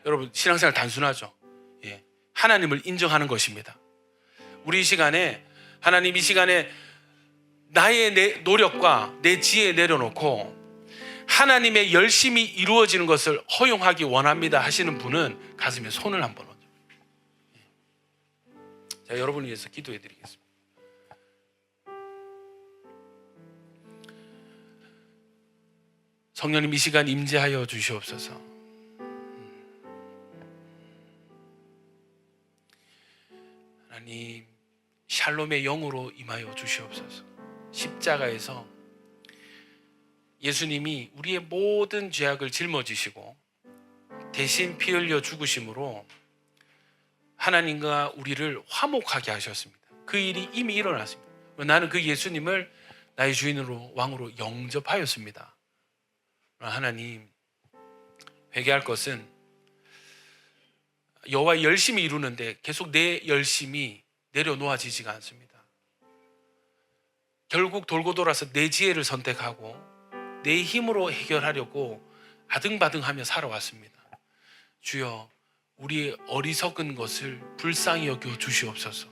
여러분, 신앙생활 단순하죠. 하나님을 인정하는 것입니다. 우리 이 시간에 하나님 이 시간에 나의 내 노력과 내 지혜 내려놓고 하나님의 열심히 이루어지는 것을 허용하기 원합니다 하시는 분은 가슴에 손을 한번 얹어요. 자, 여러분을 위해서 기도해 드리겠습니다. 성령님 이 시간 임재하여 주시옵소서. 하나님 샬롬의 영으로 임하여 주시옵소서. 십자가에서 예수님이 우리의 모든 죄악을 짊어지시고 대신 피 흘려 죽으심으로 하나님과 우리를 화목하게 하셨습니다. 그 일이 이미 일어났습니다. 나는 그 예수님을 나의 주인으로 왕으로 영접하였습니다. 하나님, 회개할 것은 여호와 열심히 이루는데 계속 내 열심이 내려놓아지지가 않습니다. 결국 돌고 돌아서 내 지혜를 선택하고 내 힘으로 해결하려고 아등바등하며 살아왔습니다. 주여, 우리의 어리석은 것을 불쌍히 여겨 주시옵소서.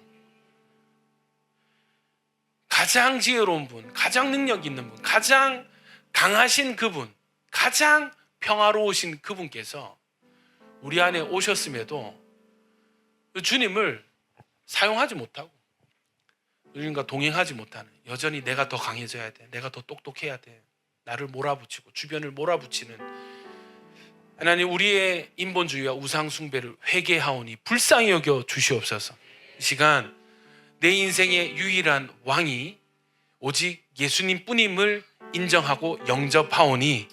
가장 지혜로운 분, 가장 능력 있는 분, 가장 강하신 그분, 가장 평화로우신 그분께서 우리 안에 오셨음에도 주님을 사용하지 못하고 주님과 동행하지 못하는, 여전히 내가 더 강해져야 돼, 내가 더 똑똑해야 돼, 나를 몰아붙이고 주변을 몰아붙이는 하나님, 우리의 인본주의와 우상숭배를 회개하오니 불쌍히 여겨 주시옵소서. 이 시간 내 인생의 유일한 왕이 오직 예수님 뿐임을 인정하고 영접하오니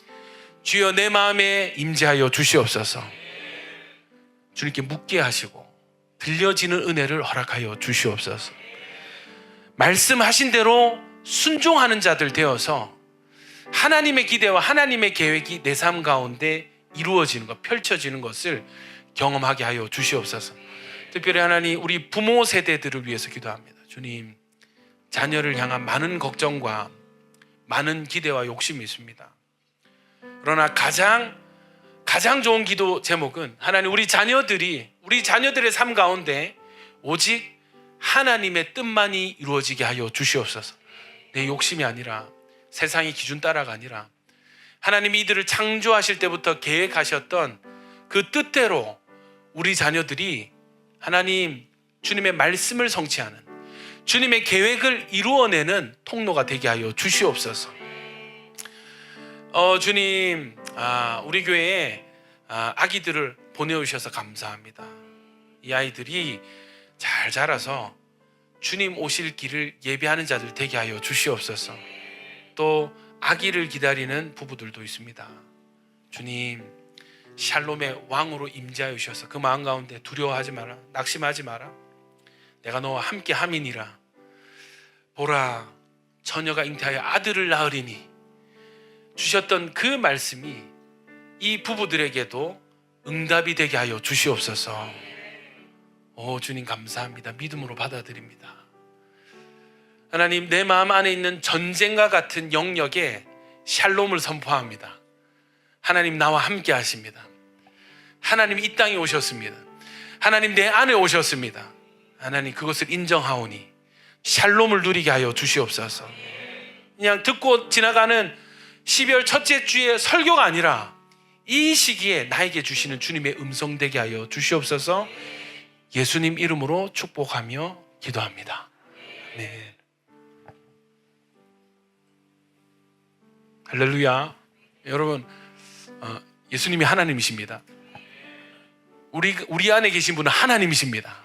주여 내 마음에 임재하여 주시옵소서. 주님께 묻게 하시고 들려지는 은혜를 허락하여 주시옵소서. 말씀하신 대로 순종하는 자들 되어서 하나님의 기대와 하나님의 계획이 내 삶 가운데 이루어지는 것, 펼쳐지는 것을 경험하게 하여 주시옵소서. 특별히 하나님, 우리 부모 세대들을 위해서 기도합니다. 주님, 자녀를 향한 많은 걱정과 많은 기대와 욕심이 있습니다. 그러나 가장 좋은 기도 제목은 하나님, 우리 자녀들의 삶 가운데 오직 하나님의 뜻만이 이루어지게 하여 주시옵소서. 내 욕심이 아니라, 세상의 기준 따라가 아니라 하나님이 이들을 창조하실 때부터 계획하셨던 그 뜻대로 우리 자녀들이 하나님, 주님의 말씀을 성취하는, 주님의 계획을 이루어내는 통로가 되게 하여 주시옵소서. 주님, 우리 교회에 아기들을 보내오셔서 감사합니다. 이 아이들이 잘 자라서 주님 오실 길을 예비하는 자들 되게 하여 주시옵소서. 또 아기를 기다리는 부부들도 있습니다. 주님, 샬롬의 왕으로 임재하여 주셔서 그 마음 가운데 두려워하지 마라, 낙심하지 마라, 내가 너와 함께 함이니라. 보라, 처녀가 잉태하여 아들을 낳으리니 주셨던 그 말씀이 이 부부들에게도 응답이 되게 하여 주시옵소서. 주님 감사합니다. 믿음으로 받아들입니다. 하나님, 내 마음 안에 있는 전쟁과 같은 영역에 샬롬을 선포합니다. 하나님, 나와 함께 하십니다. 하나님, 이 땅에 오셨습니다. 하나님, 내 안에 오셨습니다. 하나님, 그것을 인정하오니 샬롬을 누리게 하여 주시옵소서. 그냥 듣고 지나가는 12월 첫째 주의 설교가 아니라 이 시기에 나에게 주시는 주님의 음성 되게 하여 주시옵소서. 예수님 이름으로 축복하며 기도합니다. 네. 할렐루야. 여러분, 예수님이 하나님이십니다. 우리 안에 계신 분은 하나님이십니다.